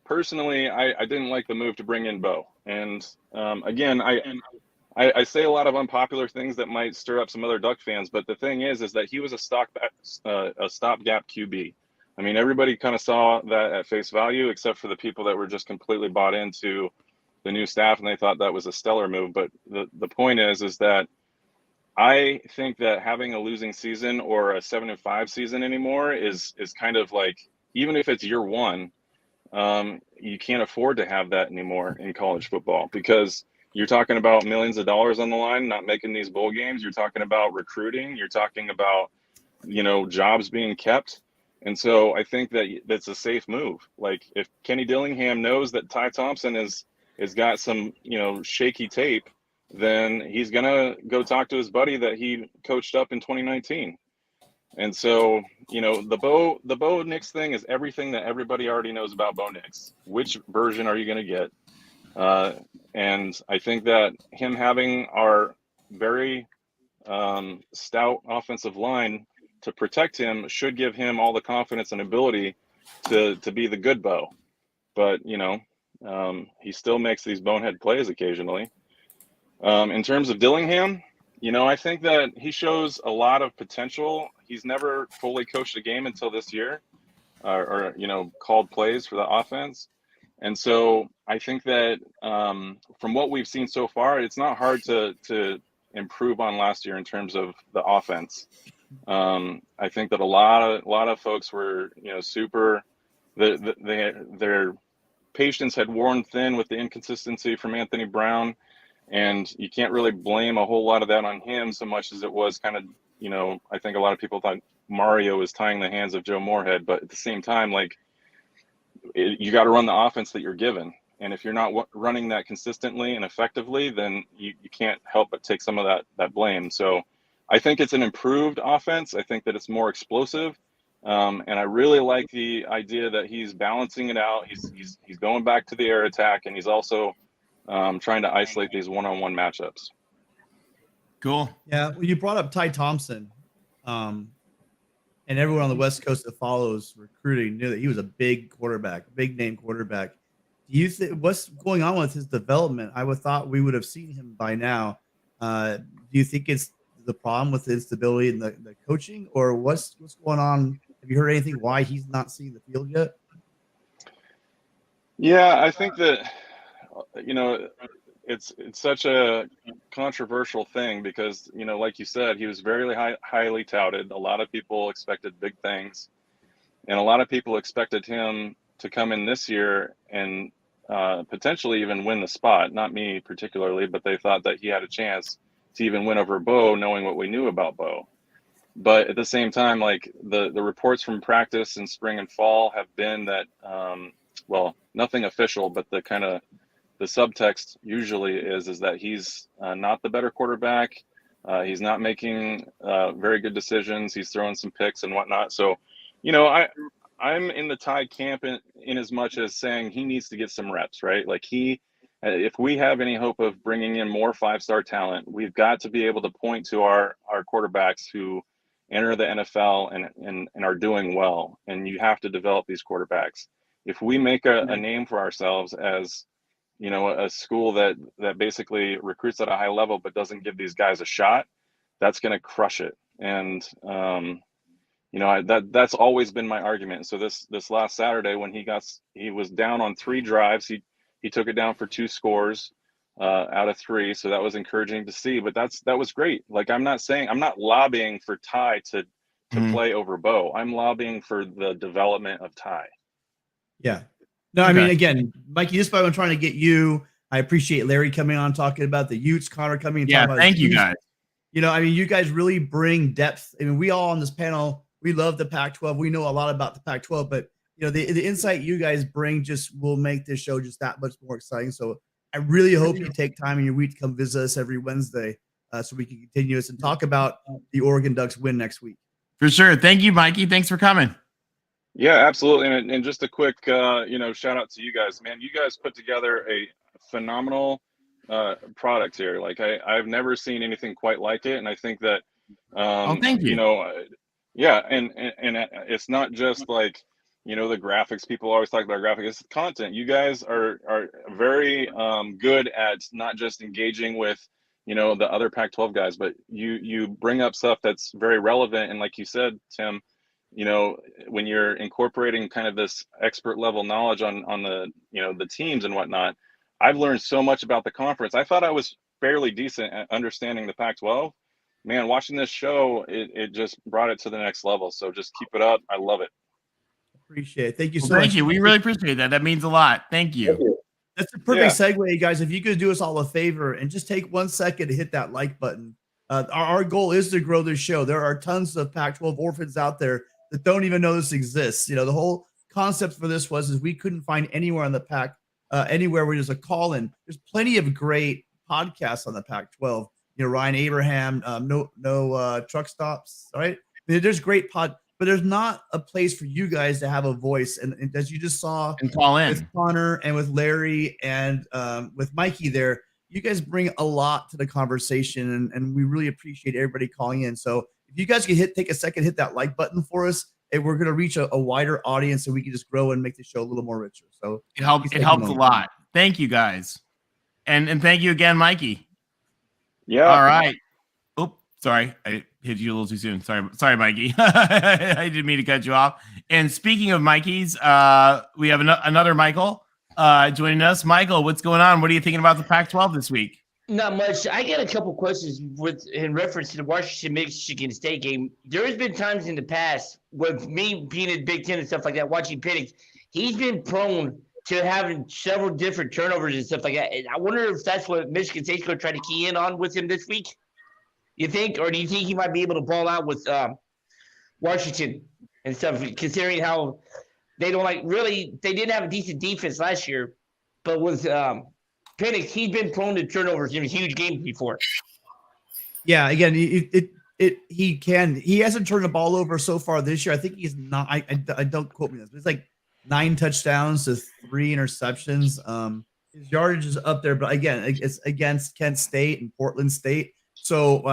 personally didn't like the move to bring in Bo. And again, I say a lot of unpopular things that might stir up some other Duck fans, but the thing is that he was a stopgap QB. I mean, everybody kind of saw that at face value, except for the people that were just completely bought into the new staff and they thought that was a stellar move. But the point is that I think that having a losing season or a 7-5 season anymore is kind of like, even if it's year one, you can't afford to have that anymore in college football, because you're talking about millions of dollars on the line, not making these bowl games. You're talking about recruiting. You're talking about, jobs being kept. And so I think that that's a safe move. Like, if Kenny Dillingham knows that Ty Thompson has got some, shaky tape, then he's going to go talk to his buddy that he coached up in 2019. And so, the Bo Nix thing is everything that everybody already knows about Bo Nix. Which version are you going to get? And I think that him having our very stout offensive line to protect him should give him all the confidence and ability to be the good Bo. But, he still makes these bonehead plays occasionally. In terms of Dillingham, I think that he shows a lot of potential. He's never fully coached a game until this year, or called plays for the offense. And so I think that from what we've seen so far, it's not hard to improve on last year in terms of the offense. I think that a lot of folks were, super. Their patience had worn thin with the inconsistency from Anthony Brown, and you can't really blame a whole lot of that on him so much as it was kind of, I think a lot of people thought Mario was tying the hands of Joe Moorhead, but at the same time, you got to run the offense that you're given. And if you're not running that consistently and effectively, then you can't help but take some of that blame. So I think it's an improved offense. I think that it's more explosive. And I really like the idea that he's balancing it out. He's going back to the air attack, and he's also trying to isolate these one-on-one matchups. Cool. Yeah, well, you brought up Ty Thompson, and everyone on the West Coast that follows recruiting knew that he was a big quarterback, big name quarterback. Do you think what's going on with his development? I would thought we would have seen him by now. Do you think it's the problem with the instability in the coaching, or what's going on? Have you heard anything why he's not seeing the field yet? Yeah, I think that it's such a controversial thing because, like you said, he was very highly touted. A lot of people expected big things, and a lot of people expected him to come in this year and potentially even win the spot. Not me particularly, but they thought that he had a chance to even win over Bo, knowing what we knew about Bo. But at the same time, the reports from practice in spring and fall have been that, nothing official, but the kind of the subtext usually is that he's not the better quarterback. He's not making very good decisions. He's throwing some picks and whatnot. So, I'm in the Ty camp in as much as saying he needs to get some reps, right? If we have any hope of bringing in more 5-star talent, we've got to be able to point to our quarterbacks who enter the NFL and are doing well. And you have to develop these quarterbacks. If we make a name for ourselves as, a school that basically recruits at a high level but doesn't give these guys a shot, that's going to crush it. And that's always been my argument. So this last Saturday when he was down on 3 drives, he took it down for 2 scores out of 3. So that was encouraging to see. But that was great. I'm not lobbying for Ty to play over Bo. I'm lobbying for the development of Ty. Yeah. No, I mean, again, Mikey, this is why I'm trying to get you. I appreciate Larry coming on talking about the Utes, Connor coming and talking about thank you guys. You guys really bring depth. I mean, we all on this panel, we love the Pac-12. We know a lot about the Pac-12, but the insight you guys bring just will make this show just that much more exciting. So I really hope you take time in your week to come visit us every Wednesday so we can continue this and talk about the Oregon Ducks win next week. For sure. Thank you, Mikey. Thanks for coming. Yeah, absolutely. And just a quick, shout out to you guys, man. You guys put together a phenomenal product here. I've never seen anything quite like it. And I think that, thank you. Yeah. And it's not just the graphics. People always talk about graphics. It's content. You guys are very good at not just engaging with, the other Pac-12 guys, but you bring up stuff that's very relevant. And like you said, Tim, when you're incorporating kind of this expert level knowledge on the, the teams and whatnot, I've learned so much about the conference. I thought I was fairly decent at understanding the Pac-12. Man, watching this show, it just brought it to the next level. So just keep it up. I love it. Appreciate it. Thank you so much. Thank you. We really appreciate that. That means a lot. Thank you. That's a perfect segue, guys. If you could do us all a favor and just take 1 second to hit that like button. Our goal is to grow this show. There are tons of Pac-12 orphans out there that don't even know this exists. The whole concept for this is we couldn't find anywhere on the Pac, anywhere where there's a call-in. There's plenty of great podcasts on the Pac-12. Ryan Abraham, no truck stops, right? There's great but there's not a place for you guys to have a voice. And as you just saw and call in with Connor and with Larry and with Mikey there, you guys bring a lot to the conversation, and we really appreciate everybody calling in. So if you guys could take a second, hit that like button for us, and we're going to reach a wider audience so we can just grow and make the show a little more richer. So it helps a lot. Thank you guys. And thank you again, Mikey. Yeah. All right. Oh, sorry. I hit you a little too soon. Sorry, Mikey. I didn't mean to cut you off. And speaking of Mikeys, we have another Michael joining us. Michael, what's going on? What are you thinking about the Pac-12 this week? Not much. I got a couple questions in reference to the Washington-Michigan State game. There has been times in the past with me being in Big Ten and stuff like that, watching Penix, he's been prone to having several different turnovers and stuff like that. And I wonder if that's what Michigan State's going to try to key in on with him this week. You think, or do you think he might be able to ball out with Washington and stuff, considering how they don't they didn't have a decent defense last year, but with Penix, he's been prone to turnovers in huge games before. Yeah, again, he hasn't turned the ball over so far this year. I think he's not. I don't quote me this, but it's like 9 touchdowns to 3 interceptions. His yardage is up there, but again, it's against Kent State and Portland State. So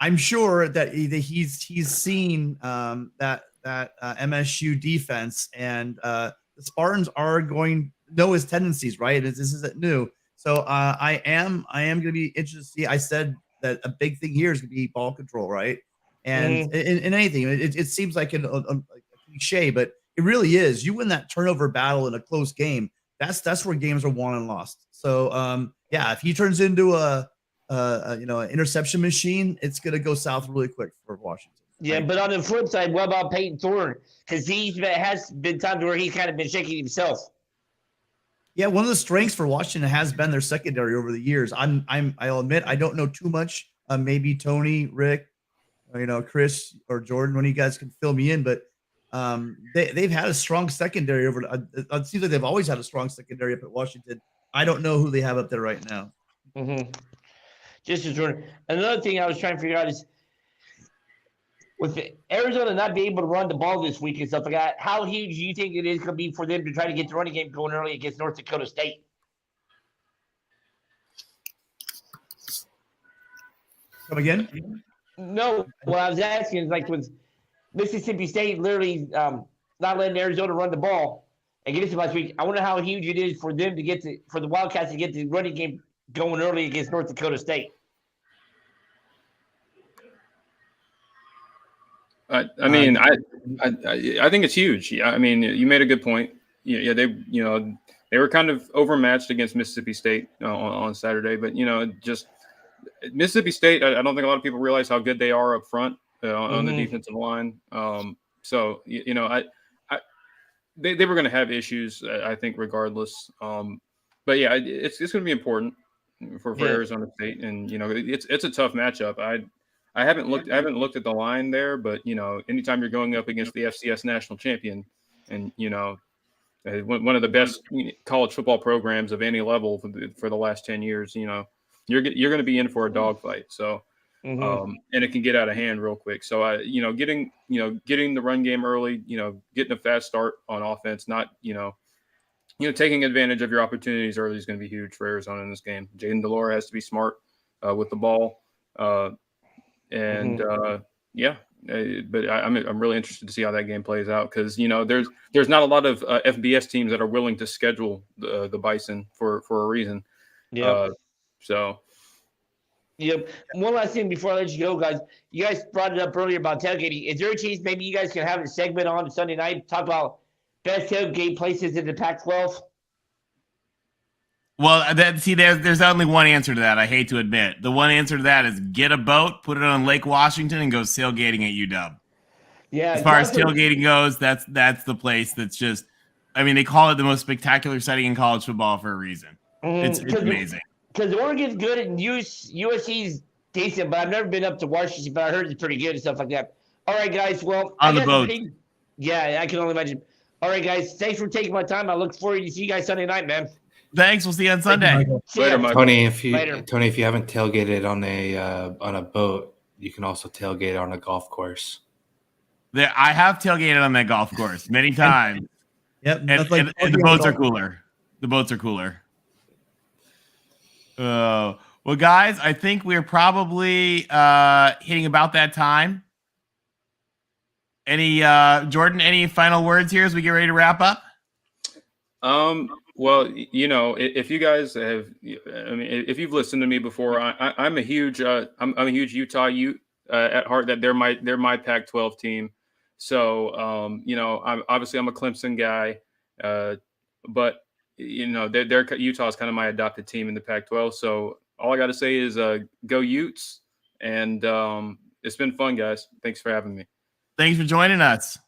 I'm sure that he's seen that MSU defense, and the Spartans are going to know his tendencies, right? This isn't new. So I am going to be interested to see. I said that a big thing here is going to be ball control, right? And in anything, it seems like a cliche, but it really is. You win that turnover battle in a close game. That's where games are won and lost. So if he turns into an interception machine, it's going to go south really quick for Washington. Yeah, but on the flip side, what about Peyton Thorne? Because has been times where he's kind of been shaking himself. Yeah, one of the strengths for Washington has been their secondary over the years. I'll admit I don't know too much. Maybe Tony, Rick, Chris or Jordan, one of you guys can fill me in, but they've had a strong secondary over. It seems like they've always had a strong secondary up at Washington. I don't know who they have up there right now. Mm-hmm. Just as Jordan. Another thing I was trying to figure out is, with Arizona not being able to run the ball this week and stuff like that, how huge do you think it is going to be for them to try to get the running game going early against North Dakota State? Come again? No. What I was asking is, like, with Mississippi State literally not letting Arizona run the ball against them last week, I wonder how huge it is for them to for the Wildcats to get the running game going early against North Dakota State. I think it's huge. I mean, you made a good point. Yeah, they were kind of overmatched against Mississippi State on Saturday, but just Mississippi State. I don't think a lot of people realize how good they are up front on the defensive line. So they were going to have issues, I think, regardless. But yeah, it's going to be important for Arizona State, and it's a tough matchup. I haven't looked at the line there, but anytime you're going up against the FCS national champion, and one of the best college football programs of any level for the last 10 years, you're going to be in for a dogfight. So, and it can get out of hand real quick. So, getting the run game early, getting a fast start on offense, not taking advantage of your opportunities early is going to be huge for Arizona in this game. Jaden Delora has to be smart with the ball. But I'm really interested to see how that game plays out, because there's not a lot of FBS teams that are willing to schedule the Bison for a reason. Yeah. Yep. One last thing before I let you go, guys. You guys brought it up earlier about tailgating. Is there a chance maybe you guys can have a segment on Sunday night, talk about best tailgate places in the Pac-12? Well, there's only one answer to that. I hate to admit. The one answer to that is get a boat, put it on Lake Washington, and go tailgating at UW. Yeah. As far as tailgating goes, that's the place that's just. I mean, they call it the most spectacular setting in college football for a reason. It's amazing. Because Oregon's good and USC's decent, but I've never been up to Washington, but I heard it's pretty good and stuff like that. All right, guys. Well, on the boat. Yeah, I can only imagine. All right, guys. Thanks for taking my time. I look forward to see you guys Sunday night, man. Thanks. We'll see you on Sunday. Later, Michael. Tony, if you haven't tailgated on a boat, you can also tailgate on a golf course. I have tailgated on that golf course many times. Yep. And the boats are cooler. The boats are cooler. Well, guys, I think we're probably hitting about that time. Jordan, any final words here as we get ready to wrap up? Well, if you guys have, if you've listened to me before, I'm a huge Utah Ute at heart. That they're my Pac-12 team. So, I'm a Clemson guy, but Utah is kind of my adopted team in the Pac-12. So all I got to say is go Utes, and it's been fun, guys. Thanks for having me. Thanks for joining us.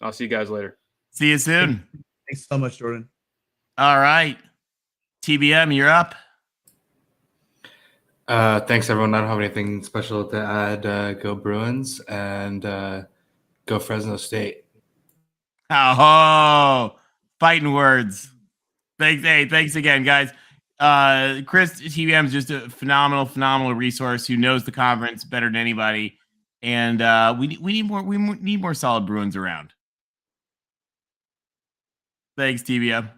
I'll see you guys later. See you soon. Thanks so much, Jordan. All right. TBM, you're up. Thanks, everyone. I don't have anything special to add. Go Bruins and go Fresno State. Oh, fighting words. Thanks again, guys. Chris, TBM is just a phenomenal resource who knows the conference better than anybody. And we need more solid Bruins around. Thanks, TBM.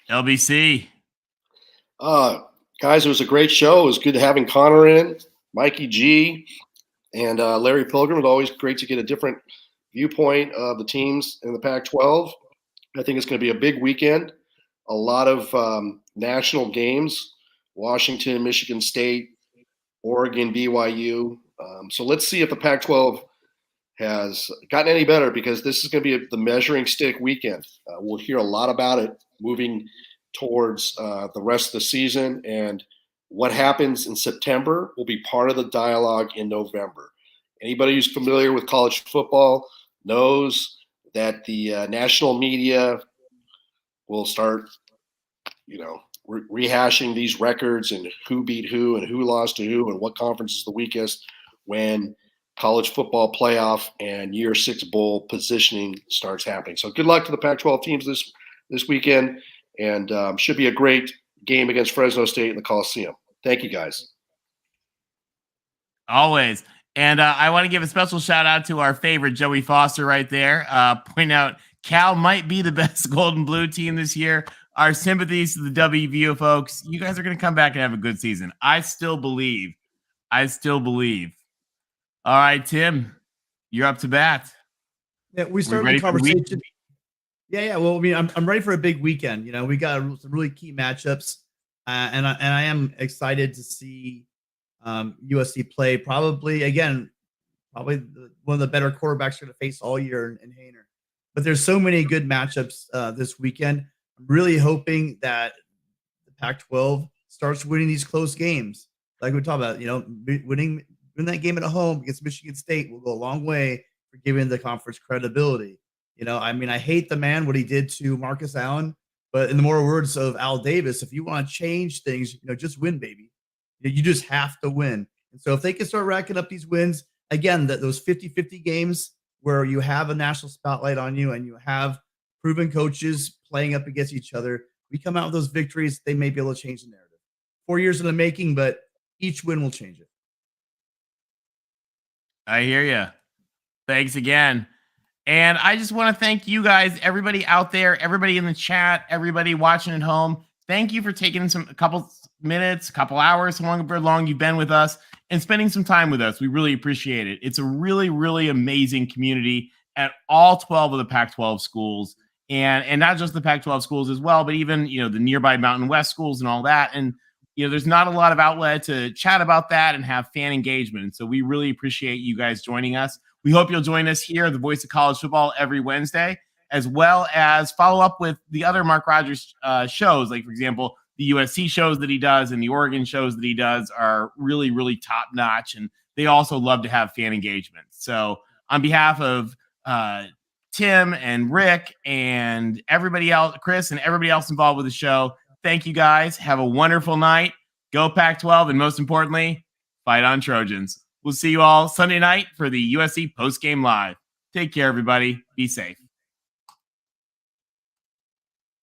LBC. Guys, it was a great show. It was good having Connor in, Mikey G, and Larry Pilgrim. It's always great to get a different viewpoint of the teams in the Pac-12. I think it's going to be a big weekend. A lot of national games, Washington, Michigan State, Oregon, BYU. So let's see if the Pac-12 has gotten any better, because this is going to be the measuring stick weekend. We'll hear a lot about it moving towards the rest of the season, and what happens in September will be part of the dialogue in November. Anybody who's familiar with college football knows that the national media will start, rehashing these records and who beat who and who lost to who and what conference is the weakest when college football playoff and year 6 bowl positioning starts happening. So good luck to the Pac-12 teams this weekend, and should be a great game against Fresno State in the Coliseum. Thank you, guys. Always. And I want to give a special shout out to our favorite Joey Foster right there. Point out Cal might be the best Golden Blue team this year. Our sympathies to the WVU folks. You guys are going to come back and have a good season. I still believe. All right, Tim, you're up to bat. Yeah, we started the conversation. Yeah. Well, I mean, I'm ready for a big weekend. We got some really key matchups, and I am excited to see USC play. Probably one of the better quarterbacks we're going to face all year in Hainer. But there's so many good matchups this weekend. I'm really hoping that the Pac-12 starts winning these close games, like we talked about. Winning that game at home against Michigan State will go a long way for giving the conference credibility. I hate the man, what he did to Marcus Allen, but in the more words of Al Davis, if you want to change things, just win, baby. You just have to win. And so if they can start racking up these wins, again, those 50-50 games where you have a national spotlight on you and you have proven coaches playing up against each other, we come out with those victories, they may be able to change the narrative. 4 years in the making, but each win will change it. I hear you. Thanks again. And I just want to thank you guys, everybody out there, everybody in the chat, everybody watching at home. Thank you for taking a couple minutes, a couple hours, however long you've been with us, and spending some time with us. We really appreciate it. It's a really, really amazing community at all 12 of the Pac-12 schools, and not just the Pac-12 schools as well, but even the nearby Mountain West schools and all that. And there's not a lot of outlet to chat about that and have fan engagement. So we really appreciate you guys joining us. We hope you'll join us here, the Voice of College Football, every Wednesday, as well as follow up with the other Mark Rogers shows. Like, for example, the USC shows that he does and the Oregon shows that he does are really, really top notch. And they also love to have fan engagement. So on behalf of Tim and Rick and everybody else, Chris and everybody else involved with the show, thank you guys. Have a wonderful night. Go Pac-12. And most importantly, fight on Trojans. We'll see you all Sunday night for the USC postgame live. Take care, everybody. Be safe.